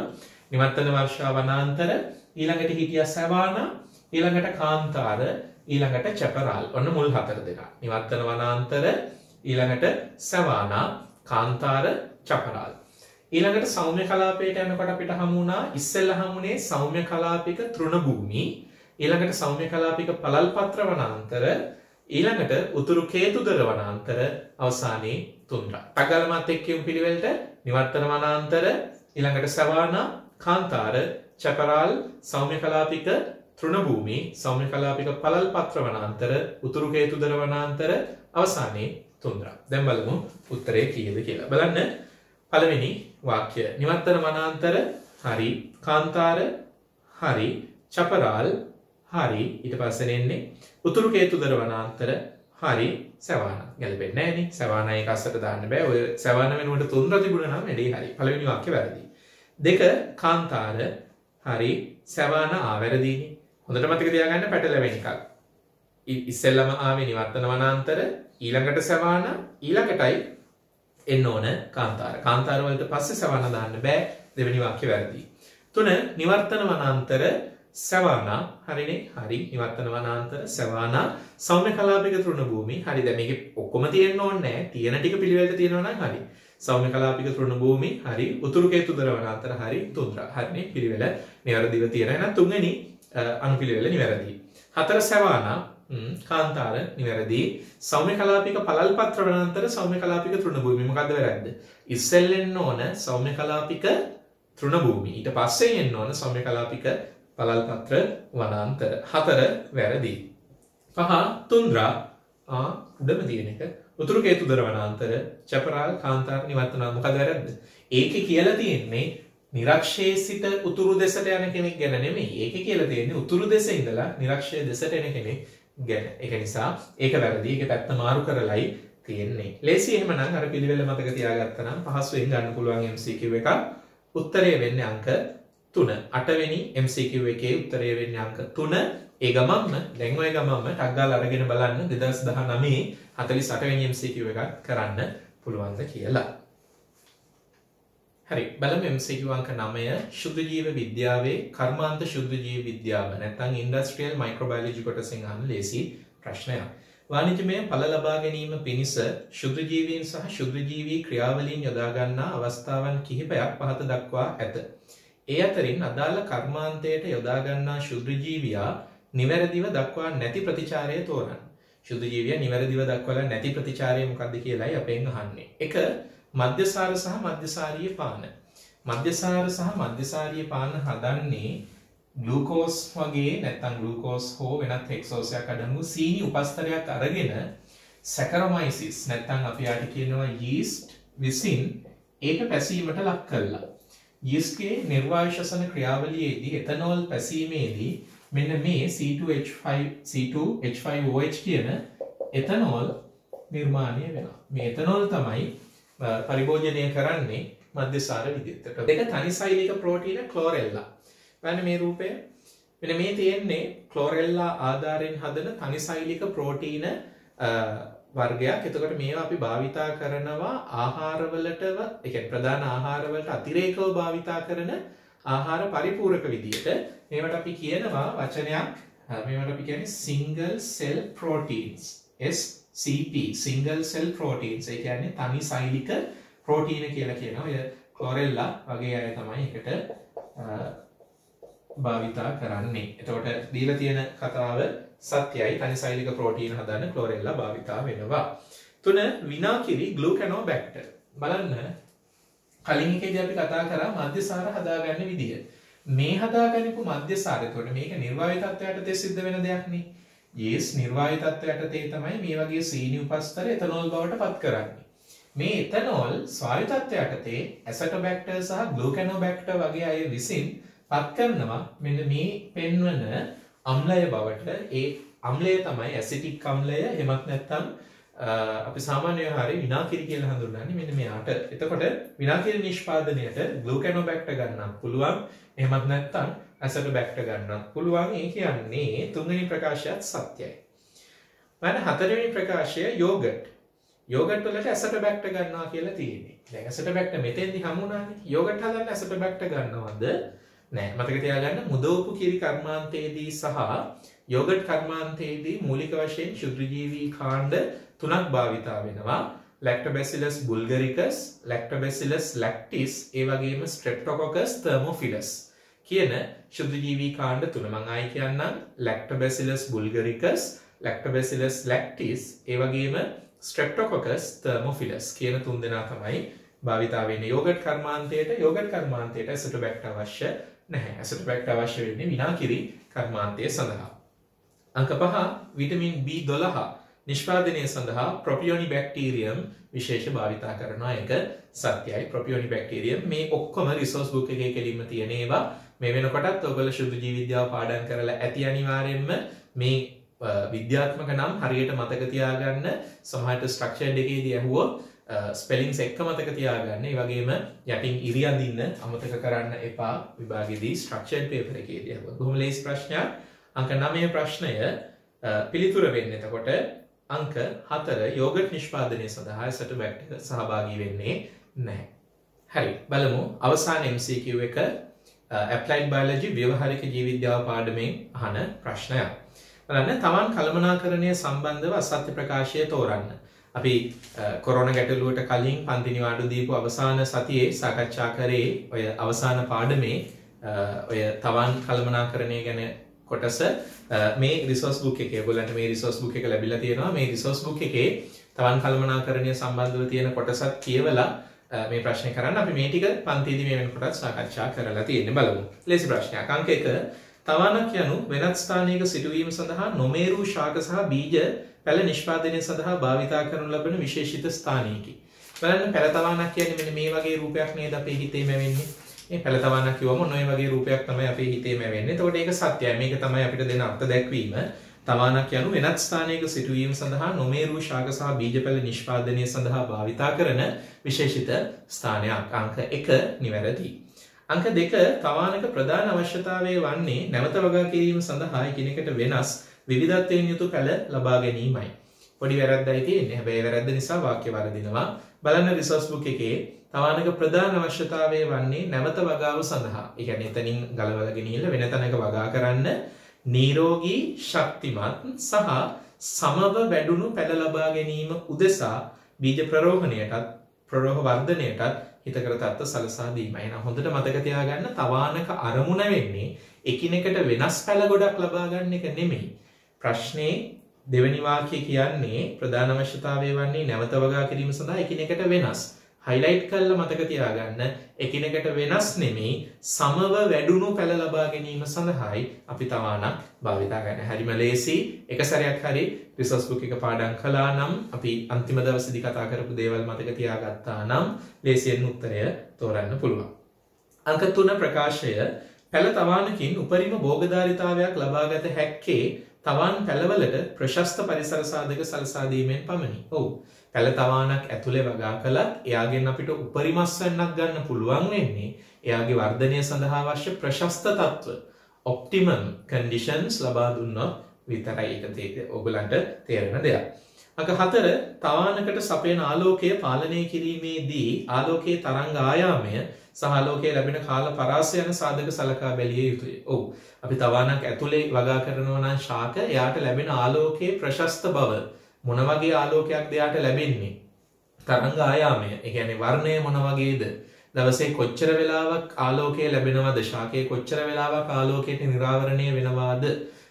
නිවර්තන වර්ෂා වනාන්තර, ඊළඟට හිටියා සවානා, ඊළඟට කාන්තාර, ඊළඟට චැපරාල්. ඔන්න මුල් 4 දෙනා. නිවර්තන වනාන්තර, ඊළඟට සවානා, කාන්තාර, චැපරාල්. ඊළඟට සෞම්‍ය කලාපයට යනකොට අපිට හමු වුණා ඉස්සෙල්ලා හමුනේ සෞම්‍ය කලාපික තෘණ භූමි, ඊළඟට සෞම්‍ය කලාපික පළල් පත්‍ර වනාන්තර, ඊළඟට උතුරු කේතුදර වනාන්තර, අවසානයේ තුන්රා. ටගලමත් එක්ක යමු පිළිවෙලට නිවර්තන වනාන්තර, ඊළඟට සවානා, කාන්තාර, චැපරාල්, සෞම්‍ය කලාපික තෘණ භූමි, සෞම්‍ය කලාපික පළල් පත්‍ර වනාන්තර, උතුරු කේතුදර වනාන්තර, අවසානයේ තුන්රා. දැන් බලමු උත්තරේ කීයද කියලා. බලන්න පළවෙනි වාක්‍ය. නිවර්තන වනාන්තර හරි, කාන්තාර හරි, චැපරාල් හරි, ඊට පස්සේ එන්නේ උතුරු කේතුදර වනාන්තර හරි, සවානා. ගැලපෙන්නේ නැහැ නේ. සවානා එක අස්සට දාන්න බෑ. ඔය සවානා වෙනුවට තුන්රා තිබුණා නම් එඩේ හරි. පළවෙනි වාක්‍ය වැරදි. 2 කාන්තාර හරි, සවානා වැරදිනේ. හොඳට මතක තියාගන්න පැටලෙන එකක්. ඉස්සෙල්ලම ආවේ නිවර්තන වනාන්තර, ඊළඟට සවානා, ඊළඟටයි එන්න ඕන කාන්තාර. කාන්තාර වලට පස්සේ සවානා දාන්න බෑ. දෙවෙනි වාක්‍ය වැරදි. 3 නිවර්තන වනාන්තර, සවානා හරිනේ හරි නිවර්තන වනාන්තර සවානා සෞම්‍ය කලාපික තෘණ භූමි හරි දැන් මේකේ ඔක්කොම තියෙන්න ඕනේ නැහැ තියෙන ටික පිළිවෙලට තියෙනවා නම් හරි සෞම්‍ය කලාපික තෘණ භූමි හරි උතුරු කේතුදර වනාන්තර හරි තුන්දර හරිනේ පිළිවෙල නිවැරදිව තියෙන එහෙනම් තුන්වෙනි අනුපිළිවෙල නිවැරදි හතර සවානා කාන්තාර නිවැරදි සෞම්‍ය කලාපික පළල් පත්‍ර වනාන්තර සෞම්‍ය කලාපික තෘණ භූමි මොකද්ද වැරද්ද ඉස්සෙල්ලෙන්න ඕන සෞම්‍ය කලාපික තෘණ භූමි ඊට පස්සේ එන්න ඕන සෞම්‍ය කලාපික පළල් පත්‍ර වනාන්තර හතර වැරදි පහ තුන්ද්‍රා උඩම තියෙන එක උතුරු කේතුදර වනාන්තර චපරාල් කාන්තාර නිවර්තන මොකද වැරද්ද ඒකේ කියලා තියෙන්නේ නිරක්ෂයේ සිට උතුරු දෙසට යන කෙනෙක් ගැන නෙමෙයි ඒකේ කියලා තියෙන්නේ උතුරු දෙස ඉඳලා නිරක්ෂයේ දෙසට එන කෙනෙක් ගැන ඒක නිසා ඒක වැරදි ඒක පැත්ත මාරු කරලයි තියෙන්නේ ලේසි එහෙමනම් අර පිළිවෙල මතක තියාගත්තා නම් පහසුවෙන් ගන්න පුළුවන් MCQ එකක් උත්තරය වෙන්නේ අංක 3 8 වෙනි MCQ එකේ උත්තරය වෙන්නේ අංක 3 ඒ ගමම්ම දැන් ඔය ගමම්ම ටක් ගාලා අරගෙන බලන්න 2019 48 වෙනි MCQ එකක් කරන්න පුළුවන්ද කියලා හරි බලමු MCQ අංක 9 ශුද්ධ ජීව විද්‍යාවේ කර්මාන්ත ශුද්ධ ජීව විද්‍යාව නැත්නම් ඉන්ඩස්ට්‍රියල් මයික්‍රෝබයොලොජි කොටසෙන් අහන ලේසි ප්‍රශ්නයක් වාණිජමය ඵල ලබා ගැනීම පිණිස ශුද්ධ ජීවීන් සහ ශුද්ධ ජීවී ක්‍රියාවලීන් යොදා ගන්නා අවස්ථාවන් කිහිපයක් පහත දක්වා ඇත. ඒ අතරින් අදාළ කර්මාන්තයට යොදා ගන්නා ශුද්ධ ජීවියා නිවැරදිව දක්වා නැති ප්‍රතිචාරය තෝරන්න. ශුද්ධ ජීවියා නිවැරදිව දක්වලා නැති ප්‍රතිචාරය මොකක්ද කියලායි අපෙන් අහන්නේ. 1. මධ්‍යසාර සහ මධ්‍යසාරීය පාන. මධ්‍යසාර සහ මධ්‍යසාරීය පාන හදන්නේ ග්ලූකෝස් වගේ නැත්නම් ග්ලූකෝස් හෝ වෙනත් හෙක්සෝසයක් අඩංගු සීනි උපස්තරයක් අරගෙන සැකරොමයිසිස් නැත්නම් අපි යාට කියනවා යීස්ට් විසින් ඒක පැසීමට ලක් කළා. යීස්ට්ගේ නිර්වාශසන ක්‍රියාවලියේදී එතනෝල් පැසීමේදී මෙන්න මේ C2H5OH කියන එතනෝල් නිර්මාණය වෙනවා. මේ එතනෝල් තමයි පරිභෝජනය කරන්නේ මධ්‍යසාර විදිහට. දෙක තනිසෛලික ප්‍රෝටීන ක්ලෝරෙල්ලා. බලන්න මේ රූපය. මෙන්න මේ තියෙන්නේ ක්ලෝරෙල්ලා ආධාරයෙන් හදන තනිසෛලික ප්‍රෝටීන වර්ගයක්. එතකොට මේවා අපි භාවිතා කරනවා ආහාරවලට, ඒ කියන්නේ ප්‍රධාන ආහාරවලට අතිරේකව භාවිතා කරන ආහාර පරිපූරක විදියට. මේවට අපි කියනවා වචනයක්, මේවට අපි කියන්නේ single cell proteins. SCP single cell proteins. ඒ කියන්නේ තනිසෛලික ප්‍රෝටීන කියලා කියනවා. ඔය ක්ලෝරෙල්ලා වගේ අය තමයි ඒකට භාවිතා කරන්නේ. එතකොට දීලා තියෙන කතාව සත්‍යයි. තනිසෛලික ප්‍රෝටීන හදන්න ක්ලෝරෙල්ලා භාවිතා වෙනවා. 3 විනාකිරි ග්ලූකනෝබැක්ටර්. බලන්න කලින් එකේදී අපි කතා කරා මධ්‍යසාර හදාගන්න විදිය. මේ හදාගන්නපු මධ්‍යසාර එතකොට මේක නිර්වායු තත්ත්වයටදී සිද්ධ වෙන දෙයක් නේ. යීස් නිර්වායු තත්ත්වයටදී තමයි මේ වගේ සීනි උපස්තර එතනෝල් බවට පත් කරන්නේ. මේ එතනෝල් ස්වායු තත්ත්වයටදී ඇසටෝබැක්ටර් සහ ග්ලූකනෝබැක්ටර් වගේ අය විසින් පත් කරනවා මෙන්න මේ පෙන්වන අම්ලය බවට. ඒ අම්ලය තමයි ඇසිටික් අම්ලය. එහෙමත් නැත්නම් අපි සාමාන්‍යයෙන් හරිය විනාකිරි කියලා හඳුන්වන්නේ මෙන්න මෙයාට. එතකොට විනාකිරි නිෂ්පාදනයට ග්ලූකනෝබැක්ටර් ගන්නත් පුළුවන්. එහෙමත් නැත්නම් ඇසටෝබැක්ටර් ගන්නත් පුළුවන්. ඒ කියන්නේ තුන්වෙනි ප්‍රකාශයත් සත්‍යයි. මම හතරවෙනි ප්‍රකාශය යෝගට්. යෝගට් වලට ඇසටෝබැක්ටර් ගන්නවා කියලා තියෙන්නේ. දැන් ඇසටෝබැක්ටර් මෙතෙන්දි හමුුණානේ. යෝගට් හදන්න ඇසටෝබැක්ටර් ගන්නවද? නෑ. මතක තියාගන්න මුදවපු කිරි කර්මාන්තයේදී සහ යෝගට් කර්මාන්තයේදී මූලික වශයෙන් ශුද්ධජීවී කාණ්ඩ තුනක් භාවිතා වෙනවා. Lactobacillus bulgaricus, Lactobacillus lactis, ඒ වගේම Streptococcus thermophilus කියන ශුද්ධජීවී කාණ්ඩ තුන. මම ආයි කියන්නම් Lactobacillus bulgaricus, Lactobacillus lactis, ඒ වගේම Streptococcus thermophilus කියන තුන් දෙනා තමයි භාවිතා වෙන්නේ යෝගට් කර්මාන්තයට. යෝගට් කර්මාන්තයට ඇසටෝබැක්ටර් අවශ්‍ය නැහැ. ඇසටෝබැක්ටර් අවශ්‍ය වෙන්නේ විනාකිරි කර්මාන්තය සඳහා. අංක 5 විටමින් B12 නිෂ්පාදනය සඳහා ප්‍රොපියෝනිබැක්ටීරියම් විශේෂ භාවිතා කරනවා. ඒක සත්‍යයි. ප්‍රොපියෝනිබැක්ටීරියම් මේ ඔක්කොම රිසෝස් බුක් එකේ කෙලින්ම තියෙන ඒවා. මේ වෙනකොටත් ඔයගොල්ලෝ ශුද්ධ ජීව විද්‍යාව පාඩම් කරලා ඇති අනිවාර්යෙන්ම මේ විද්‍යාත්මක නම් හරියට මතක තියාගන්න. සමහරට ස්ට්‍රක්චර්ඩ් එකේදී ඇහුවොත් ස්පෙලිංස් එක්ක මතක තියාගන්න. ඒ වගේම යටින් ඉරි අඳින්න අමතක කරන්න එපා. විභාගයේදී ස්ට්‍රක්චර්ඩ් පේපර් එකේදී ඇහුවොත්. බොහොම ලේසි ප්‍රශ්නයක්. අංක 9 ප්‍රශ්නය පිළිතුර වෙන්නේ එතකොට අංක 4 යෝගට් නිෂ්පාදනය සඳහා ඇසටෝබැක්ටර් සහභාගී වෙන්නේ නැහැ. හරි බලමු අවසාන MCQ එක ඇප්ලයිඩ් බයොලොජි ව්‍යවහාරික ජීව විද්‍යාව පාඩමෙන් අහන ප්‍රශ්නයක්. බලන්න තමන් කළමනාකරණය සම්බන්ධව අසත්‍ය ප්‍රකාශය තෝරන්න. අපි කොරෝනා ගැටලුවට කලින් පන්ති නිවාඩු දීපු අවසාන සතියේ සාකච්ඡා කරේ ඔය අවසාන පාඩමේ ඔය තවන් කළමනාකරණය ගැන කොටස මේ රිසෝස් බුක් එකේ ඔයගොල්ලන්ට මේ රිසෝස් බුක් එක ලැබිලා තියෙනවා. මේ රිසෝස් බුක් එකේ තවන් කළමනාකරණය සම්බන්ධව තියෙන කොටසත් කියවලා මේ ප්‍රශ්නේ කරන්න. අපි මේ ටික පන්තියේදී මේ වෙනකොටත් සාකච්ඡා කරලා තියෙන්නේ. බලමු. ලේසි ප්‍රශ්නයක්. අංක 1 තවනක් යනු වෙනත් ස්ථානයක සිටුවීම සඳහා නොමේරූ ශාක සහ බීජ පැල නිෂ්පාදනය සඳහා භාවිතා කරනු ලබන විශේෂිත ස්ථානයකි. බලන්න පැල තවනක් කියන්නේ මෙන්න මේ වගේ රූපයක් නේද අපේ හිතේම වෙන්නේ. මේ පැල තවනක් කිව්වම ඔය වගේ රූපයක් තමයි අපේ හිතේම වෙන්නේ. එතකොට ඒක සත්‍යයි. මේක තමයි අපිට දෙන අර්ථ දැක්වීම. තවනක් යනු වෙනත් ස්ථානයක සිටුවීම සඳහා නොමේරූ ශාක සහ බීජ පැල නිෂ්පාදනය සඳහා භාවිතා කරන විශේෂිත ස්ථානයක්. අංක 1 නිවැරදි. අංක 2 තවානක ප්‍රධාන අවශ්‍යතාවය වන්නේ නැවත වගා කිරීම සඳහා එකිනෙකට වෙනස් විවිධත්වයෙන් යුතු පැල ලබා ගැනීමයි. පොඩි වැරද්දයි තියෙන්නේ. හැබැයි වැරද්ද නිසා වාක්‍ය වර්ධිනවා. බලන්න රිසෝස් බුක් එකේ තවානක ප්‍රධාන අවශ්‍යතාවය වන්නේ නැවත වගාව සඳහා. ඒ කියන්නේ එතනින් ගලවලා ගෙනිහිල්ලා වෙන තැනක වගා කරන්න නිරෝගී ශක්තිමත් සහ සමව වැඩුණු පැල ලබා ගැනීම උදෙසා බීජ ප්‍රරෝහණයටත් ප්‍රරෝහ වර්ධනයටත් හිතකර තත්ත්ව සලසා දීමයි. එහෙනම් හොඳට මතක තියාගන්න තවානක අරමුණ වෙන්නේ එකිනෙකට වෙනස් පැල ගොඩක් ලබා ගන්න එක නෙමෙයි. ප්‍රශ්නේ දෙවෙනි වාක්‍යය කියන්නේ ප්‍රධාන අවශ්‍යතාවය වන්නේ නැවත වගා කිරීම සඳහා එකිනෙකට වෙනස්. හයිලයිට් කරලා මතක තියාගන්න එකිනෙකට වෙනස් නෙමෙයි සමව වැඩුණු පැල ලබා ගැනීම සඳහායි අපි තවානක් භාවිතා කරන්නේ. හරිම ලේසි. එක සැරයක් හරි රිසෝස් බුක් එක පාඩම් කළා නම් අපි අන්තිම දවසේදී කතා කරපු දේවල් මතක තියාගත්තා නම් ලේසියෙන් උත්තරය තෝරන්න පුළුවන්. අංක 3 ප්‍රකාශය පැල තවානකින් උපරිම භෝගධාරිතාවයක් ලබාගත හැක්කේ තවන් පැලවලට ප්‍රශස්ත පරිසර සාධක සලසා දීමෙන් පමණි. ඔව්. පැල තවානක් ඇතුලේ වගා කළත් එයාගෙන් අපිට උපරිමස්වන්නක් ගන්න පුළුවන් වෙන්නේ එයාගේ වර්ධනය සඳහා අවශ්‍ය ප්‍රශස්ත තත්ත්ව ඔප්ටිමම් කන්ඩිෂන්ස් ලබා දුන්නොත් විතරයි. ඒක ඔයගලන්ට තේරෙන දෙයක්. අංක 4 තවානකට සපයන ආලෝකය පාලනය කිරීමේදී ආලෝකයේ තරංග ආයාමය සහ ආලෝකයේ ලැබෙන කාල පරාසය යන සාධක සලකා බැලිය යුතුයි. ඔව්. අපි තවානක් ඇතුලේ වගා කරනවා නම් ශාක එයාට ලැබෙන ආලෝකයේ ප්‍රශස්ත බව මොන වගේ ආලෝකයක්ද එයාට ලැබෙන්නේ? තරංග ආයාමය. ඒ කියන්නේ වර්ණය මොන වගේද? දවසේ කොච්චර වෙලාවක් ආලෝකය ලැබෙනවද? ශාකයේ කොච්චර වෙලාවක් ආලෝකයට නිරාවරණය වෙනවාද?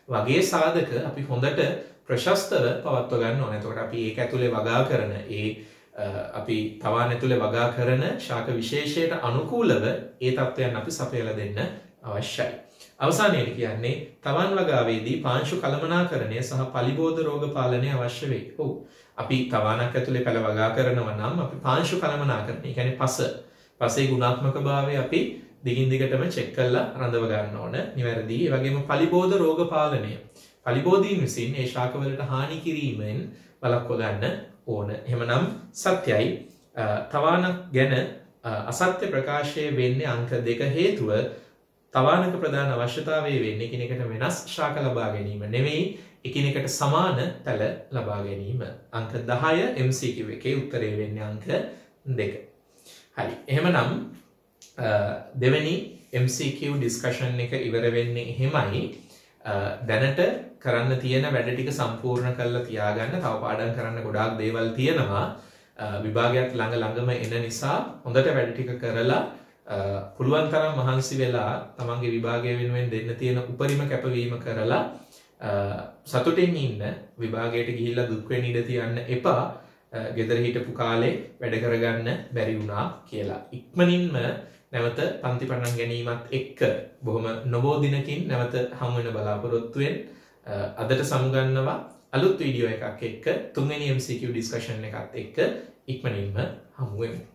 වගේ සාධක අපි හොඳට ප්‍රශස්තව පවත්ව ගන්න ඕනේ. එතකොට අපි ඒක ඇතුලේ වගා කරන අපි තවාන ඇතුලේ වගා කරන ශාක විශේෂයට අනුකූලව ඒ තත්ත්වයන් අපි සපයලා දෙන්න අවශ්‍යයි. අවසානයේ කියන්නේ තවන් වගාවේදී පාංශු කළමනාකරණය සහ පලිබෝධ රෝග පාලනය අවශ්‍ය වෙයි. ඔව්. අපි තවානක් ඇතුලේ පැල වගා කරනවා නම් අපි පාංශු කළමනාකරණය, ඒ කියන්නේ පසේ ගුණාත්මකභාවය අපි දිගින් දිගටම චෙක් කරලා රඳව ගන්න ඕන. නිවැරදි. ඒ වගේම පලිබෝධ රෝග පාලනය. පලිබෝධීන් විසින් ඒ ශාකවලට හානි කිරීමෙන් වළක්ව ගන්න ඕන. එහෙමනම් සත්‍යයි. තවානක් ගැන අසත්‍ය ප්‍රකාශය වෙන්නේ අංක 2 හේතුව තවානක ප්‍රධාන අවශ්‍යතාවය වෙන්නේ එකිනෙකට වෙනස් ශාක ලබා ගැනීම නෙවෙයි එකිනෙකට සමාන පැල ලබා ගැනීම. අංක 10 MCQ එකේ උත්තරේ වෙන්නේ අංක 2. හරි. එහෙමනම් දෙවෙනි MCQ ඩිස්කෂන් එක ඉවර වෙන්නේ එහෙමයි. දැනට කරන්න තියෙන වැඩ ටික සම්පූර්ණ කරලා තියාගන්න. තව පාඩම් කරන්න ගොඩාක් දේවල් තියෙනවා. විභාගයක් ළඟම එන නිසා හොඳට වැඩ ටික කරලා පුළුවන් තරම් මහන්සි වෙලා තමන්ගේ විභාගය වෙනුවෙන් දෙන්න තියෙන උපරිම කැපවීම කරලා සතුටින් ඉන්න. විභාගයට ගිහිල්ලා දුක් වෙන්න ඉඩ තියන්න එපා. ගෙදර හිටපු කාලේ වැඩ කරගන්න බැරි වුණා කියලා. ඉක්මනින්ම නැවත පන්ති පටන් ගැනීමත් එක්ක බොහොම නොබෝ දිනකින් නැවත හමු වෙන බලාපොරොත්තුවෙන් අදට සමුගන්නවා අලුත් වීඩියෝ එකක් එක්ක 3 වෙනි MCQ ඩිස්කෂන් එකත් එක්ක ඉක්මනින්ම හමු වෙමු.